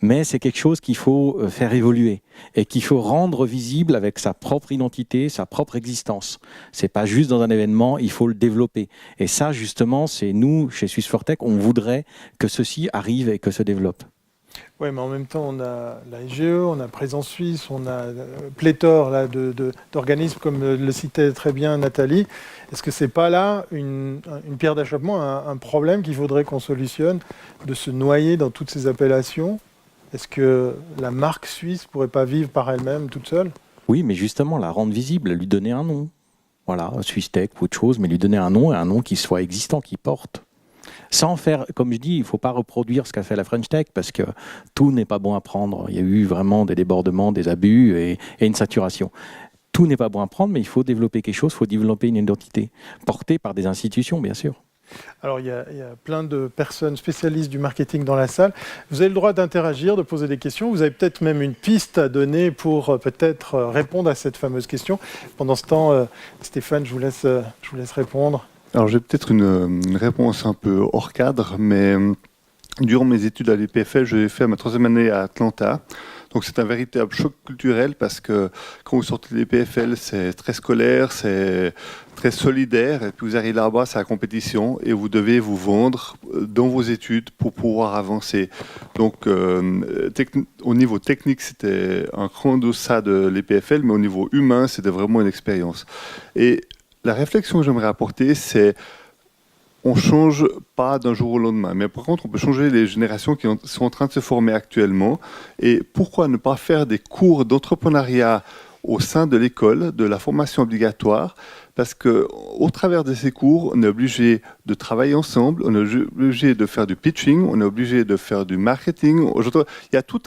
mais c'est quelque chose qu'il faut faire évoluer et qu'il faut rendre visible avec sa propre identité, sa propre existence. C'est pas juste dans un événement, il faut le développer. Et ça justement, c'est nous, chez Swiss for Tech, on voudrait que ceci arrive et que se développe. Oui, mais en même temps, on a la SGE, on a Présence Suisse, on a pléthore là, d'organismes, comme le citait très bien Nathalie. Est-ce que ce n'est pas là une pierre d'achoppement, un problème qu'il faudrait qu'on solutionne, de se noyer dans toutes ces appellations? Est-ce que la marque suisse ne pourrait pas vivre par elle-même toute seule? Oui, mais justement, la rendre visible, lui donner un nom. Voilà, Swiss Tech ou autre chose, mais lui donner un nom, et un nom qui soit existant, qui porte. Sans faire, comme je dis, il ne faut pas reproduire ce qu'a fait la French Tech parce que tout n'est pas bon à prendre. Il y a eu vraiment des débordements, des abus et une saturation. Tout n'est pas bon à prendre, mais il faut développer quelque chose, il faut développer une identité portée par des institutions, bien sûr. Alors, il y a plein de personnes spécialistes du marketing dans la salle. Vous avez le droit d'interagir, de poser des questions. Vous avez peut-être même une piste à donner pour peut-être répondre à cette fameuse question. Pendant ce temps, Stéphane, je vous laisse répondre. Alors j'ai peut-être une réponse un peu hors cadre, mais durant mes études à l'EPFL, j'ai fait ma 3e année à Atlanta. Donc c'est un véritable choc culturel parce que quand vous sortez de l'EPFL, c'est très scolaire, c'est très solidaire. Et puis vous arrivez là-bas, c'est la compétition et vous devez vous vendre dans vos études pour pouvoir avancer. Donc au niveau technique, c'était un grand deçà de l'EPFL, mais au niveau humain, c'était vraiment une expérience. Et la réflexion que j'aimerais apporter, c'est on ne change pas d'un jour au lendemain, mais par contre, on peut changer les générations qui sont en train de se former actuellement. Et pourquoi ne pas faire des cours d'entrepreneuriat au sein de l'école, de la formation obligatoire? Parce qu'au travers de ces cours, on est obligé de travailler ensemble, on est obligé de faire du pitching, on est obligé de faire du marketing. Il y a tout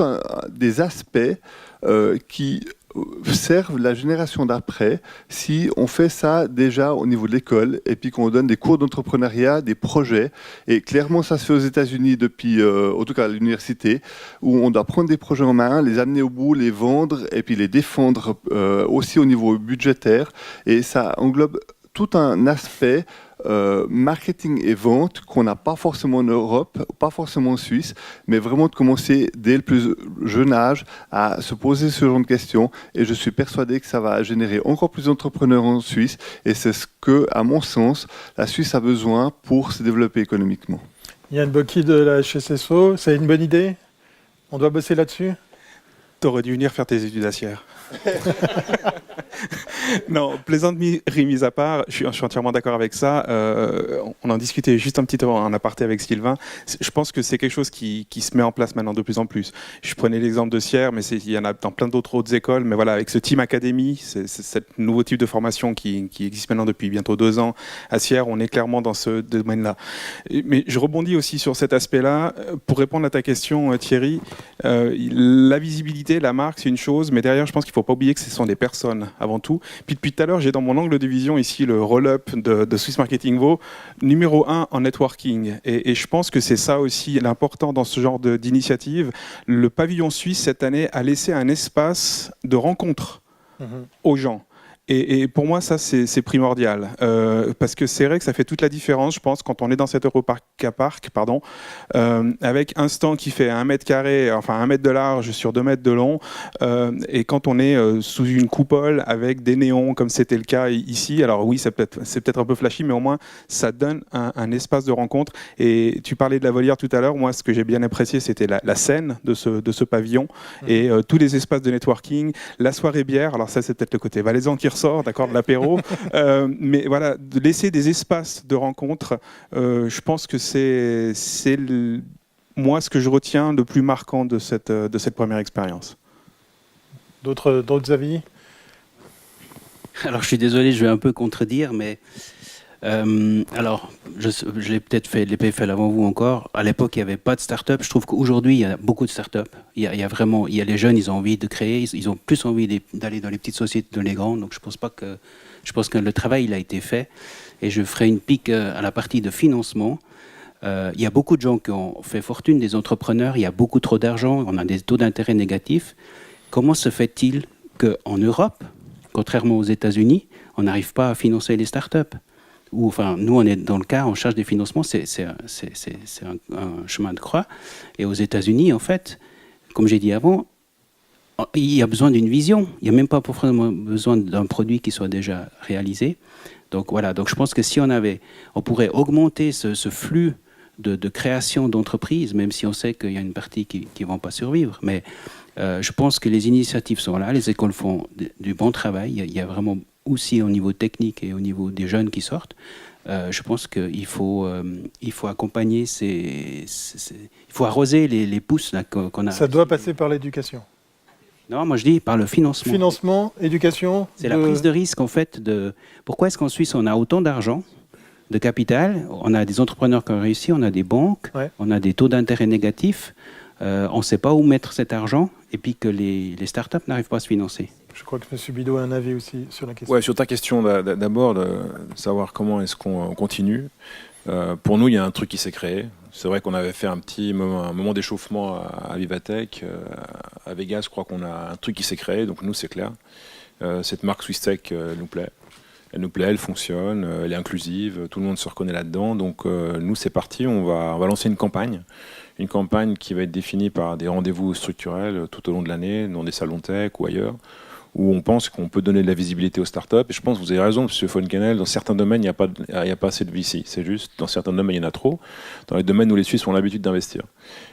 des aspects qui servent la génération d'après si on fait ça déjà au niveau de l'école et puis qu'on donne des cours d'entrepreneuriat, des projets. Et clairement, ça se fait aux États-Unis depuis, en tout cas à l'université, où on doit prendre des projets en main, les amener au bout, les vendre et puis les défendre aussi au niveau budgétaire. Et ça englobe tout un aspect marketing et vente qu'on n'a pas forcément en Europe, pas forcément en Suisse, mais vraiment de commencer dès le plus jeune âge à se poser ce genre de questions. Et je suis persuadé que ça va générer encore plus d'entrepreneurs en Suisse. Et c'est ce que, à mon sens, la Suisse a besoin pour se développer économiquement. Yann Bocchi de la HSSO, c'est une bonne idée? On doit bosser là-dessus? T'aurais dû venir faire tes études à Sierre. Non, plaisanterie mise à part, je suis entièrement d'accord avec ça. On en discutait juste un petit peu en aparté avec Sylvain. Je pense que c'est quelque chose qui se met en place maintenant de plus en plus. Je prenais l'exemple de Sierre, mais il y en a dans plein d'autres autres écoles. Mais voilà, avec ce Team Academy, c'est ce nouveau type de formation qui existe maintenant depuis bientôt 2 ans à Sierre, on est clairement dans ce domaine-là. Mais je rebondis aussi sur cet aspect-là. Pour répondre à ta question, Thierry, la visibilité, la marque, c'est une chose, mais derrière, je pense qu'il ne faut pas oublier que ce sont des personnes avant tout. Puis depuis tout à l'heure, j'ai dans mon angle de vision ici le roll-up de Swiss Marketing Vaud, numéro 1 en networking. Et je pense que c'est ça aussi l'important dans ce genre d'initiative. Le pavillon suisse, cette année, a laissé un espace de rencontre aux gens. Et pour moi, ça, c'est primordial. Parce que c'est vrai que ça fait toute la différence, je pense, quand on est dans cet Europark, avec un stand qui fait 1 mètre carré, enfin 1 mètre de large sur 2 mètres de long, et quand on est sous une coupole avec des néons, comme c'était le cas ici. Alors oui, c'est peut-être un peu flashy, mais au moins, ça donne un espace de rencontre. Et tu parlais de la volière tout à l'heure. Moi, ce que j'ai bien apprécié, c'était la scène de ce pavillon et tous les espaces de networking, la soirée bière. Alors ça, c'est peut-être le côté valaisan qui ressort, d'accord, de l'apéro. Mais voilà, de laisser des espaces de rencontre, je pense que c'est moi ce que je retiens le plus marquant de cette première expérience. D'autres avis? Alors je suis désolé, je vais un peu contredire, mais alors je l'ai peut-être fait avant vous encore. À l'époque, il n'y avait pas de start-up. Je trouve qu'aujourd'hui, il y a beaucoup de start-up. Il y a les jeunes, ils ont envie de créer, ils ont plus envie d'aller dans les petites sociétés que dans les grandes. Donc je pense que le travail il a été fait. Et je ferai une pique à la partie de financement. Il y a beaucoup de gens qui ont fait fortune, des entrepreneurs. Il y a beaucoup trop d'argent. On a des taux d'intérêt négatifs. Comment se fait-il qu'en Europe, contrairement aux États-Unis, on n'arrive pas à financer les start-up? Ou, enfin, nous, on est dans le cas, on cherche des financements, c'est un chemin de croix. Et aux États-Unis, en fait, comme j'ai dit avant, il y a besoin d'une vision. Il n'y a même pas forcément besoin d'un produit qui soit déjà réalisé. Donc voilà, donc je pense que si on pourrait augmenter ce flux de création d'entreprises, même si on sait qu'il y a une partie qui ne vont pas survivre. Mais je pense que les initiatives sont là, les écoles font du bon travail. Il y a vraiment aussi au niveau technique et au niveau des jeunes qui sortent. Je pense qu'il faut accompagner, il faut arroser les pousses là, qu'on a. Ça doit passer par l'éducation. Non, moi je dis par le financement. Financement, éducation. C'est la prise de risque en fait. Pourquoi est-ce qu'en Suisse on a autant d'argent, de capital, on a des entrepreneurs qui ont réussi, on a des banques, on a des taux d'intérêt négatifs, on ne sait pas où mettre cet argent et puis que les startups n'arrivent pas à se financer. Je crois que M. Bidot a un avis aussi sur la question. Ouais, sur ta question d'abord, de savoir comment est-ce qu'on continue. Pour nous, il y a un truc qui s'est créé. C'est vrai qu'on avait fait un moment d'échauffement à Vivatech. À Vegas, je crois qu'on a un truc qui s'est créé, donc nous, c'est clair. Cette marque SwissTech nous plaît. Elle nous plaît, elle fonctionne, elle est inclusive, tout le monde se reconnaît là-dedans. Donc nous, c'est parti, on va lancer une campagne qui va être définie par des rendez-vous structurels tout au long de l'année, dans des salons tech ou ailleurs, où on pense qu'on peut donner de la visibilité aux startups. Et je pense que vous avez raison, M. Foncanel, dans certains domaines, il n'y a pas assez de VC. C'est juste, dans certains domaines, il y en a trop. Dans les domaines où les Suisses ont l'habitude d'investir.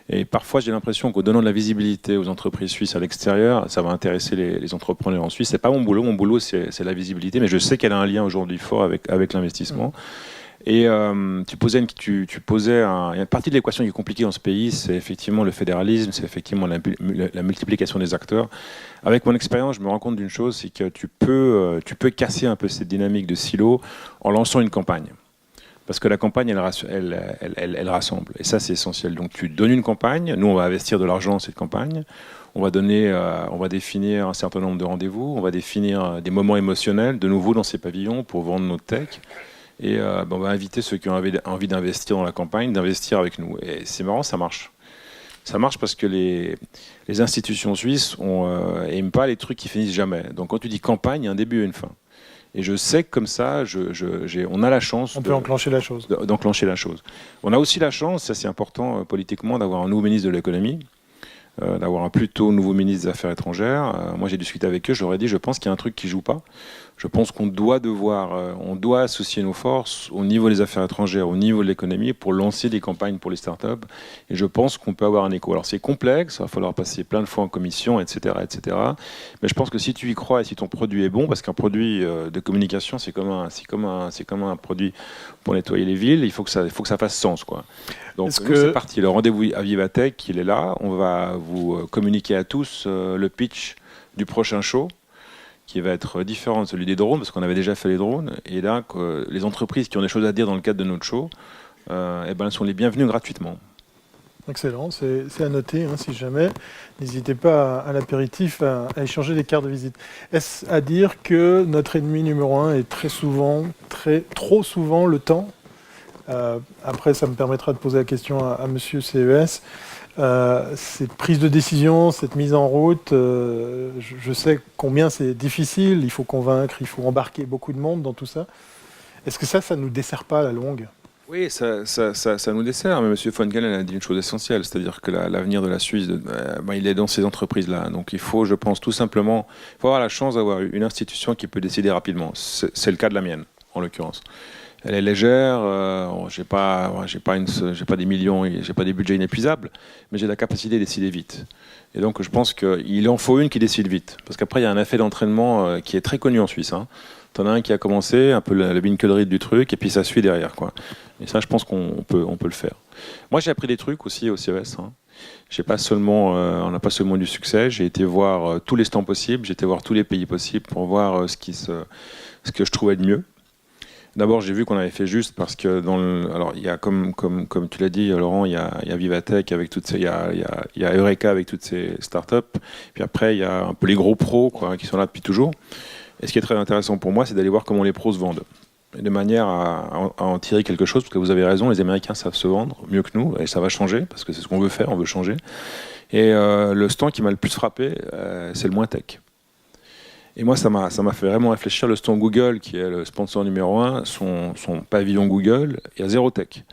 Et parfois, j'ai l'impression qu'en donnant de la visibilité aux entreprises suisses à l'extérieur, ça va intéresser les entrepreneurs en Suisse. C'est pas mon boulot. Mon boulot, c'est la visibilité. Mais je sais qu'elle a un lien aujourd'hui fort avec l'investissement. Et tu posais une partie de l'équation qui est compliquée dans ce pays, c'est effectivement le fédéralisme, c'est effectivement la multiplication des acteurs. Avec mon expérience, je me rends compte d'une chose, c'est que tu peux casser un peu cette dynamique de silo en lançant une campagne. Parce que la campagne, elle rassemble. Et ça, c'est essentiel. Donc tu donnes une campagne, nous on va investir de l'argent dans cette campagne, on va définir un certain nombre de rendez-vous, on va définir des moments émotionnels de nouveau dans ces pavillons pour vendre notre tech. Et on va inviter ceux qui ont envie d'investir dans la campagne, d'investir avec nous. Et c'est marrant, ça marche. Ça marche parce que les institutions suisses n'aiment pas les trucs qui finissent jamais. Donc quand tu dis campagne, il y a un début et une fin. Et je sais que comme ça, on a la chance on peut enclencher la chose. d'enclencher la chose. On a aussi la chance, ça c'est important politiquement, d'avoir un nouveau ministre de l'économie, d'avoir un plutôt nouveau ministre des Affaires étrangères. Moi j'ai discuté avec eux, je leur ai dit, je pense qu'il y a un truc qui joue pas. Je pense qu'on doit associer nos forces au niveau des affaires étrangères, au niveau de l'économie, pour lancer des campagnes pour les startups. Et je pense qu'on peut avoir un écho. Alors c'est complexe, il va falloir passer plein de fois en commission, etc., etc. Mais je pense que si tu y crois et si ton produit est bon, parce qu'un produit de communication, c'est comme un produit pour nettoyer les villes, il faut que ça fasse sens, quoi. Donc c'est parti. Le rendez-vous à Vivatech, il est là. On va vous communiquer à tous le pitch du prochain show, qui va être différent de celui des drones, parce qu'on avait déjà fait les drones. Et là, les entreprises qui ont des choses à dire dans le cadre de notre show, elles sont les bienvenues gratuitement. Excellent, c'est à noter, hein, si jamais. N'hésitez pas à l'apéritif à échanger des cartes de visite. Est-ce à dire que notre ennemi numéro 1 est trop souvent le temps? Après, ça me permettra de poser la question à Monsieur CES. Cette prise de décision, cette mise en route, je sais combien c'est difficile, il faut convaincre, il faut embarquer beaucoup de monde dans tout ça. Est-ce que ça ne nous dessert pas à la longue? Oui, ça nous dessert, mais M. von Galen a dit une chose essentielle, c'est-à-dire que l'avenir de la Suisse, il est dans ces entreprises-là. Donc il faut, je pense, tout simplement, avoir la chance d'avoir une institution qui peut décider rapidement. C'est le cas de la mienne, en l'occurrence. Elle est légère, j'ai pas des millions, j'ai pas des budgets inépuisables, mais j'ai la capacité de décider vite. Et donc je pense qu'il en faut une qui décide vite, parce qu'après il y a un effet d'entraînement qui est très connu en Suisse. Hein. T'en as un qui a commencé, un peu la binkellerie du truc, et puis ça suit derrière, quoi. Et ça, je pense qu'on peut le faire. Moi, j'ai appris des trucs aussi au CES. Hein. On n'a pas seulement du succès. J'ai été voir tous les stands possibles, j'ai été voir tous les pays possibles pour voir ce que je trouvais de mieux. D'abord, j'ai vu qu'on avait fait juste parce que alors il y a comme tu l'as dit, Laurent, il y a Vivatech avec toutes ces, il y a Eureka avec toutes ces startups. Puis après, il y a un peu les gros pros, quoi, qui sont là depuis toujours. Et ce qui est très intéressant pour moi, c'est d'aller voir comment les pros se vendent, et de manière à en tirer quelque chose. Parce que vous avez raison, les Américains savent se vendre mieux que nous, et ça va changer parce que c'est ce qu'on veut faire, on veut changer. Et le stand qui m'a le plus frappé, c'est le moins tech. Et moi, ça m'a fait vraiment réfléchir. Le stand Google, qui est le sponsor numéro 1, son pavillon Google, il y a zéro tech.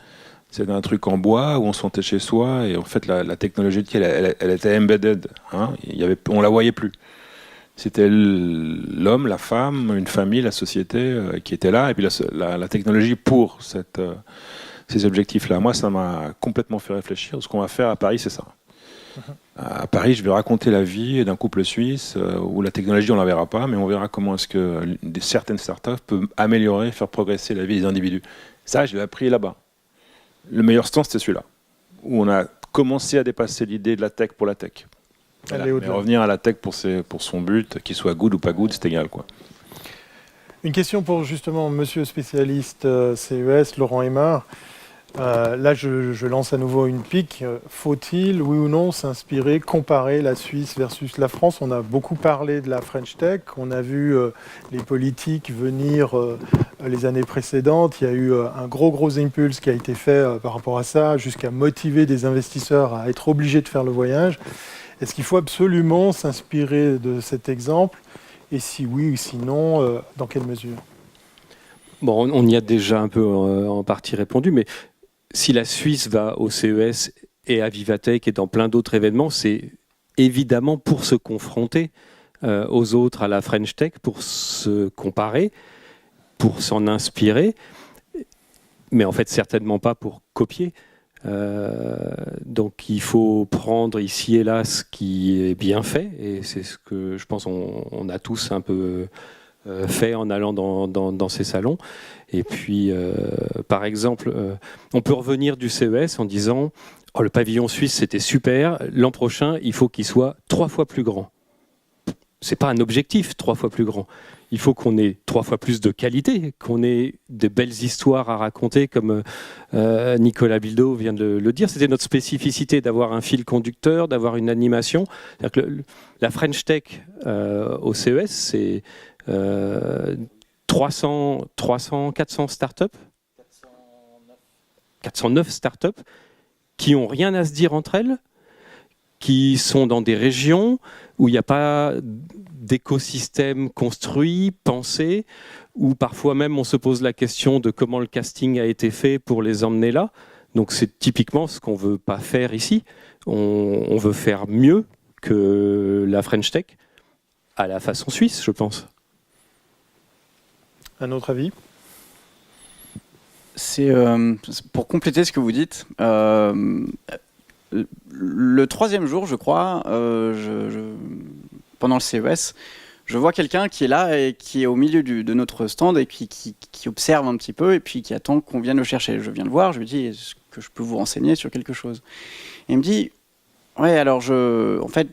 C'est un truc en bois où on se sentait chez soi, et en fait, la technologie, elle était embedded. Hein, on la voyait plus. C'était l'homme, la femme, une famille, la société qui était là, et puis la technologie pour ces objectifs-là. Moi, ça m'a complètement fait réfléchir. Ce qu'on va faire à Paris, c'est ça. À Paris, je vais raconter la vie d'un couple suisse où la technologie, on ne la verra pas, mais on verra comment est-ce que certaines startups peuvent améliorer, faire progresser la vie des individus. Ça, je l'ai appris là-bas. Le meilleur stand, c'était celui-là, où on a commencé à dépasser l'idée de la tech pour la tech. Voilà. Mais revenir à la tech pour son but, qu'il soit good ou pas good, c'est égal, quoi. Une question pour justement monsieur spécialiste CES, Laurent Aymard. Là, je lance à nouveau une pique. Faut-il, oui ou non, s'inspirer, comparer la Suisse versus la France? On a beaucoup parlé de la French Tech. On a vu les politiques venir les années précédentes. Il y a eu un gros impulse qui a été fait par rapport à ça, jusqu'à motiver des investisseurs à être obligés de faire le voyage. Est-ce qu'il faut absolument s'inspirer de cet exemple? Et si oui ou sinon, dans quelle mesure? Bon, on y a déjà un peu en partie répondu, mais si la Suisse va au CES et à Vivatech et dans plein d'autres événements, c'est évidemment pour se confronter aux autres, à la French Tech, pour se comparer, pour s'en inspirer, mais en fait certainement pas pour copier. Donc il faut prendre ici et là ce qui est bien fait, et c'est ce que je pense on a tous un peu fait en allant dans ces salons. Et puis, par exemple, on peut revenir du CES en disant « Oh, le pavillon suisse, c'était super, l'an prochain, il faut qu'il soit 3 fois plus grand. » c'est pas un objectif 3 fois plus grand. Il faut qu'on ait 3 fois plus de qualité, qu'on ait de belles histoires à raconter, comme Nicolas Bildo vient de le dire. C'était notre spécificité d'avoir un fil conducteur, d'avoir une animation. C'est-à-dire que la French Tech au CES, c'est 400 startups, 409 startups qui n'ont rien à se dire entre elles, qui sont dans des régions où il n'y a pas d'écosystème construit, pensé, où parfois même on se pose la question de comment le casting a été fait pour les emmener là. Donc c'est typiquement ce qu'on ne veut pas faire ici. On veut faire mieux que la French Tech, à la façon suisse, je pense. Un autre avis ? C'est pour compléter ce que vous dites. Le troisième jour, je crois, pendant le CES, je vois quelqu'un qui est là et qui est au milieu de notre stand et qui observe un petit peu et puis qui attend qu'on vienne le chercher. Je viens le voir, je lui dis, est-ce que je peux vous renseigner sur quelque chose ? Et il me dit, ouais, alors en fait,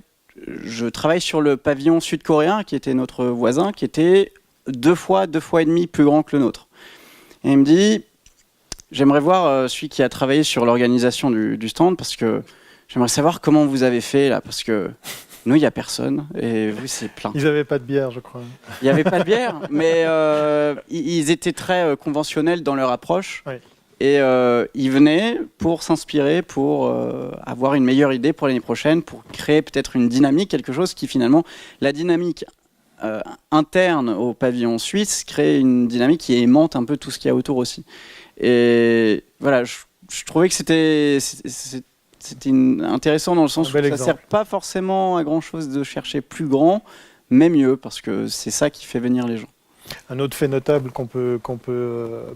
je travaille sur le pavillon sud-coréen qui était notre voisin, qui était 2 fois et demi plus grand que le nôtre. Et il me dit, j'aimerais voir celui qui a travaillé sur l'organisation du stand parce que j'aimerais savoir comment vous avez fait là, parce que nous, il n'y a personne et vous, c'est plein. Ils n'avaient pas de bière, je crois. Il n'y avait pas de bière, mais ils étaient très conventionnels dans leur approche. Oui. Et ils venaient pour s'inspirer, pour avoir une meilleure idée pour l'année prochaine, pour créer peut-être une dynamique, quelque chose qui finalement, la dynamique interne au pavillon suisse crée une dynamique qui aimante un peu tout ce qu'il y a autour aussi. Et voilà, je trouvais que c'était intéressant dans le sens où ça ne sert pas forcément à grand-chose de chercher plus grand, mais mieux, parce que c'est ça qui fait venir les gens. Un autre fait notable qu'on peut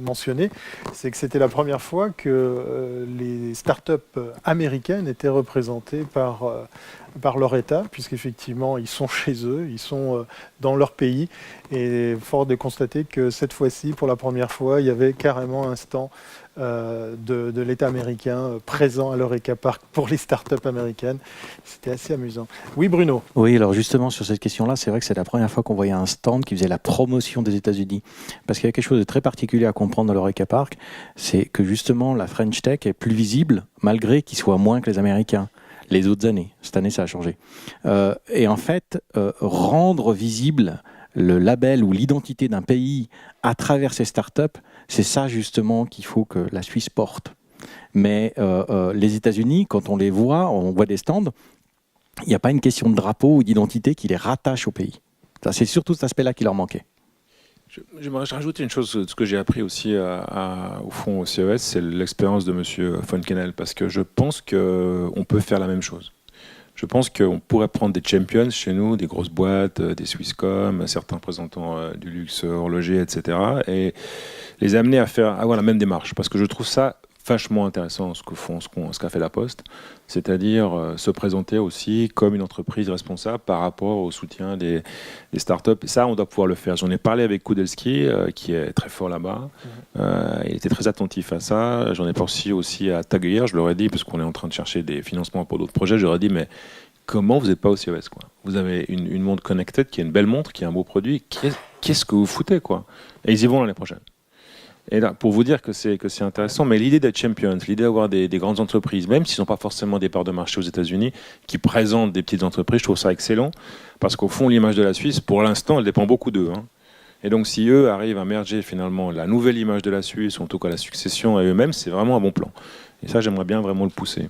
mentionner, c'est que c'était la première fois que les startups américaines étaient représentées par leur État, puisqu'effectivement, ils sont chez eux, ils sont dans leur pays. Et fort de constater que cette fois-ci, pour la première fois, il y avait carrément un stand de l'État américain présent à l'Eureka Park pour les startups américaines. C'était assez amusant. Oui, Bruno. Oui, alors justement, sur cette question-là, c'est vrai que c'est la première fois qu'on voyait un stand qui faisait la promotion des États-Unis. Parce qu'il y a quelque chose de très particulier à comprendre dans l'Eureka Park, c'est que justement, la French Tech est plus visible, malgré qu'il soit moins que les Américains. Les autres années. Cette année, ça a changé. Et en fait, rendre visible le label ou l'identité d'un pays à travers ses startups, c'est ça justement qu'il faut que la Suisse porte. Mais les États-Unis, quand on les voit, on voit des stands, il n'y a pas une question de drapeau ou d'identité qui les rattache au pays. Ça, c'est surtout cet aspect-là qui leur manquait. J'aimerais rajouter une chose, ce que j'ai appris aussi au fond au CES, c'est l'expérience de M. Fonkenel, parce que je pense qu'on peut faire la même chose. Je pense qu'on pourrait prendre des champions chez nous, des grosses boîtes, des Swisscom, certains représentants du luxe horloger, etc., et les amener à avoir la même démarche, parce que je trouve ça vachement intéressant ce qu'a fait la Poste, c'est-à-dire se présenter aussi comme une entreprise responsable par rapport au soutien des startups. Ça, on doit pouvoir le faire. J'en ai parlé avec Kudelski, qui est très fort là-bas. Il était très attentif à ça. J'en ai parlé aussi à Taguier, je leur ai dit, parce qu'on est en train de chercher des financements pour d'autres projets, je leur ai dit, mais comment vous n'êtes pas au CES, quoi ? Vous avez une montre connected qui est une belle montre, qui est un beau produit. Qu'est-ce que vous foutez, quoi ? Et ils y vont l'année prochaine. Et là, pour vous dire que c'est intéressant, mais l'idée d'être champions, l'idée d'avoir des grandes entreprises, même s'ils n'ont pas forcément des parts de marché aux États-Unis, qui présentent des petites entreprises, je trouve ça excellent, parce qu'au fond, l'image de la Suisse, pour l'instant, elle dépend beaucoup d'eux. Et donc, si eux arrivent à merger finalement la nouvelle image de la Suisse, ou en tout cas la succession à eux-mêmes, c'est vraiment un bon plan. Et ça, j'aimerais bien vraiment le pousser.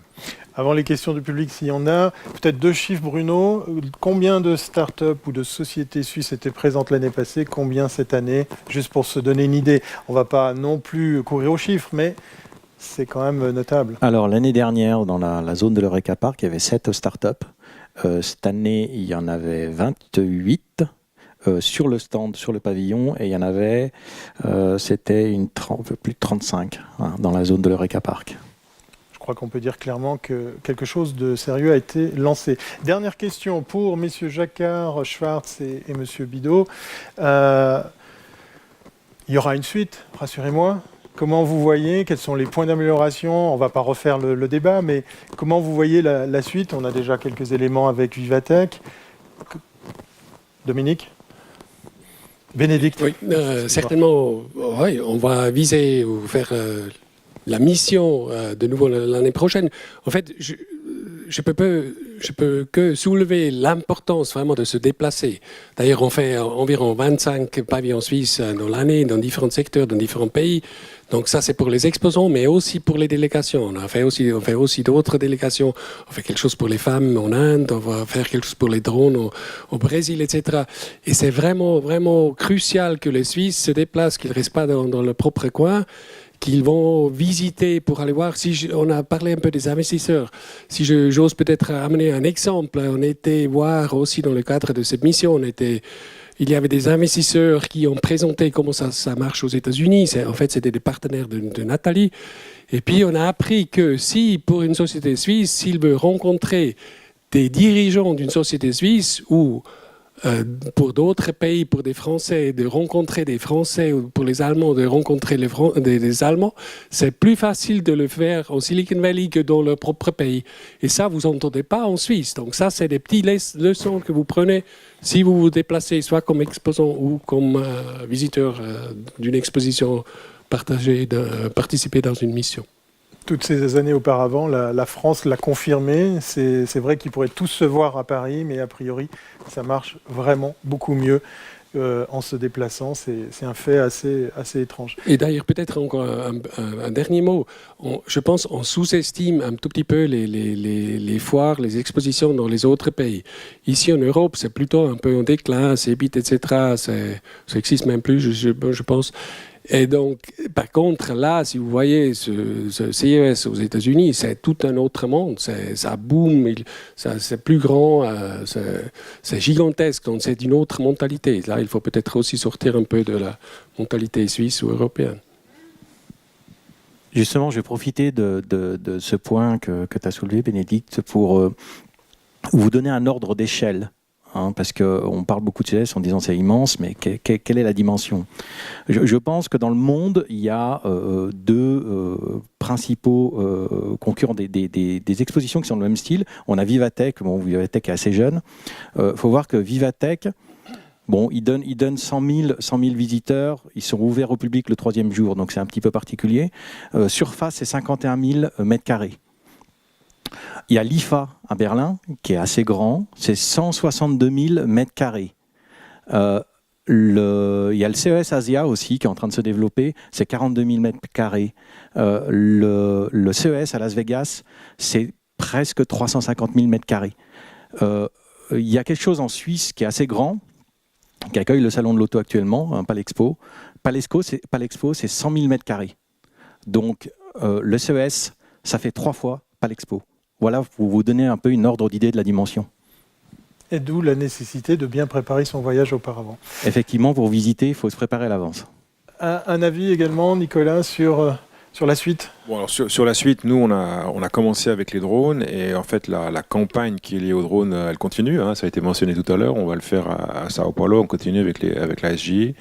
Avant les questions du public, s'il y en a, peut-être 2 chiffres, Bruno. Combien de startups ou de sociétés suisses étaient présentes l'année passée ? Combien cette année ? Juste pour se donner une idée. On ne va pas non plus courir aux chiffres, mais c'est quand même notable. Alors, l'année dernière, dans la zone de l'Eureka Park, il y avait 7 startups. Cette année, il y en avait 28 sur le stand, sur le pavillon, et il y en avait, c'était plus de 35 dans la zone de l'Eureka Park. Je crois qu'on peut dire clairement que quelque chose de sérieux a été lancé. Dernière question pour messieurs Jacquard, Schwartz et monsieur Bidot. Il y aura une suite, rassurez-moi. Comment vous voyez, quels sont les points d'amélioration ? On ne va pas refaire le débat, mais comment vous voyez la suite ? On a déjà quelques éléments avec Vivatech. Dominique? Bénédicte? Oui, certainement, ouais, on va viser ou faire la mission de nouveau l'année prochaine. En fait, je peux que soulever l'importance vraiment de se déplacer. D'ailleurs, on fait environ 25 pavillons suisses dans l'année, dans différents secteurs, dans différents pays. Donc ça, c'est pour les exposants, mais aussi pour les délégations. On fait aussi d'autres délégations. On fait quelque chose pour les femmes en Inde, on va faire quelque chose pour les drones au Brésil, etc. Et c'est vraiment, vraiment crucial que les Suisses se déplacent, qu'ils ne restent pas dans leur propre coin, qu'ils vont visiter pour aller voir. On a parlé un peu des investisseurs. Si j'ose peut-être amener un exemple, on était voir aussi dans le cadre de cette mission, il y avait des investisseurs qui ont présenté comment ça marche aux États-Unis. En fait, c'était des partenaires de Nathalie. Et puis, on a appris que si, pour une société suisse, s'il veut rencontrer des dirigeants d'une société suisse ou pour d'autres pays, pour des Français, de rencontrer des Français, ou pour les Allemands, de rencontrer des Allemands, c'est plus facile de le faire en Silicon Valley que dans leur propre pays. Et ça, vous n'entendez pas en Suisse. Donc ça, c'est des petites leçons que vous prenez si vous vous déplacez, soit comme exposant ou comme visiteur d'une exposition partagée, participer dans une mission. Toutes ces années auparavant, la France l'a confirmé. C'est vrai qu'ils pourraient tous se voir à Paris, mais a priori, ça marche vraiment beaucoup mieux en se déplaçant. C'est un fait assez étrange. Et d'ailleurs, peut-être encore un dernier mot. Je pense qu'on sous-estime un tout petit peu les foires, les expositions dans les autres pays. Ici en Europe, c'est plutôt un peu en déclin, c'est vite, etc. Ça n'existe même plus, je pense. Et donc, par contre, là, si vous voyez ce CES aux États-Unis, c'est tout un autre monde. Ça boom, c'est plus grand, c'est gigantesque. Donc, c'est une autre mentalité. Là, il faut peut-être aussi sortir un peu de la mentalité suisse ou européenne. Justement, je vais profiter de ce point que tu as soulevé, Bénédicte, pour vous donner un ordre d'échelle. Parce qu'on parle beaucoup de CES en disant c'est immense, mais quelle est la dimension? Je pense que dans le monde, il y a deux principaux concurrents des expositions qui sont dans le même style. On a Vivatech, Vivatech est assez jeune. Faut voir que Vivatech, ils donnent 100 000 visiteurs, ils sont ouverts au public le 3e jour, donc c'est un petit peu particulier. Surface, c'est 51 000 mètres carrés. Il y a l'IFA à Berlin, qui est assez grand, c'est 162 000 mètres carrés. Il y a le CES Asia aussi, qui est en train de se développer, c'est 42 000 mètres carrés. Le CES à Las Vegas, c'est presque 350 000 mètres carrés. Il y a quelque chose en Suisse qui est assez grand, qui accueille le salon de l'auto actuellement, Palexpo. Palexpo, c'est 100 000 mètres carrés. Donc, le CES, ça fait 3 fois Palexpo. Voilà, pour vous donner un peu une ordre d'idée de la dimension. Et d'où la nécessité de bien préparer son voyage auparavant. Effectivement, pour visiter, il faut se préparer à l'avance. Un avis également, Nicolas, sur la suite? Bon, alors sur la suite, nous, on a commencé avec les drones et en fait, la campagne qui est liée aux drones, elle continue. Ça a été mentionné tout à l'heure. On va le faire à Sao Paulo, on continue avec la SJ.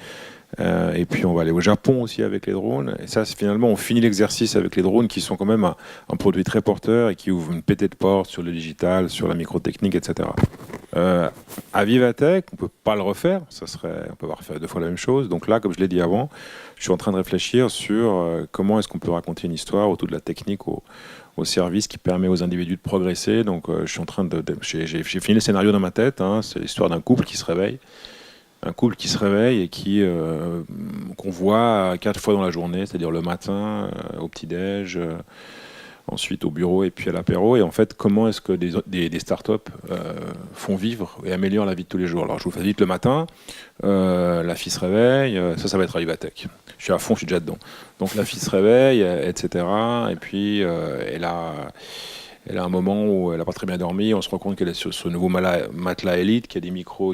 Et puis on va aller au Japon aussi avec les drones. Et ça, finalement, on finit l'exercice avec les drones qui sont quand même un produit très porteur et qui ouvre une pétée de porte sur le digital, sur la microtechnique, etc. À Vivatech, on ne peut pas le refaire. On peut pas refaire 2 fois la même chose. Donc là, comme je l'ai dit avant, je suis en train de réfléchir sur comment est-ce qu'on peut raconter une histoire autour de la technique au service qui permet aux individus de progresser. Donc je suis en train j'ai fini le scénario dans ma tête. C'est l'histoire d'un couple qui se réveille. Un couple qui se réveille et qu'on voit 4 fois dans la journée, c'est-à-dire le matin, au petit-déj, ensuite au bureau et puis à l'apéro. Et en fait, comment est-ce que des startups font vivre et améliorent la vie de tous les jours? Alors, je vous fais vite le matin, la fille se réveille, ça va être à Vivatech. Je suis à fond, je suis déjà dedans. Donc, la fille se réveille, etc. Et puis, elle a un moment où elle n'a pas très bien dormi, on se rend compte qu'elle est sur ce nouveau matelas Elite qui a des micros,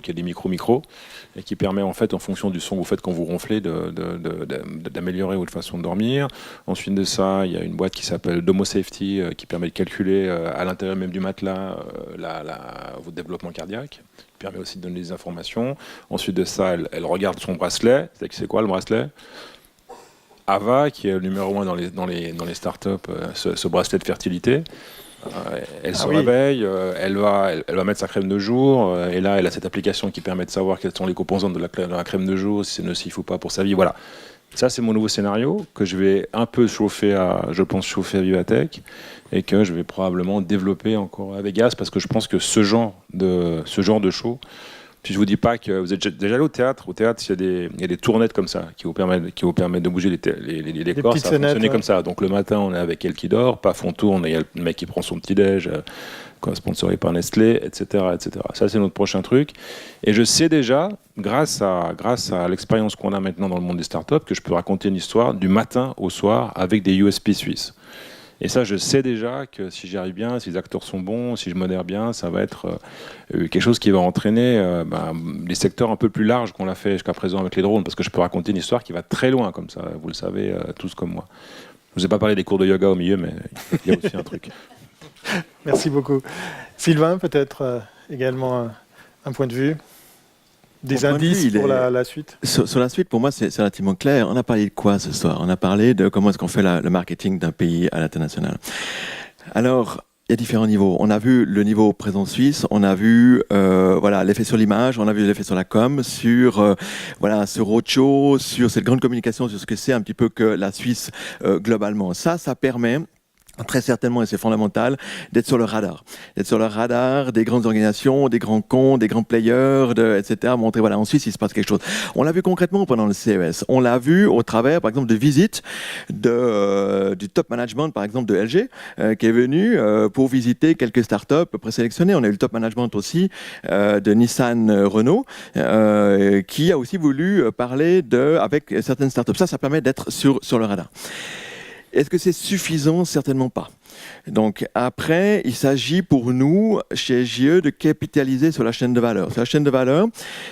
et qui permet en fait, en fonction du son que vous faites quand vous ronflez, d'améliorer votre façon de dormir. Ensuite de ça, il y a une boîte qui s'appelle Domo Safety qui permet de calculer à l'intérieur même du matelas votre développement cardiaque, qui permet aussi de donner des informations. Ensuite de ça, elle regarde son bracelet. C'est quoi le bracelet? Ava, qui est le numéro 1 dans les startups, ce bracelet de fertilité. Elle se réveille, elle va mettre sa crème de jour, et là, elle a cette application qui permet de savoir quelles sont les composantes de la crème de jour, si c'est nocif ou pas pour sa vie. Voilà. Ça, c'est mon nouveau scénario que je vais un peu chauffer à Vivatech et que je vais probablement développer encore à Vegas parce que je pense que ce genre de show. Puis je vous dis pas que vous êtes déjà allé au théâtre. Au théâtre, il y a des tournettes comme ça qui vous permettent de bouger les décors. Ça fonctionne comme ça. Donc le matin, on est avec elle qui dort, paf, on tourne, il y a le mec qui prend son petit déj, sponsorisé par Nestlé, etc., etc. Ça, c'est notre prochain truc. Et je sais déjà, grâce à l'expérience qu'on a maintenant dans le monde des startups, que je peux raconter une histoire du matin au soir avec des USP suisses. Et ça, je sais déjà que si j'y arrive bien, si les acteurs sont bons, si je modère bien, ça va être quelque chose qui va entraîner des secteurs un peu plus larges qu'on l'a fait jusqu'à présent avec les drones, parce que je peux raconter une histoire qui va très loin comme ça, vous le savez tous comme moi. Je vous ai pas parlé des cours de yoga au milieu, mais il y a aussi un truc. Merci beaucoup. Sylvain, peut-être également un point de vue, des indices pour la suite. Sur la suite, pour moi, c'est relativement clair. On a parlé de quoi ce soir? On a parlé de comment est-ce qu'on fait le marketing d'un pays à l'international. Alors, il y a différents niveaux. On a vu le niveau présence suisse, on a vu l'effet sur l'image, on a vu l'effet sur la com, sur ce roadshow, sur cette grande communication, sur ce que c'est un petit peu que la Suisse globalement. Ça permet très certainement, et c'est fondamental, d'être sur le radar. D'être sur le radar des grandes organisations, des grands comptes, des grands players, etc. Montrer, voilà, en Suisse, il se passe quelque chose. On l'a vu concrètement pendant le CES. On l'a vu au travers, par exemple, de visites du top management, par exemple, de LG, qui est venu pour visiter quelques startups présélectionnées. On a eu le top management aussi de Nissan Renault, qui a aussi voulu parler avec certaines startups. Ça permet d'être sur le radar. Est-ce que c'est suffisant? Certainement pas. Donc après, il s'agit pour nous, chez SGE, de capitaliser sur la chaîne de valeur. C'est la chaîne de valeur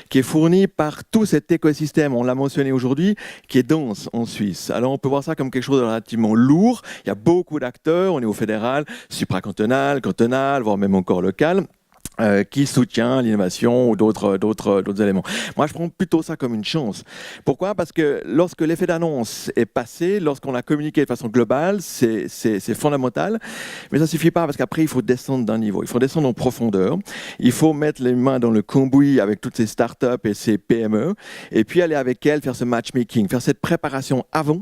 qui est fournie par tout cet écosystème, on l'a mentionné aujourd'hui, qui est dense en Suisse. Alors on peut voir ça comme quelque chose de relativement lourd. Il y a beaucoup d'acteurs au niveau fédéral, supracantonal, cantonal, voire même encore local, qui soutient l'innovation ou d'autres éléments. Moi, je prends plutôt ça comme une chance. Pourquoi? Parce que lorsque l'effet d'annonce est passé, lorsqu'on a communiqué de façon globale, c'est fondamental. Mais ça ne suffit pas parce qu'après, il faut descendre d'un niveau. Il faut descendre en profondeur. Il faut mettre les mains dans le cambouis avec toutes ces startups et ces PME et puis aller avec elles faire ce matchmaking, faire cette préparation avant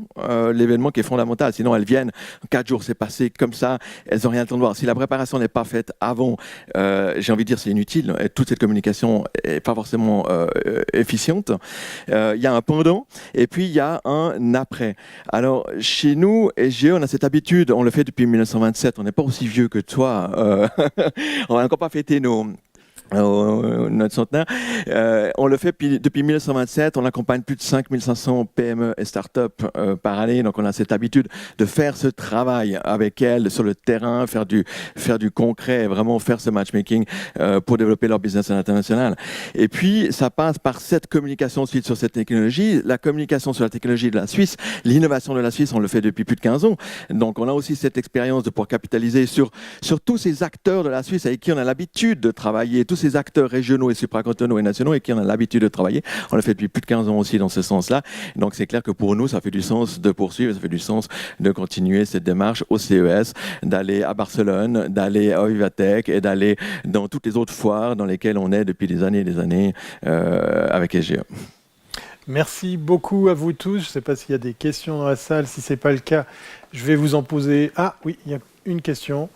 l'événement qui est fondamental. Sinon, elles viennent, 4 jours, c'est passé comme ça, elles n'ont rien le temps de voir. Si la préparation n'est pas faite avant, j'ai envie de dire c'est inutile, et toute cette communication n'est pas forcément efficiente. Il y a un pendant et puis il y a un après. Alors chez nous, SGE, on a cette habitude, on le fait depuis 1927, on n'est pas aussi vieux que toi, on n'a encore pas fêté notre centenaire. On le fait depuis 1927, on accompagne plus de 5500 PME et start-up par année, donc on a cette habitude de faire ce travail avec elles sur le terrain, faire du concret, vraiment faire ce matchmaking pour développer leur business à l'international. Et puis ça passe par cette communication ensuite sur cette technologie, la communication sur la technologie de la Suisse, l'innovation de la Suisse, on le fait depuis plus de 15 ans, donc on a aussi cette expérience de pouvoir capitaliser sur tous ces acteurs de la Suisse avec qui on a l'habitude de travailler, tous ces acteurs régionaux et supracantonaux et nationaux et qui on a l'habitude de travailler. On l'a fait depuis plus de 15 ans aussi dans ce sens-là. Donc c'est clair que pour nous, ça fait du sens de poursuivre, ça fait du sens de continuer cette démarche au CES, d'aller à Barcelone, d'aller à Vivatech et d'aller dans toutes les autres foires dans lesquelles on est depuis des années et des années avec SGE. Merci beaucoup à vous tous. Je ne sais pas s'il y a des questions dans la salle. Si ce n'est pas le cas, je vais vous en poser. Ah oui, il y a une question.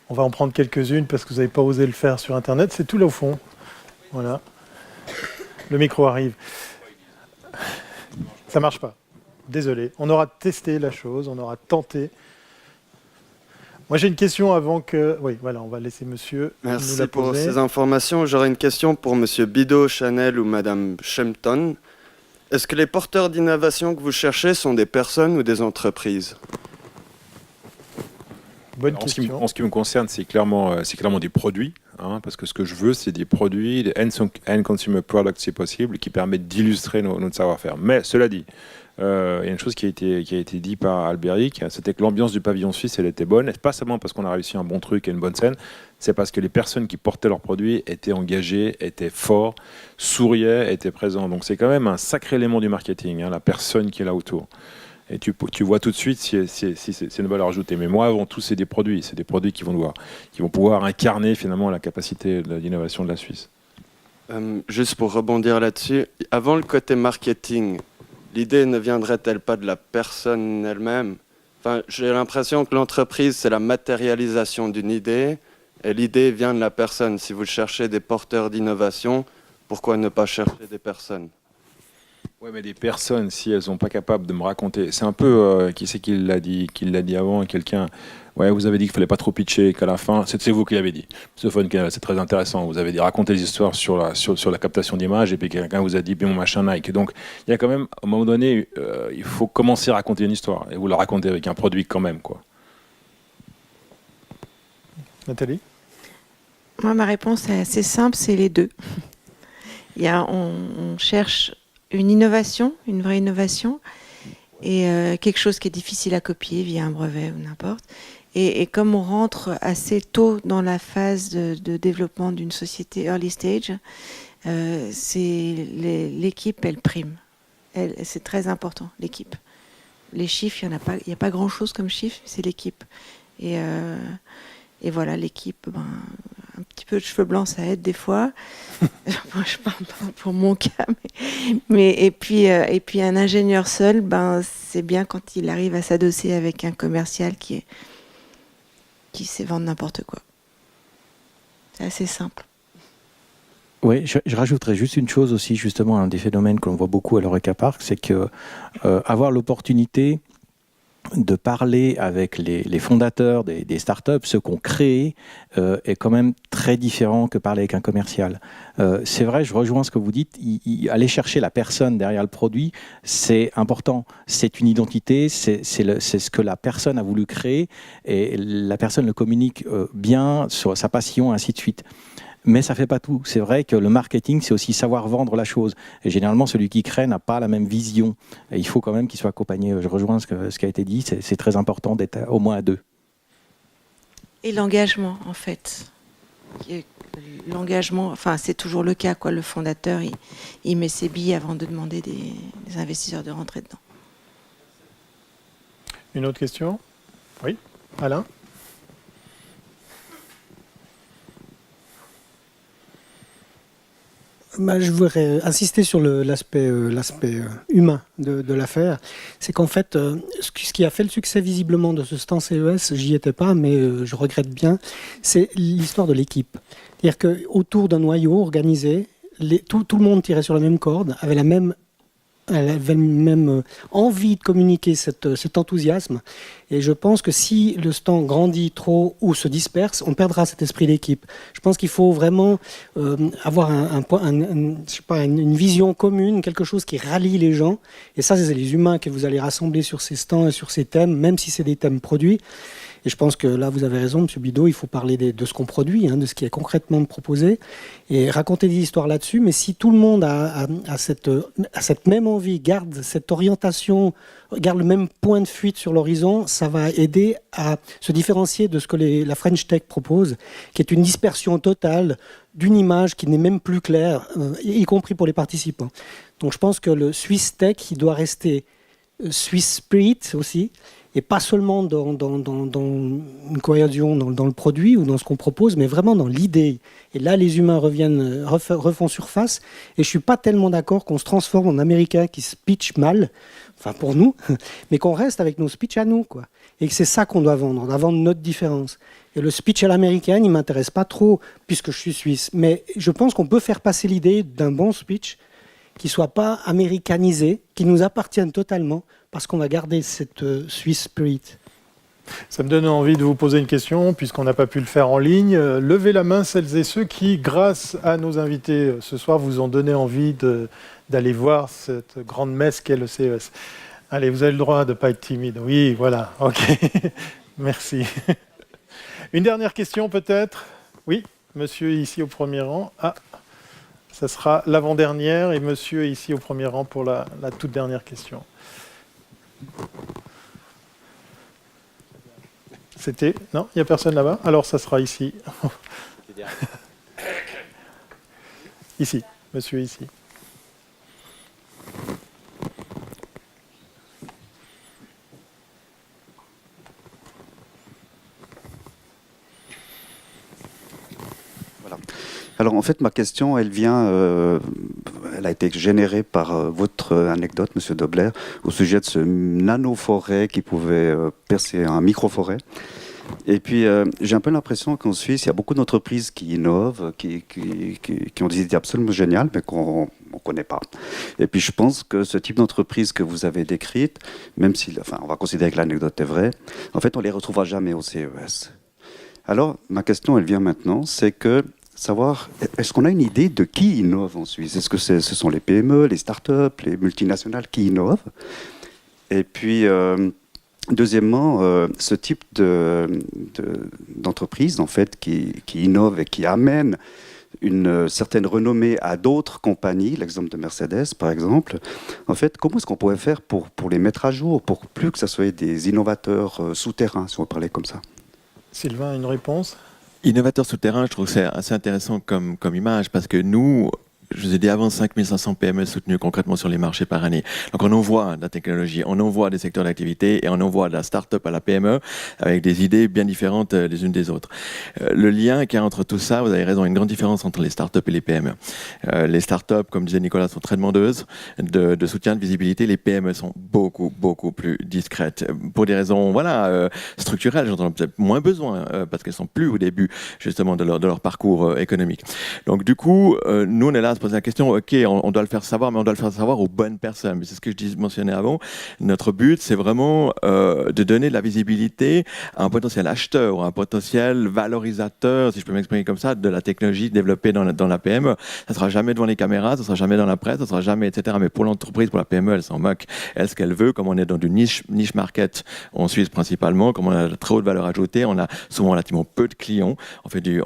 On va en prendre quelques-unes parce que vous n'avez pas osé le faire sur Internet. C'est tout là au fond. Voilà. Le micro arrive. Ça ne marche pas. Désolé. On aura testé la chose, on aura tenté. Moi, j'ai une question avant que... Oui, voilà, on va laisser monsieur nous la poser. Merci pour ces informations. J'aurais une question pour monsieur Bidot, Chanel ou madame Shempton. Est-ce que les porteurs d'innovation que vous cherchez sont des personnes ou des entreprises? Bonne question. En ce qui me concerne, c'est clairement des produits, parce que ce que je veux, c'est des produits, des end consumer products si possible, qui permettent d'illustrer notre savoir-faire. Mais cela dit, il y a une chose qui a été dit par Albéric, c'était que l'ambiance du pavillon suisse, elle était bonne, et pas seulement parce qu'on a réussi un bon truc et une bonne scène, c'est parce que les personnes qui portaient leurs produits étaient engagées, étaient forts, souriaient, étaient présents. Donc c'est quand même un sacré élément du marketing, la personne qui est là autour. Et tu vois tout de suite si c'est une valeur ajoutée. Mais moi, avant tout, c'est des produits qui vont pouvoir incarner finalement la capacité d'innovation de la Suisse. Juste pour rebondir là-dessus, avant le côté marketing, l'idée ne viendrait-elle pas de la personne elle-même? Enfin, j'ai l'impression que l'entreprise, c'est la matérialisation d'une idée, et l'idée vient de la personne. Si vous cherchez des porteurs d'innovation, pourquoi ne pas chercher des personnes? Oui, mais des personnes, si elles sont pas capables de me raconter, c'est un peu, qui c'est qui l'a dit avant, quelqu'un, ouais, vous avez dit qu'il fallait pas trop pitcher, qu'à la fin, c'est vous qui l'avez dit. C'est très intéressant. Vous avez dit raconter des histoires sur la captation d'images, et puis quelqu'un vous a dit, mon machin Nike. Donc, il y a quand même, à un moment donné, il faut commencer à raconter une histoire, et vous la racontez avec un produit quand même, quoi. Nathalie? Moi, ma réponse est assez simple, c'est les deux. On cherche une innovation, une vraie innovation, et quelque chose qui est difficile à copier via un brevet ou n'importe. Et comme on rentre assez tôt dans la phase de développement d'une société early stage, l'équipe, elle prime. C'est très important, l'équipe. Les chiffres, il n'y a pas grand-chose comme chiffre, c'est l'équipe. Et voilà, l'équipe, un petit peu de cheveux blancs, ça aide des fois. Moi, je parle pas pour mon cas, et puis un ingénieur seul, c'est bien quand il arrive à s'adosser avec un commercial qui sait vendre n'importe quoi. C'est assez simple. Oui, je rajouterais juste une chose aussi, justement, un des phénomènes que l'on voit beaucoup à l'Eureka Park, c'est que avoir l'opportunité de parler avec les fondateurs des startups, ceux qu'on crée, est quand même très différent que parler avec un commercial. C'est vrai, je rejoins ce que vous dites, aller chercher la personne derrière le produit, c'est important. C'est une identité, c'est ce que la personne a voulu créer, et la personne le communique bien sur sa passion, ainsi de suite. Mais ça ne fait pas tout. C'est vrai que le marketing, c'est aussi savoir vendre la chose. Et généralement, celui qui crée n'a pas la même vision. Et il faut quand même qu'il soit accompagné. Je rejoins ce qui a été dit. C'est très important d'être au moins à deux. Et l'engagement, en fait. L'engagement, enfin, c'est toujours le cas, quoi. Le fondateur, il met ses billes avant de demander des investisseurs de rentrer dedans. Une autre question? Oui, Alain? Je voudrais insister sur l'aspect humain de l'affaire. C'est qu'en fait, ce qui a fait le succès visiblement de ce stand CES, j'y étais pas, mais je regrette bien, c'est l'histoire de l'équipe. C'est-à-dire qu'autour d'un noyau organisé, tout le monde tirait sur la même corde, avait la même envie de communiquer cet enthousiasme. Et je pense que si le stand grandit trop ou se disperse, on perdra cet esprit d'équipe. Je pense qu'il faut vraiment avoir une vision commune, quelque chose qui rallie les gens. Et ça, c'est les humains que vous allez rassembler sur ces stands et sur ces thèmes, même si c'est des thèmes produits. Et je pense que là, vous avez raison, M. Bidot, il faut parler de ce qu'on produit, de ce qui est concrètement proposé, et raconter des histoires là-dessus. Mais si tout le monde a cette même envie, garde cette orientation, garde le même point de fuite sur l'horizon, ça va aider à se différencier de ce que la French Tech propose, qui est une dispersion totale d'une image qui n'est même plus claire, y compris pour les participants. Donc je pense que le Swiss Tech, il doit rester Swiss Spirit aussi, et pas seulement dans une cohésion dans le produit ou dans ce qu'on propose, mais vraiment dans l'idée. Et là, les humains refont surface. Et je ne suis pas tellement d'accord qu'on se transforme en Américain qui se pitch mal, enfin pour nous, mais qu'on reste avec nos speeches à nous, quoi. Et que c'est ça qu'on doit vendre, on doit vendre notre différence. Et le speech à l'américaine, il ne m'intéresse pas trop, puisque je suis suisse. Mais je pense qu'on peut faire passer l'idée d'un bon speech qui ne soit pas américanisé, qui nous appartienne totalement, parce qu'on va garder cette Swiss spirit. Ça me donne envie de vous poser une question, puisqu'on n'a pas pu le faire en ligne. Levez la main celles et ceux qui, grâce à nos invités ce soir, vous ont donné envie d'aller voir cette grande messe qu'est le CES. Allez, vous avez le droit de ne pas être timide. Oui, voilà, ok. Merci. Une dernière question peut-être? Oui, monsieur ici au premier rang. Ah, ça sera l'avant-dernière, et monsieur ici au premier rang pour la toute dernière question. C'était... Non, il n'y a personne là-bas? Alors ça sera ici. Ici, monsieur ici. Alors en fait, ma question, elle a été générée par votre anecdote, Monsieur Dobler, au sujet de ce nano-forêt qui pouvait percer un micro-forêt. Et puis, j'ai un peu l'impression qu'en Suisse, il y a beaucoup d'entreprises qui innovent, qui ont des idées absolument géniales, mais qu'on ne connaît pas. Et puis, je pense que ce type d'entreprise que vous avez décrite, même si, enfin, on va considérer que l'anecdote est vraie, en fait, on ne les retrouvera jamais au CES. Alors, ma question, elle vient maintenant, c'est que savoir, est-ce qu'on a une idée de qui innove en Suisse? Est-ce que ce sont les PME, les startups, les multinationales qui innovent? Et puis... deuxièmement, ce type d'entreprise en fait, qui innove et qui amène une certaine renommée à d'autres compagnies, l'exemple de Mercedes par exemple, en fait, comment est-ce qu'on pourrait faire pour les mettre à jour, pour plus que ce soit des innovateurs souterrains, si on parlait comme ça? Sylvain, une réponse? Innovateur souterrain, je trouve que c'est assez intéressant comme image, parce que nous, je vous ai dit avant, 5500 PME soutenues concrètement sur les marchés par année. Donc on envoie de la technologie, on envoie des secteurs d'activité et on envoie de la start-up à la PME avec des idées bien différentes les unes des autres. Le lien qu'il y a entre tout ça, vous avez raison, une grande différence entre les start-up et les PME. Les start-up, comme disait Nicolas, sont très demandeuses de soutien, de visibilité. Les PME sont beaucoup plus discrètes. Pour des raisons structurelles, j'en ai peut-être moins besoin parce qu'elles sont plus au début justement de leur parcours économique. Donc du coup, nous on est là se poser la question, ok, on doit le faire savoir, mais on doit le faire savoir aux bonnes personnes. C'est ce que je mentionnais avant. Notre but, c'est vraiment de donner de la visibilité à un potentiel acheteur ou un potentiel valorisateur, si je peux m'exprimer comme ça, de la technologie développée dans la PME. Ça ne sera jamais devant les caméras, ça ne sera jamais dans la presse, ça ne sera jamais, etc. Mais pour l'entreprise, pour la PME, elle s'en moque. Elle, ce qu'elle veut, comme on est dans du niche market en Suisse principalement, comme on a de très haute valeur ajoutée, on a souvent relativement peu de clients, on fait du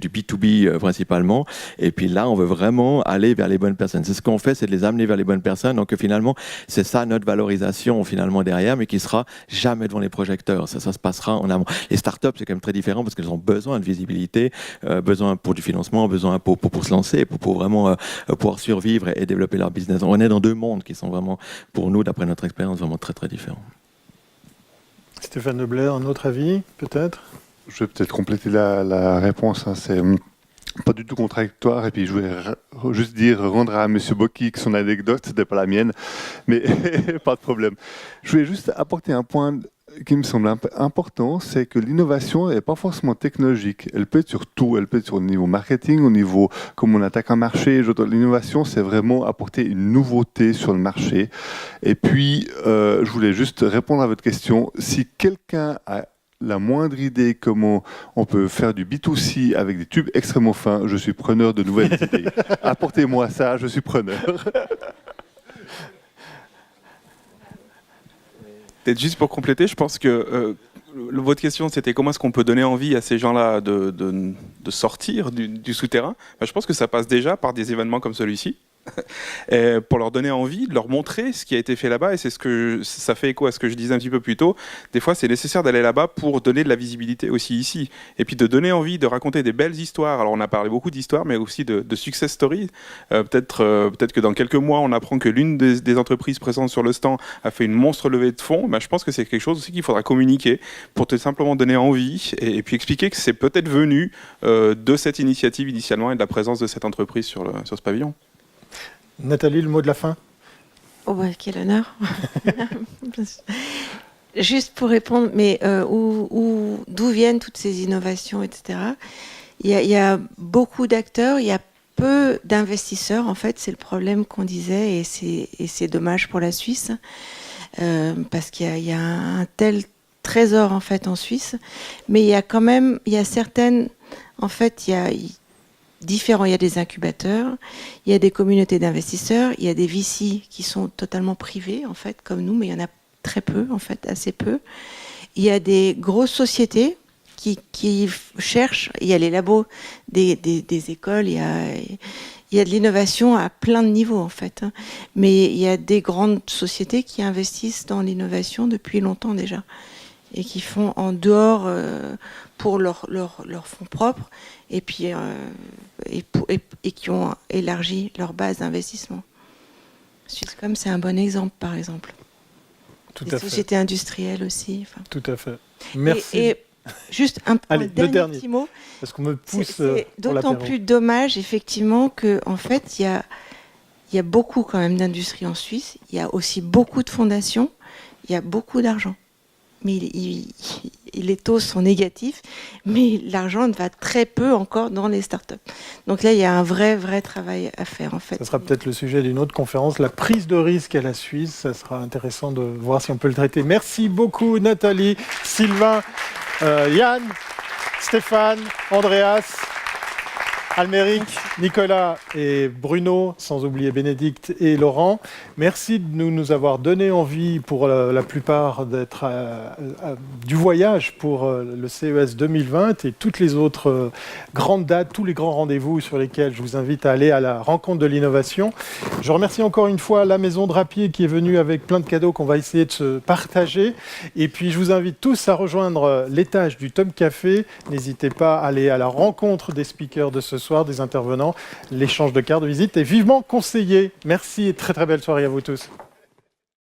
B2B principalement, et puis là, on veut vraiment aller vers les bonnes personnes. C'est ce qu'on fait, c'est de les amener vers les bonnes personnes. Donc finalement, c'est ça notre valorisation finalement derrière, mais qui sera jamais devant les projecteurs. Ça se passera en amont. Les startups, c'est quand même très différent parce qu'elles ont besoin de visibilité, besoin pour du financement, besoin pour se lancer, pour vraiment pouvoir survivre et développer leur business. On est dans deux mondes qui sont vraiment, pour nous, d'après notre expérience, vraiment très différents. Stéphane Dobler, un autre avis, peut-être? Je vais peut-être compléter la réponse. C'est pas du tout contradictoire, et puis je voulais juste rendre à M. Bocky que son anecdote, c'était pas la mienne, mais pas de problème. Je voulais juste apporter un point qui me semble important, c'est que l'innovation n'est pas forcément technologique. Elle peut être sur tout, elle peut être sur le niveau marketing, au niveau comment on attaque un marché. L'innovation, c'est vraiment apporter une nouveauté sur le marché. Et puis, je voulais juste répondre à votre question. Si quelqu'un a la moindre idée comment on peut faire du B2C avec des tubes extrêmement fins, je suis preneur de nouvelles idées. Apportez-moi ça, je suis preneur. Peut-être juste pour compléter, je pense que votre question, c'était comment est-ce qu'on peut donner envie à ces gens-là de sortir du souterrain. Je pense que ça passe déjà par des événements comme celui-ci. Pour leur donner envie, de leur montrer ce qui a été fait là-bas, et c'est ça fait écho à ce que je disais un petit peu plus tôt. Des fois, c'est nécessaire d'aller là-bas pour donner de la visibilité aussi ici, et puis de donner envie de raconter des belles histoires. Alors, on a parlé beaucoup d'histoires, mais aussi de success stories. Peut-être que dans quelques mois, on apprend que l'une des entreprises présentes sur le stand a fait une monstre levée de fonds. Je pense que c'est quelque chose aussi qu'il faudra communiquer pour te simplement donner envie, et puis expliquer que c'est peut-être venu de cette initiative initialement et de la présence de cette entreprise sur ce pavillon. Nathalie, le mot de la fin? Oh bah, quel honneur. Juste pour répondre, mais d'où viennent toutes ces innovations, etc. Il y a beaucoup d'acteurs, il y a peu d'investisseurs, en fait, c'est le problème qu'on disait, et c'est dommage pour la Suisse, parce qu'il y a un tel trésor, en fait, en Suisse, mais il y a certaines, en fait, il y a des incubateurs, il y a des communautés d'investisseurs, il y a des VC qui sont totalement privés, en fait, comme nous, mais il y en a très peu, en fait, assez peu. Il y a des grosses sociétés qui cherchent, il y a les labos des écoles, il y a de l'innovation à plein de niveaux, en fait. Mais il y a des grandes sociétés qui investissent dans l'innovation depuis longtemps déjà, et qui font en dehors pour leurs fonds propres, et puis et qui ont élargi leur base d'investissement. Swisscom, c'est un bon exemple, par exemple. Tout des à fait. sociétés industrielles aussi. Tout à fait. Merci. Et juste un Allez, le dernier, petit mot. parce qu'on me pousse C'est pour d'autant l'apéro. plus dommage, effectivement, que en fait, il y a beaucoup quand même d'industries en Suisse. Il y a aussi beaucoup de fondations. Il y a beaucoup d'argent. Mais les taux sont négatifs, mais l'argent va très peu encore dans les startups. Donc là, il y a un vrai travail à faire, en fait. Ça sera peut-être le sujet d'une autre conférence, la prise de risque à la Suisse. Ça sera intéressant de voir si on peut le traiter. Merci beaucoup, Nathalie, Sylvain, Yann, Stéphane, Andreas, Alméric, Nicolas et Bruno, sans oublier Bénédicte et Laurent. Merci de nous avoir donné envie pour la plupart d'être du voyage pour le CES 2020 et toutes les autres grandes dates, tous les grands rendez-vous sur lesquels je vous invite à aller à la rencontre de l'innovation. Je remercie encore une fois la Maison Drapier qui est venue avec plein de cadeaux qu'on va essayer de se partager. Et puis je vous invite tous à rejoindre l'étage du Tom Café. N'hésitez pas à aller à la rencontre des speakers de ce soir, des intervenants, l'échange de cartes de visite est vivement conseillé. Merci et très belle soirée à vous tous.